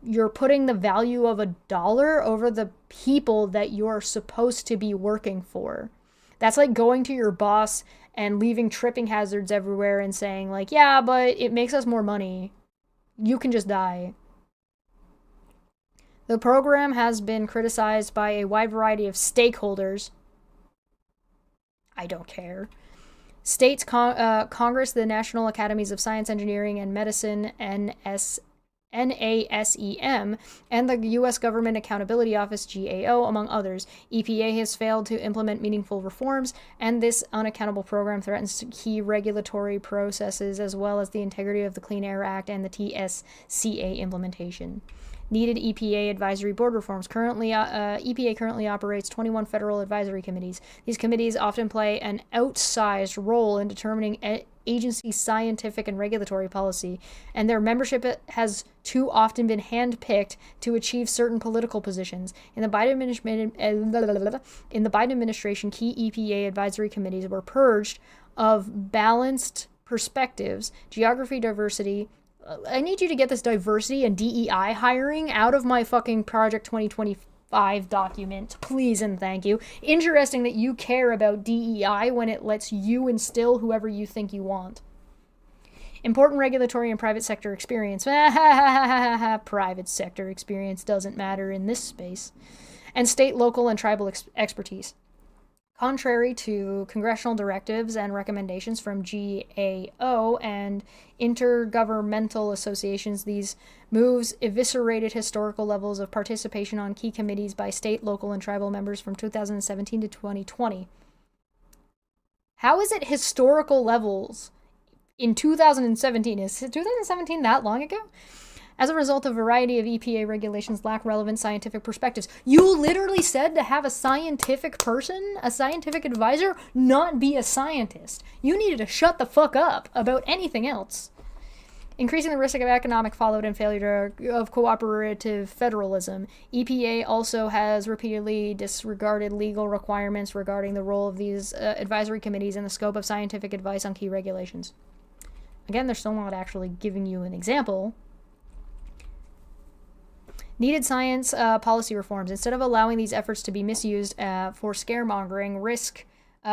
you're putting the value of $1 over the people that you're supposed to be working for. That's like going to your boss and leaving tripping hazards everywhere and saying, like, yeah, but it makes us more money. You can just die. The program has been criticized by a wide variety of stakeholders. I don't care. States, Congress, the National Academies of Science, Engineering, and Medicine, NASEM, and the U.S. Government Accountability Office, GAO, among others. EPA has failed to implement meaningful reforms, and this unaccountable program threatens key regulatory processes as well as the integrity of the Clean Air Act and the TSCA implementation. Needed EPA advisory board reforms. EPA currently operates 21 federal advisory committees. These committees often play an outsized role in determining agency scientific and regulatory policy, and their membership has too often been handpicked to achieve certain political positions. In the Biden administration, key EPA advisory committees were purged of balanced perspectives, geography, diversity. I need you to get this diversity and DEI hiring out of my fucking Project 2025 document, please and thank you. Interesting that you care about DEI when it lets you instill whoever you think you want. Important regulatory and private sector experience. Private sector experience doesn't matter in this space. And state, local, and tribal expertise. Contrary to congressional directives and recommendations from GAO and intergovernmental associations, these moves eviscerated historical levels of participation on key committees by state, local, and tribal members from 2017 to 2020. How is it historical levels in 2017? Is 2017 that long ago? As a result, a variety of EPA regulations lack relevant scientific perspectives. You literally said to have a scientific person, a scientific advisor, not be a scientist. You needed to shut the fuck up about anything else. Increasing the risk of economic fallout and failure of cooperative federalism. EPA also has repeatedly disregarded legal requirements regarding the role of these advisory committees and the scope of scientific advice on key regulations. Again, they're still not actually giving you an example. Needed science policy reforms. Instead of allowing these efforts to be misused for scaremongering, risk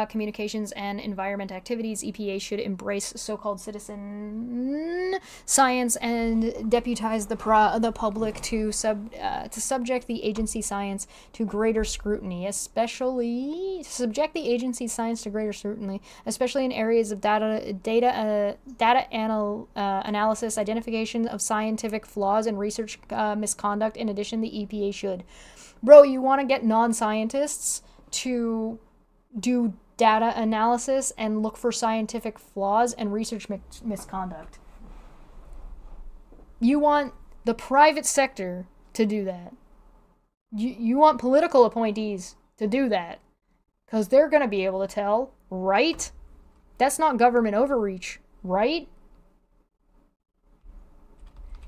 communications, and environment activities, EPA should embrace so-called citizen science and deputize the public to subject the agency science to greater scrutiny, especially in areas of data analysis, identification of scientific flaws, and research misconduct. In addition, the EPA should. Bro, you want to get non-scientists to do data analysis and look for scientific flaws and research misconduct. You want the private sector to do that. You want political appointees to do that. Because they're going to be able to tell, right? That's not government overreach, right?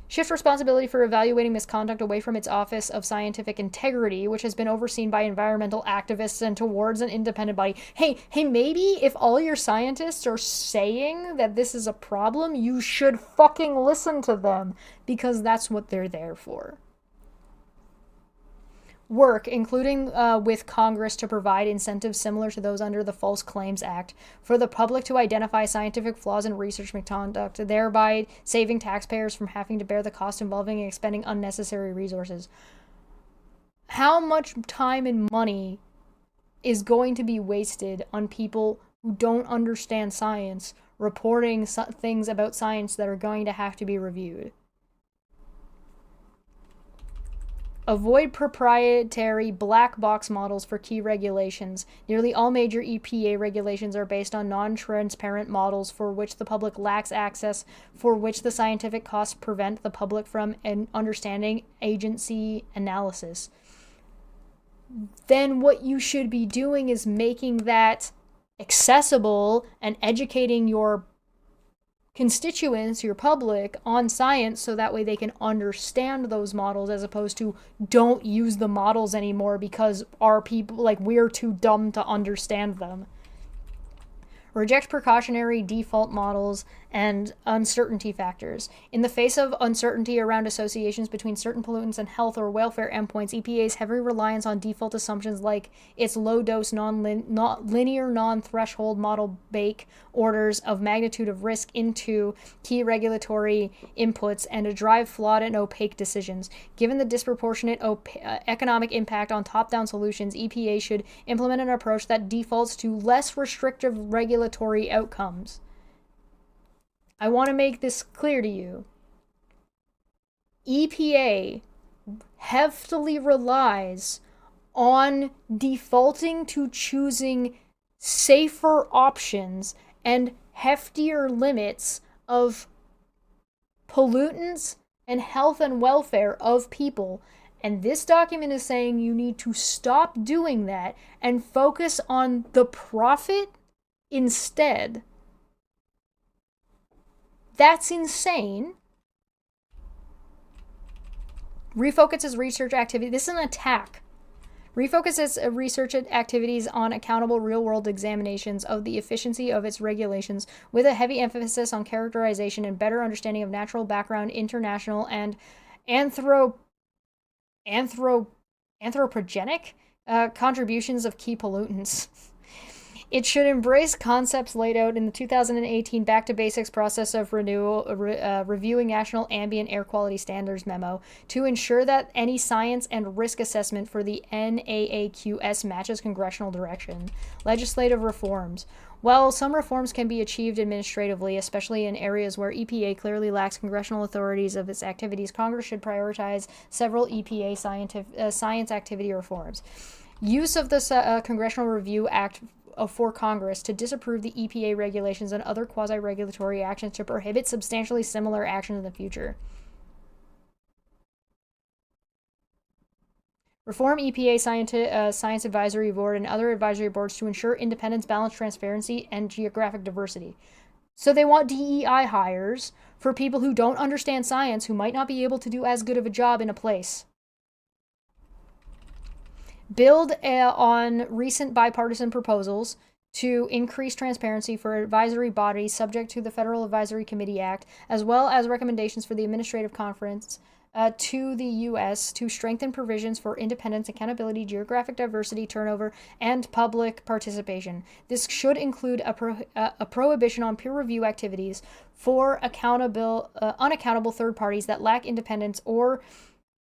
Shift responsibility for evaluating misconduct away from its Office of Scientific Integrity, which has been overseen by environmental activists, and towards an independent body. Hey, maybe if all your scientists are saying that this is a problem, you should fucking listen to them, because that's what they're there for. Work, including with Congress, to provide incentives similar to those under the False Claims Act for the public to identify scientific flaws in research misconduct, thereby saving taxpayers from having to bear the cost involving expending unnecessary resources. How much time and money is going to be wasted on people who don't understand science reporting things about science that are going to have to be reviewed? Avoid proprietary black box models for key regulations. Nearly all major EPA regulations are based on non-transparent models for which the public lacks access, for which the scientific costs prevent the public from understanding agency analysis. Then what you should be doing is making that accessible and educating your constituents, your public, on science, so that way they can understand those models, as opposed to don't use the models anymore because our people, like, we're too dumb to understand them. Reject precautionary default models and uncertainty factors. In the face of uncertainty around associations between certain pollutants and health or welfare endpoints, EPA's heavy reliance on default assumptions like its low-dose, linear, non-threshold model bake orders of magnitude of risk into key regulatory inputs and to drive flawed and opaque decisions. Given the disproportionate economic impact on top-down solutions, EPA should implement an approach that defaults to less restrictive regulatory outcomes. I want to make this clear to you. EPA heftily relies on defaulting to choosing safer options and heftier limits of pollutants and health and welfare of people. And this document is saying you need to stop doing that and focus on the profit instead. That's insane. Refocuses research activity. This is an attack. Refocuses research activities on accountable real-world examinations of the efficiency of its regulations, with a heavy emphasis on characterization and better understanding of natural background, international, and anthropogenic contributions of key pollutants. It should embrace concepts laid out in the 2018 Back to Basics process of reviewing National Ambient Air Quality Standards memo to ensure that any science and risk assessment for the NAAQS matches congressional direction. Legislative reforms. While some reforms can be achieved administratively, especially in areas where EPA clearly lacks congressional authorities of its activities, Congress should prioritize several EPA science activity reforms. Use of the Congressional Review Act for Congress to disapprove the EPA regulations and other quasi-regulatory actions to prohibit substantially similar actions in the future. Reform EPA Science Advisory Board and other advisory boards to ensure independence, balance, transparency, and geographic diversity. So they want DEI hires for people who don't understand science, who might not be able to do as good of a job in a place. Build on recent bipartisan proposals to increase transparency for advisory bodies subject to the Federal Advisory Committee Act, as well as recommendations for the Administrative Conference to the U.S. to strengthen provisions for independence, accountability, geographic diversity, turnover, and public participation. This should include a prohibition on peer review activities for unaccountable third parties that lack independence or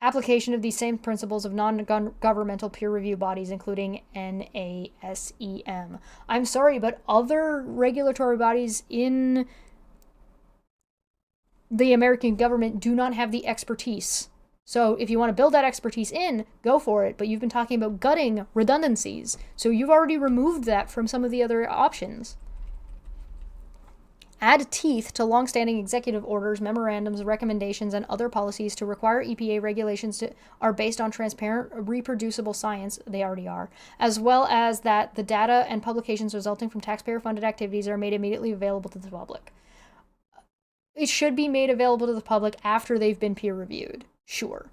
application of these same principles of non-governmental peer review bodies, including NASEM. I'm sorry, but other regulatory bodies in the American government do not have the expertise. So if you want to build that expertise in, go for it, but you've been talking about gutting redundancies, so you've already removed that from some of the other options. Add teeth to long-standing executive orders, memorandums, recommendations, and other policies to require EPA regulations are based on transparent, reproducible science. They already are. As well as that the data and publications resulting from taxpayer-funded activities are made immediately available to the public. It should be made available to the public after they've been peer reviewed. Sure.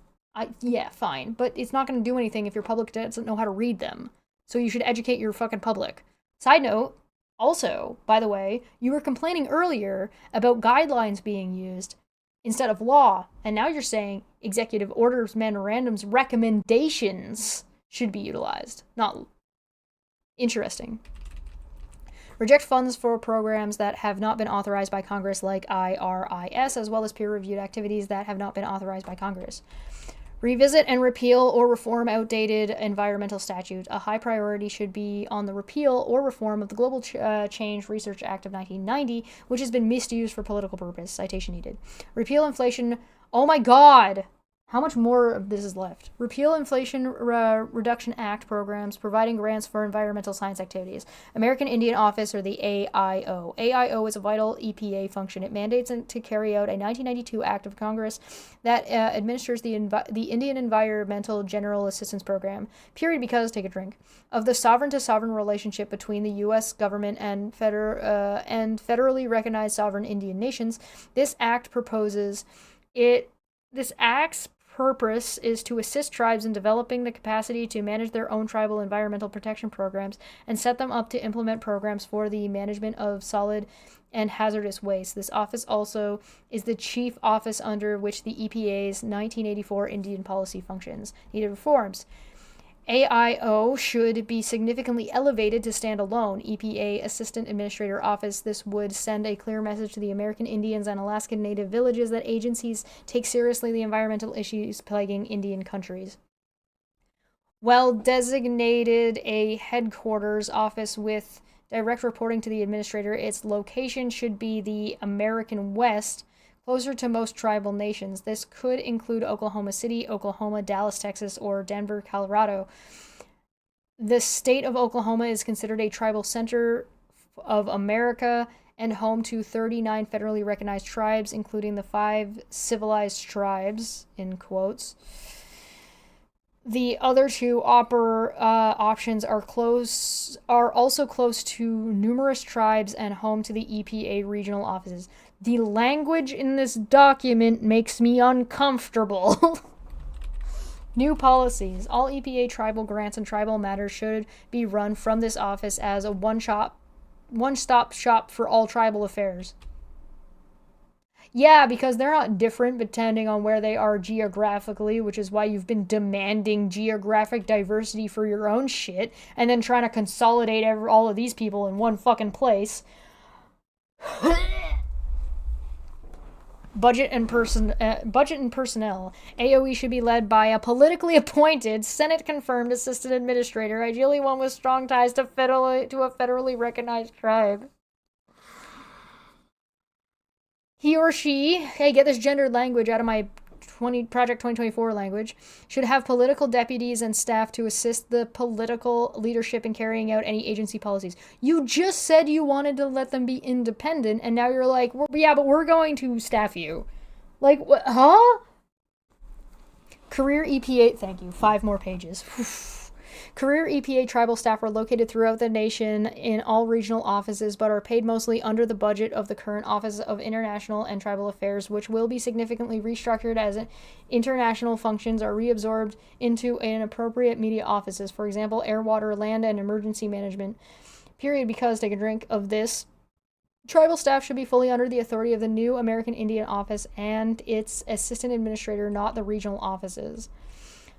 Yeah, fine. But it's not going to do anything if your public doesn't know how to read them. So you should educate your fucking public. Side note, also, by the way, you were complaining earlier about guidelines being used instead of law, and now you're saying executive orders, memorandums, recommendations should be utilized. Not interesting. Reject funds for programs that have not been authorized by Congress, like IRIS, as well as peer-reviewed activities that have not been authorized by Congress. Revisit and repeal or reform outdated environmental statutes. A high priority should be on the repeal or reform of the Global Change Research Act of 1990, which has been misused for political purpose. Citation needed. Repeal Inflation... Oh my god! How much more of this is left? Repeal Inflation Reduction Act programs providing grants for environmental science activities. American Indian Office, or the AIO. AIO is a vital EPA function. It mandates to carry out a 1992 Act of Congress that administers the Indian Environmental General Assistance Program. Period, because, take a drink, of the sovereign-to-sovereign relationship between the U.S. government and federally recognized sovereign Indian nations. This act proposes it. This act's purpose is to assist tribes in developing the capacity to manage their own tribal environmental protection programs and set them up to implement programs for the management of solid and hazardous waste. This office also is the chief office under which the EPA's 1984 Indian policy functions. Needed reforms. AIO should be significantly elevated to stand alone. EPA Assistant Administrator Office. This would send a clear message to the American Indians and Alaskan Native villages that agencies take seriously the environmental issues plaguing Indian countries. Well, designated a headquarters office with direct reporting to the administrator. Its location should be the American West, closer to most tribal nations. This could include Oklahoma City, Oklahoma, Dallas, Texas, or Denver, Colorado. The state of Oklahoma is considered a tribal center of America and home to 39 federally recognized tribes, including the 5 civilized tribes, in quotes. The other 2 options are also close to numerous tribes and home to the EPA regional offices. The language in this document makes me uncomfortable. New policies. All EPA tribal grants and tribal matters should be run from this office as a one-stop shop for all tribal affairs. Yeah, because they're not different depending on where they are geographically, which is why you've been demanding geographic diversity for your own shit, and then trying to consolidate all of these people in one fucking place. Budget and personnel. AOE should be led by a politically appointed, Senate-confirmed assistant administrator, ideally one with strong ties to a federally recognized tribe. He or she, hey, get this gendered language out of my Project 2024 language, should have political deputies and staff to assist the political leadership in carrying out any agency policies. You just said you wanted to let them be independent, and now you're like, yeah, but we're going to staff you. Like, what? Huh? Career EPA, thank you, 5 more pages. Career EPA tribal staff are located throughout the nation in all regional offices, but are paid mostly under the budget of the current Office of International and Tribal Affairs, which will be significantly restructured as international functions are reabsorbed into inappropriate media offices. For example, air, water, land, and emergency management. Period, because, take a drink of this. Tribal staff should be fully under the authority of the new American Indian Office and its assistant administrator, not the regional offices.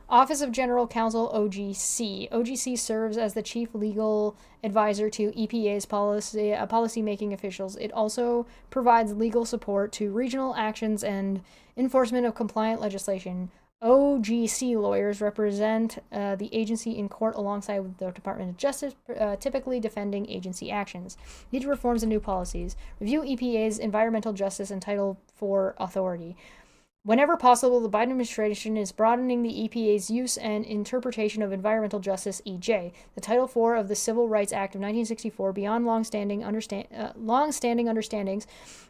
Office of General Counsel, OGC. OGC serves as the chief legal advisor to EPA's policy-making officials. It also provides legal support to regional actions and enforcement of compliant legislation. OGC lawyers represent the agency in court alongside the Department of Justice, typically defending agency actions. Need reforms and new policies. Review EPA's environmental justice and Title IV authority. Whenever possible, the Biden administration is broadening the EPA's use and interpretation of environmental justice, EJ, the Title IV of the Civil Rights Act of 1964, beyond long-standing understandings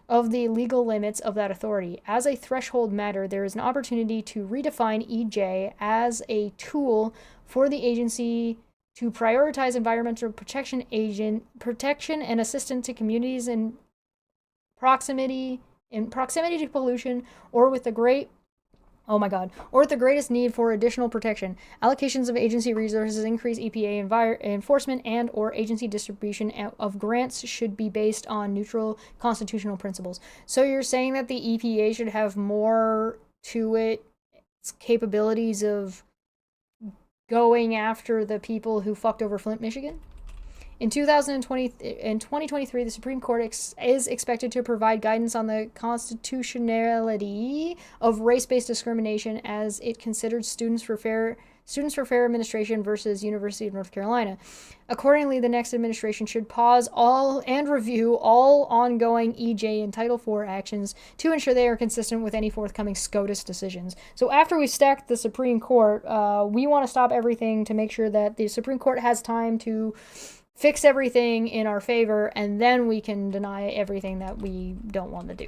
of the legal limits of that authority. As a threshold matter, there is an opportunity to redefine EJ as a tool for the agency to prioritize environmental protection and assistance to communities in proximity in proximity to pollution or with the greatest need for additional protection. Allocations of agency resources increase EPA enforcement and or agency distribution of grants should be based on neutral constitutional principles. So you're saying that the EPA should have more to its capabilities of going after the people who fucked over Flint, Michigan? In 2023, the Supreme Court is expected to provide guidance on the constitutionality of race-based discrimination as it considers Students for Fair Administration versus University of North Carolina. Accordingly, the next administration should pause all and review all ongoing EJ and Title IV actions to ensure they are consistent with any forthcoming SCOTUS decisions. So after we stacked the Supreme Court, we want to stop everything to make sure that the Supreme Court has time to fix everything in our favor, and then we can deny everything that we don't want to do.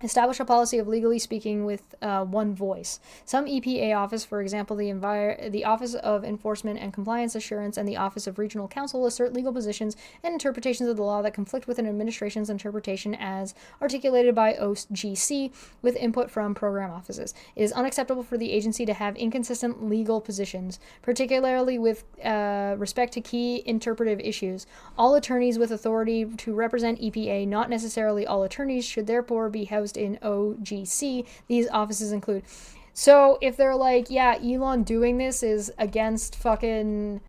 Establish a policy of legally speaking with one voice. Some EPA office, for example, the Office of Enforcement and Compliance Assurance and the Office of Regional Counsel, assert legal positions and interpretations of the law that conflict with an administration's interpretation as articulated by OGC with input from program offices. It is unacceptable for the agency to have inconsistent legal positions, particularly with respect to key interpretive issues. All attorneys with authority to represent EPA, not necessarily all attorneys, should therefore be housed in OGC. These offices include. So if they're like, yeah, Elon doing this is against fucking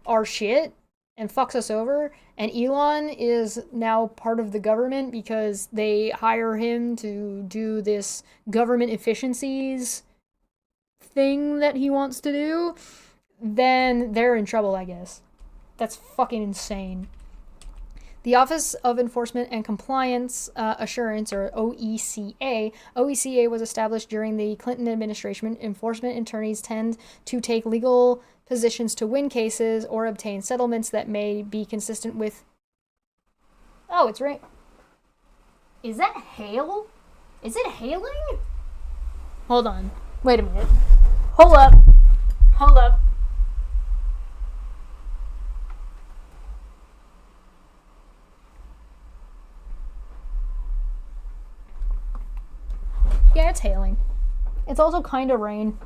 our shit and fucks us over, and Elon is now part of the government because they hire him to do this government efficiencies thing that he wants to do, then they're in trouble, I guess. That's fucking insane. The Office of Enforcement and Compliance Assurance, or OECA. OECA was established during the Clinton administration. Enforcement attorneys tend to take legal positions to win cases or obtain settlements that may be consistent with... Oh, it's right. Is that hail? Is it hailing? Hold on. Wait a minute. Hold up. Hold up. Yeah, it's hailing. It's also kind of rain.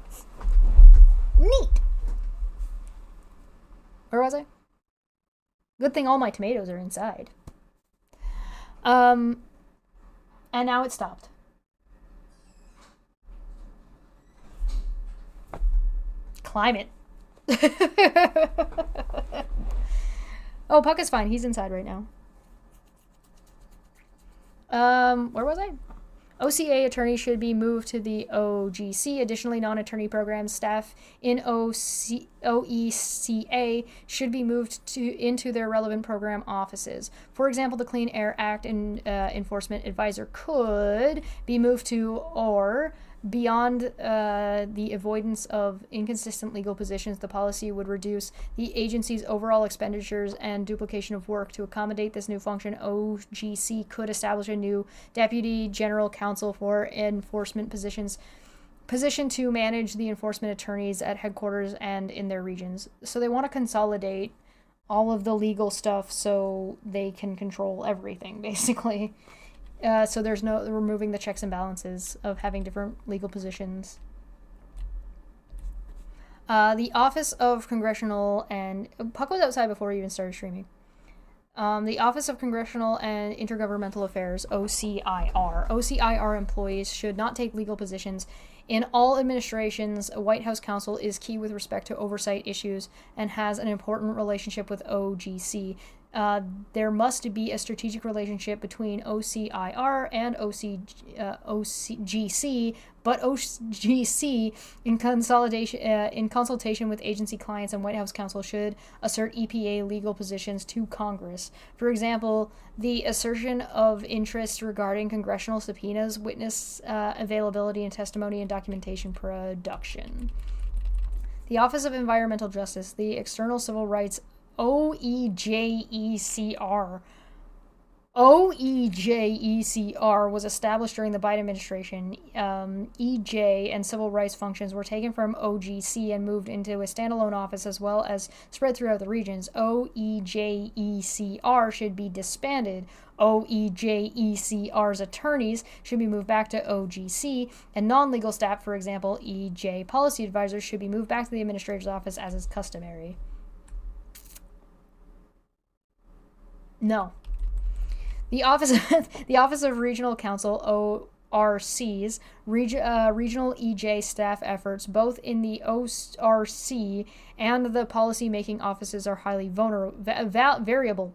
Neat. Where was I? Good thing all my tomatoes are inside. And now it stopped. Climate. Oh, Puck is fine. He's inside right now. Where was I? OCA attorneys should be moved to the OGC. Additionally, non-attorney program staff in OECA should be moved into their relevant program offices. For example, the Clean Air Act Enforcement Advisor could be moved to or beyond the avoidance of inconsistent legal positions. The policy would reduce the agency's overall expenditures and duplication of work. To accommodate this new function, OGC could establish a new Deputy General Counsel for enforcement positioned to manage the enforcement attorneys at headquarters and in their regions. So they want to consolidate all of the legal stuff so they can control everything, basically. So there's no removing the checks and balances of having different legal positions. The Office of Congressional and... Puck was outside before we even started streaming. The Office of Congressional and Intergovernmental Affairs, OCIR. OCIR employees should not take legal positions. In all administrations, a White House counsel is key with respect to oversight issues and has an important relationship with OGC. There must be a strategic relationship between OCIR and OGC, but OGC, in consultation with agency clients and White House counsel, should assert EPA legal positions to Congress. For example, the assertion of interest regarding congressional subpoenas, witness availability and testimony and documentation production. The Office of Environmental Justice, the External Civil Rights OEJECR. OEJECR was established during the Biden administration. EJ and civil rights functions were taken from OGC and moved into a standalone office as well as spread throughout the regions. OEJECR should be disbanded. OEJECR's attorneys should be moved back to OGC, and non-legal staff, for example, EJ policy advisors, should be moved back to the administrator's office as is customary. No. The Office of Regional Counsel, ORCs, regional EJ staff efforts, both in the ORC and the policy-making offices, are highly variable.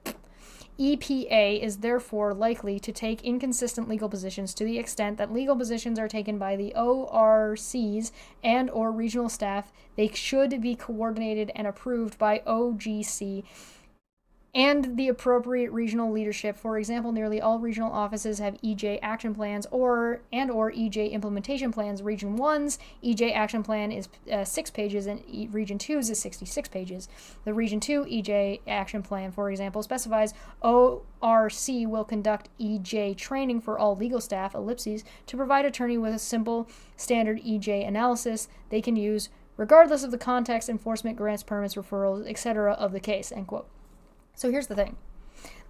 EPA is therefore likely to take inconsistent legal positions to the extent that legal positions are taken by the ORCs and or regional staff. They should be coordinated and approved by OGC and the appropriate regional leadership. For example, nearly all regional offices have EJ action plans or EJ implementation plans. Region 1's EJ action plan is 6 pages and Region 2's is 66 pages. The Region 2 EJ action plan, for example, specifies ORC will conduct EJ training for all legal staff, ellipses, to provide attorney with a simple standard EJ analysis they can use regardless of the context, enforcement, grants, permits, referrals, etc. of the case, end quote. So here's the thing.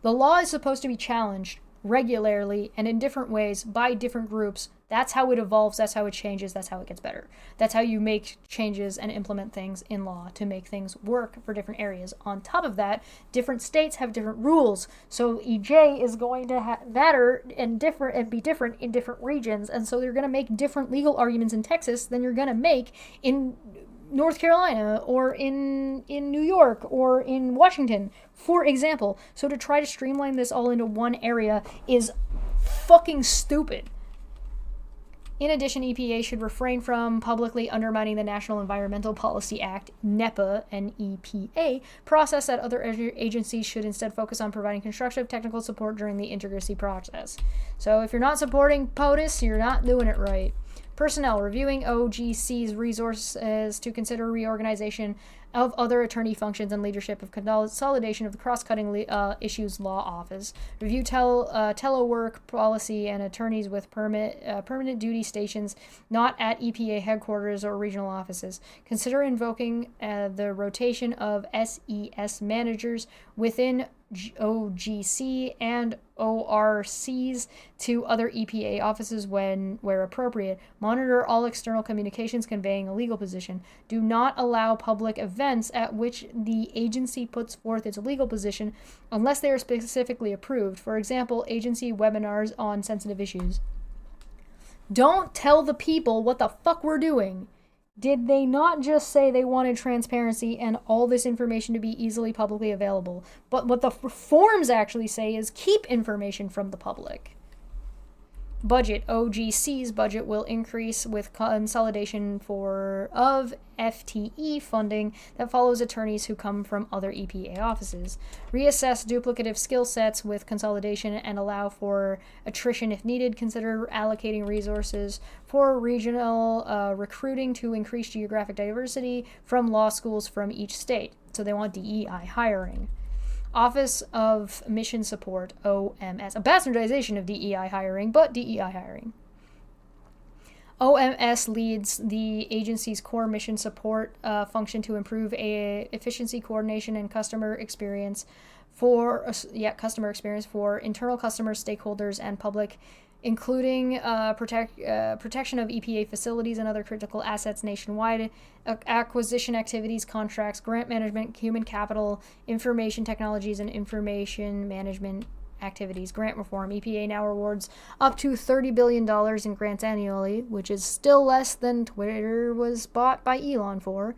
The law is supposed to be challenged regularly and in different ways by different groups. That's how it evolves. That's how it changes. That's how it gets better. That's how you make changes and implement things in law to make things work for different areas. On top of that, different states have different rules. So EJ is going to matter and be different in different regions. And so you're going to make different legal arguments in Texas than you're going to make in North Carolina or in New York or in Washington, for example. So to try to streamline this all into one area is fucking stupid. In addition, EPA should refrain from publicly undermining the National Environmental Policy Act, NEPA, and EPA process that other agencies should instead focus on providing constructive technical support during the integrity process. So if you're not supporting POTUS, you're not doing it right. Personnel, reviewing OGC's resources to consider reorganization of other attorney functions and leadership of consolidation of the cross-cutting issues law office. Review telework policy and attorneys with permanent duty stations not at EPA headquarters or regional offices. Consider invoking the rotation of SES managers within OGC and ORCs to other EPA offices where appropriate. Monitor all external communications conveying a legal position. Do not allow public events at which the agency puts forth its legal position unless they are specifically approved. For example, agency webinars on sensitive issues. Don't tell the people what the fuck we're doing. Did they not just say they wanted transparency and all this information to be easily publicly available? But what the forms actually say is keep information from the public. Budget. OGC's budget will increase with consolidation of FTE funding that follows attorneys who come from other EPA offices. Reassess duplicative skill sets with consolidation and allow for attrition if needed. Consider allocating resources for regional recruiting to increase geographic diversity from law schools from each state. So they want DEI hiring. Office of Mission Support, OMS, a bastardization of DEI hiring, but DEI hiring. OMS leads the agency's core mission support function to improve efficiency, coordination, and customer experience for internal customers, stakeholders, and public, including protection of EPA facilities and other critical assets nationwide, acquisition activities, contracts, grant management, human capital, information technologies, and information management activities. Grant reform. EPA now awards up to $30 billion in grants annually, which is still less than Twitter was bought by Elon for.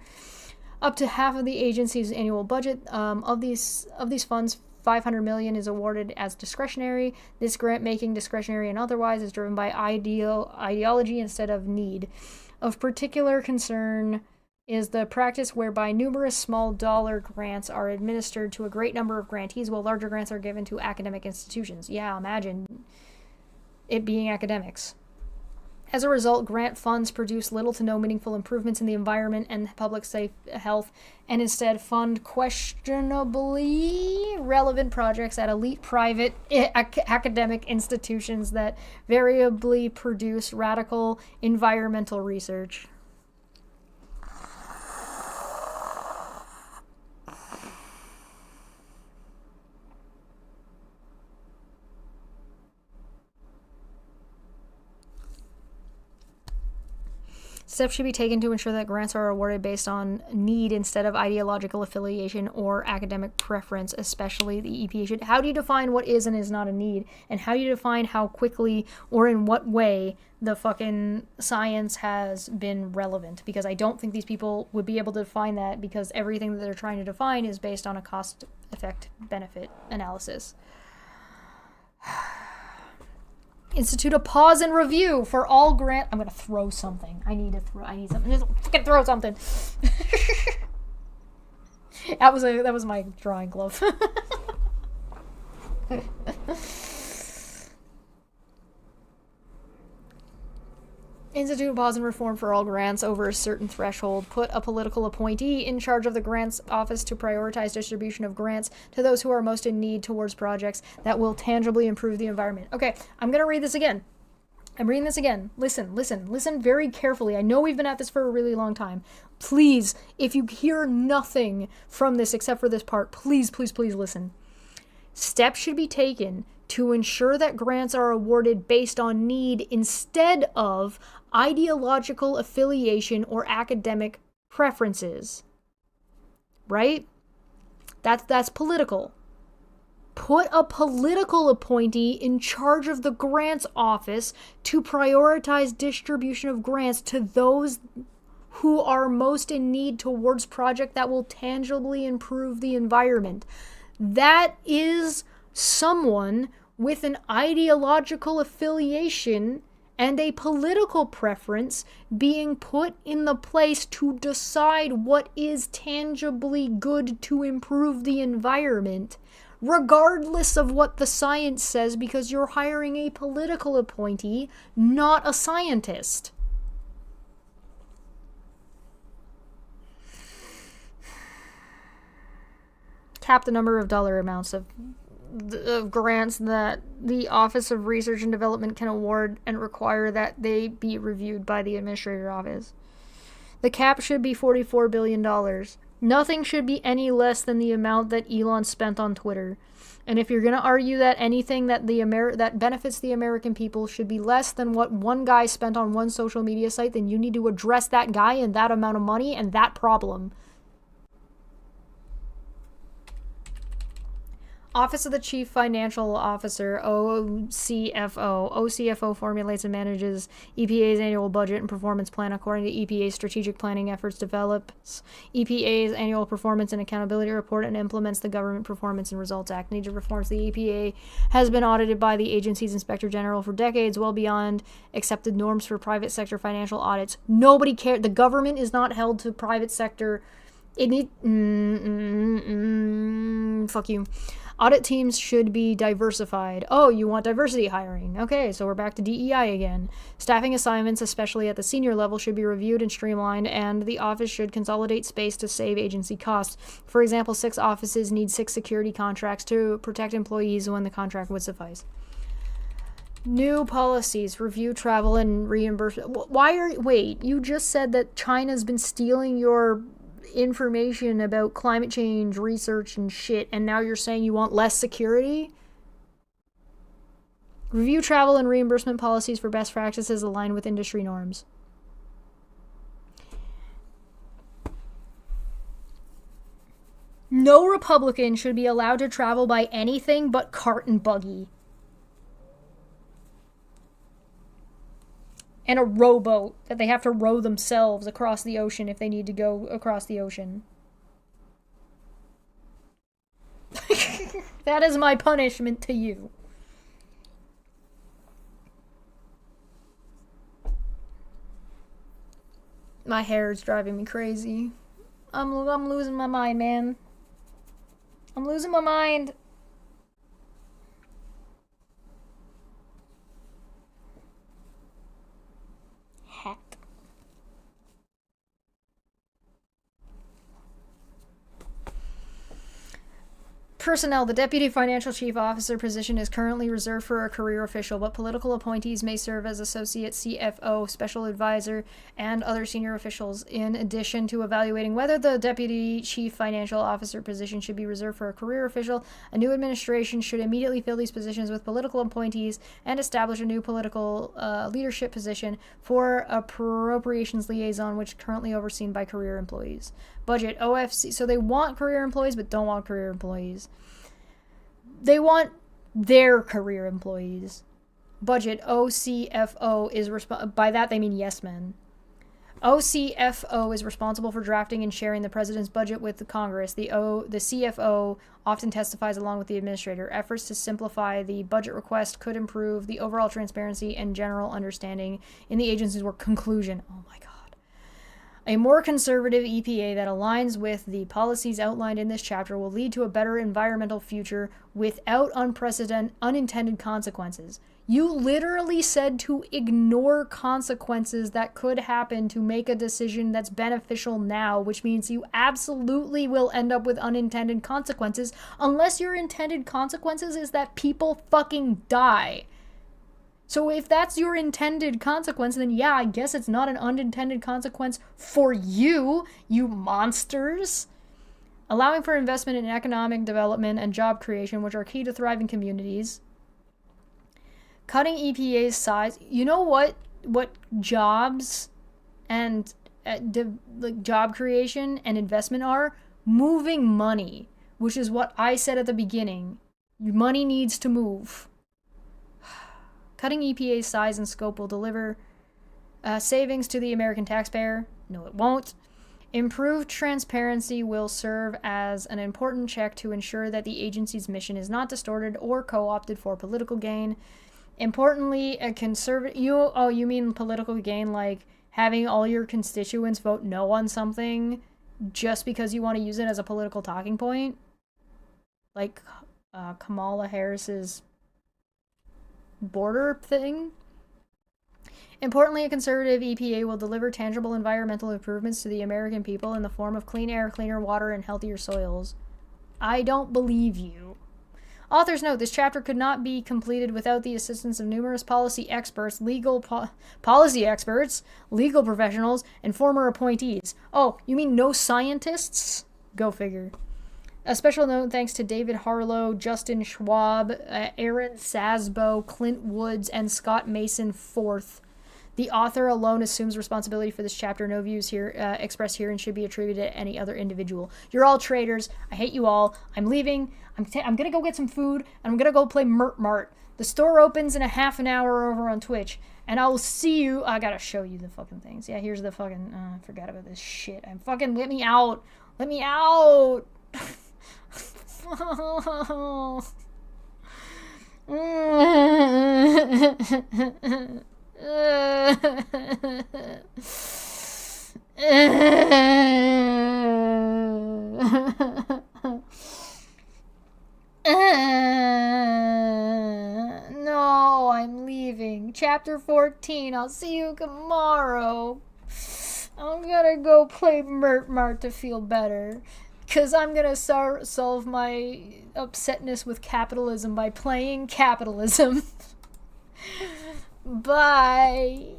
Up to half of the agency's annual budget. Of these funds, $500 million is awarded as discretionary. This grant making, discretionary and otherwise, is driven by ideology instead of need. Of particular concern is the practice whereby numerous small dollar grants are administered to a great number of grantees while larger grants are given to academic institutions. Yeah, imagine it being academics. As a result, grant funds produce little to no meaningful improvements in the environment and public safe health, and instead fund questionably relevant projects at elite private academic institutions that variably produce radical environmental research. Steps should be taken to ensure that grants are awarded based on need instead of ideological affiliation or academic preference, especially the EPA should. How do you define what is and is not a need? And how do you define how quickly or in what way the fucking science has been relevant? Because I don't think these people would be able to define that, because everything that they're trying to define is based on a cost-effect-benefit analysis. Institute a pause and review for all grant. I'm gonna throw something. I need something. Just fucking throw something. That was my drawing glove. Institute a pause and reform for all grants over a certain threshold. Put a political appointee in charge of the grants office to prioritize distribution of grants to those who are most in need towards projects that will tangibly improve the environment. Okay, I'm going to read this again. I'm reading this again. Listen very carefully. I know we've been at this for a really long time. Please, if you hear nothing from this except for this part, please listen. Steps should be taken to ensure that grants are awarded based on need instead of ideological affiliation or academic preferences. Right? That's political. Put a political appointee in charge of the grants office to prioritize distribution of grants to those who are most in need towards projects that will tangibly improve the environment. That is someone with an ideological affiliation and a political preference being put in the place to decide what is tangibly good to improve the environment, regardless of what the science says, because you're hiring a political appointee, not a scientist. Cap the number of dollar amounts of grants that the Office of Research and Development can award and require that they be reviewed by the Administrator Office. The cap should be $44 billion. Nothing should be any less than the amount that Elon spent on Twitter. And if you're going to argue that anything that that benefits the American people should be less than what one guy spent on one social media site, then you need to address that guy and that amount of money and that problem. Office of the Chief Financial Officer, OCFO. OCFO formulates and manages EPA's annual budget and performance plan according to EPA's strategic planning efforts, develops EPA's annual performance and accountability report, and implements the Government Performance and Results Act. Major reforms. The EPA has been audited by the agency's Inspector General for decades, well beyond accepted norms for private sector financial audits. Nobody cares. The government is not held to private sector. Fuck you. Audit teams should be diversified. Oh, you want diversity hiring. Okay, so we're back to DEI again. Staffing assignments, especially at the senior level, should be reviewed and streamlined, and the office should consolidate space to save agency costs. For example, 6 offices need 6 security contracts to protect employees when the contract would suffice. New policies, review travel and reimbursement. Wait, you just said that China's been stealing your information about climate change research and shit, and now you're saying you want less security? Review travel and reimbursement policies for best practices aligned with industry norms. No Republican should be allowed to travel by anything but cart and buggy. And a rowboat that they have to row themselves across the ocean if they need to go across the ocean. That is my punishment to you. My hair is driving me crazy. I'm losing my mind, man. I'm losing my mind. Personnel. The Deputy Financial Chief Officer position is currently reserved for a career official, but political appointees may serve as Associate CFO, Special Advisor, and other senior officials. In addition to evaluating whether the Deputy Chief Financial Officer position should be reserved for a career official, a new administration should immediately fill these positions with political appointees and establish a new political leadership position for appropriations liaison, which is currently overseen by career employees. Budget. OFC. So they want career employees, but don't want career employees. They want their career employees. Budget. OCFO is by that they mean yes men. OCFO is responsible for drafting and sharing the president's budget with the Congress. The CFO often testifies along with the administrator. Efforts to simplify the budget request could improve the overall transparency and general understanding in the agency's work. Conclusion. Oh my God. A more conservative EPA that aligns with the policies outlined in this chapter will lead to a better environmental future without unintended consequences. You literally said to ignore consequences that could happen to make a decision that's beneficial now, which means you absolutely will end up with unintended consequences unless your intended consequences is that people fucking die. So if that's your intended consequence, then yeah, I guess it's not an unintended consequence for you, you monsters. Allowing for investment in economic development and job creation, which are key to thriving communities. Cutting EPA's size. You know what jobs and job creation and investment are? Moving money, which is what I said at the beginning. Your money needs to move. Cutting EPA's size and scope will deliver savings to the American taxpayer. No, it won't. Improved transparency will serve as an important check to ensure that the agency's mission is not distorted or co-opted for political gain. Importantly, a conservative... You mean political gain like having all your constituents vote no on something just because you want to use it as a political talking point? Like Kamala Harris's border thing. Importantly, a conservative EPA will deliver tangible environmental improvements to the American people in the form of clean air, cleaner water, and healthier soils. I don't believe you. Authors note this chapter could not be completed without the assistance of numerous policy experts, policy experts, legal professionals, and former appointees. Oh, you mean no scientists? Go figure. A special note thanks to David Harlow, Justin Schwab, Aaron Sasbo, Clint Woods, and Scott Mason IV. The author alone assumes responsibility for this chapter. No views here expressed here and should be attributed to any other individual. You're all traitors. I hate you all. I'm leaving. I'm going to go get some food, and I'm going to go play Mart. The store opens in a half an hour over on Twitch, and I will see you. I got to show you the fucking things. Yeah, here's the fucking... I forgot about this shit. Let me out. Let me out. No, I'm leaving. Chapter 14. I'll see you tomorrow. I'm gonna go play Mart to feel better. Because I'm going to solve my upsetness with capitalism by playing capitalism. Bye.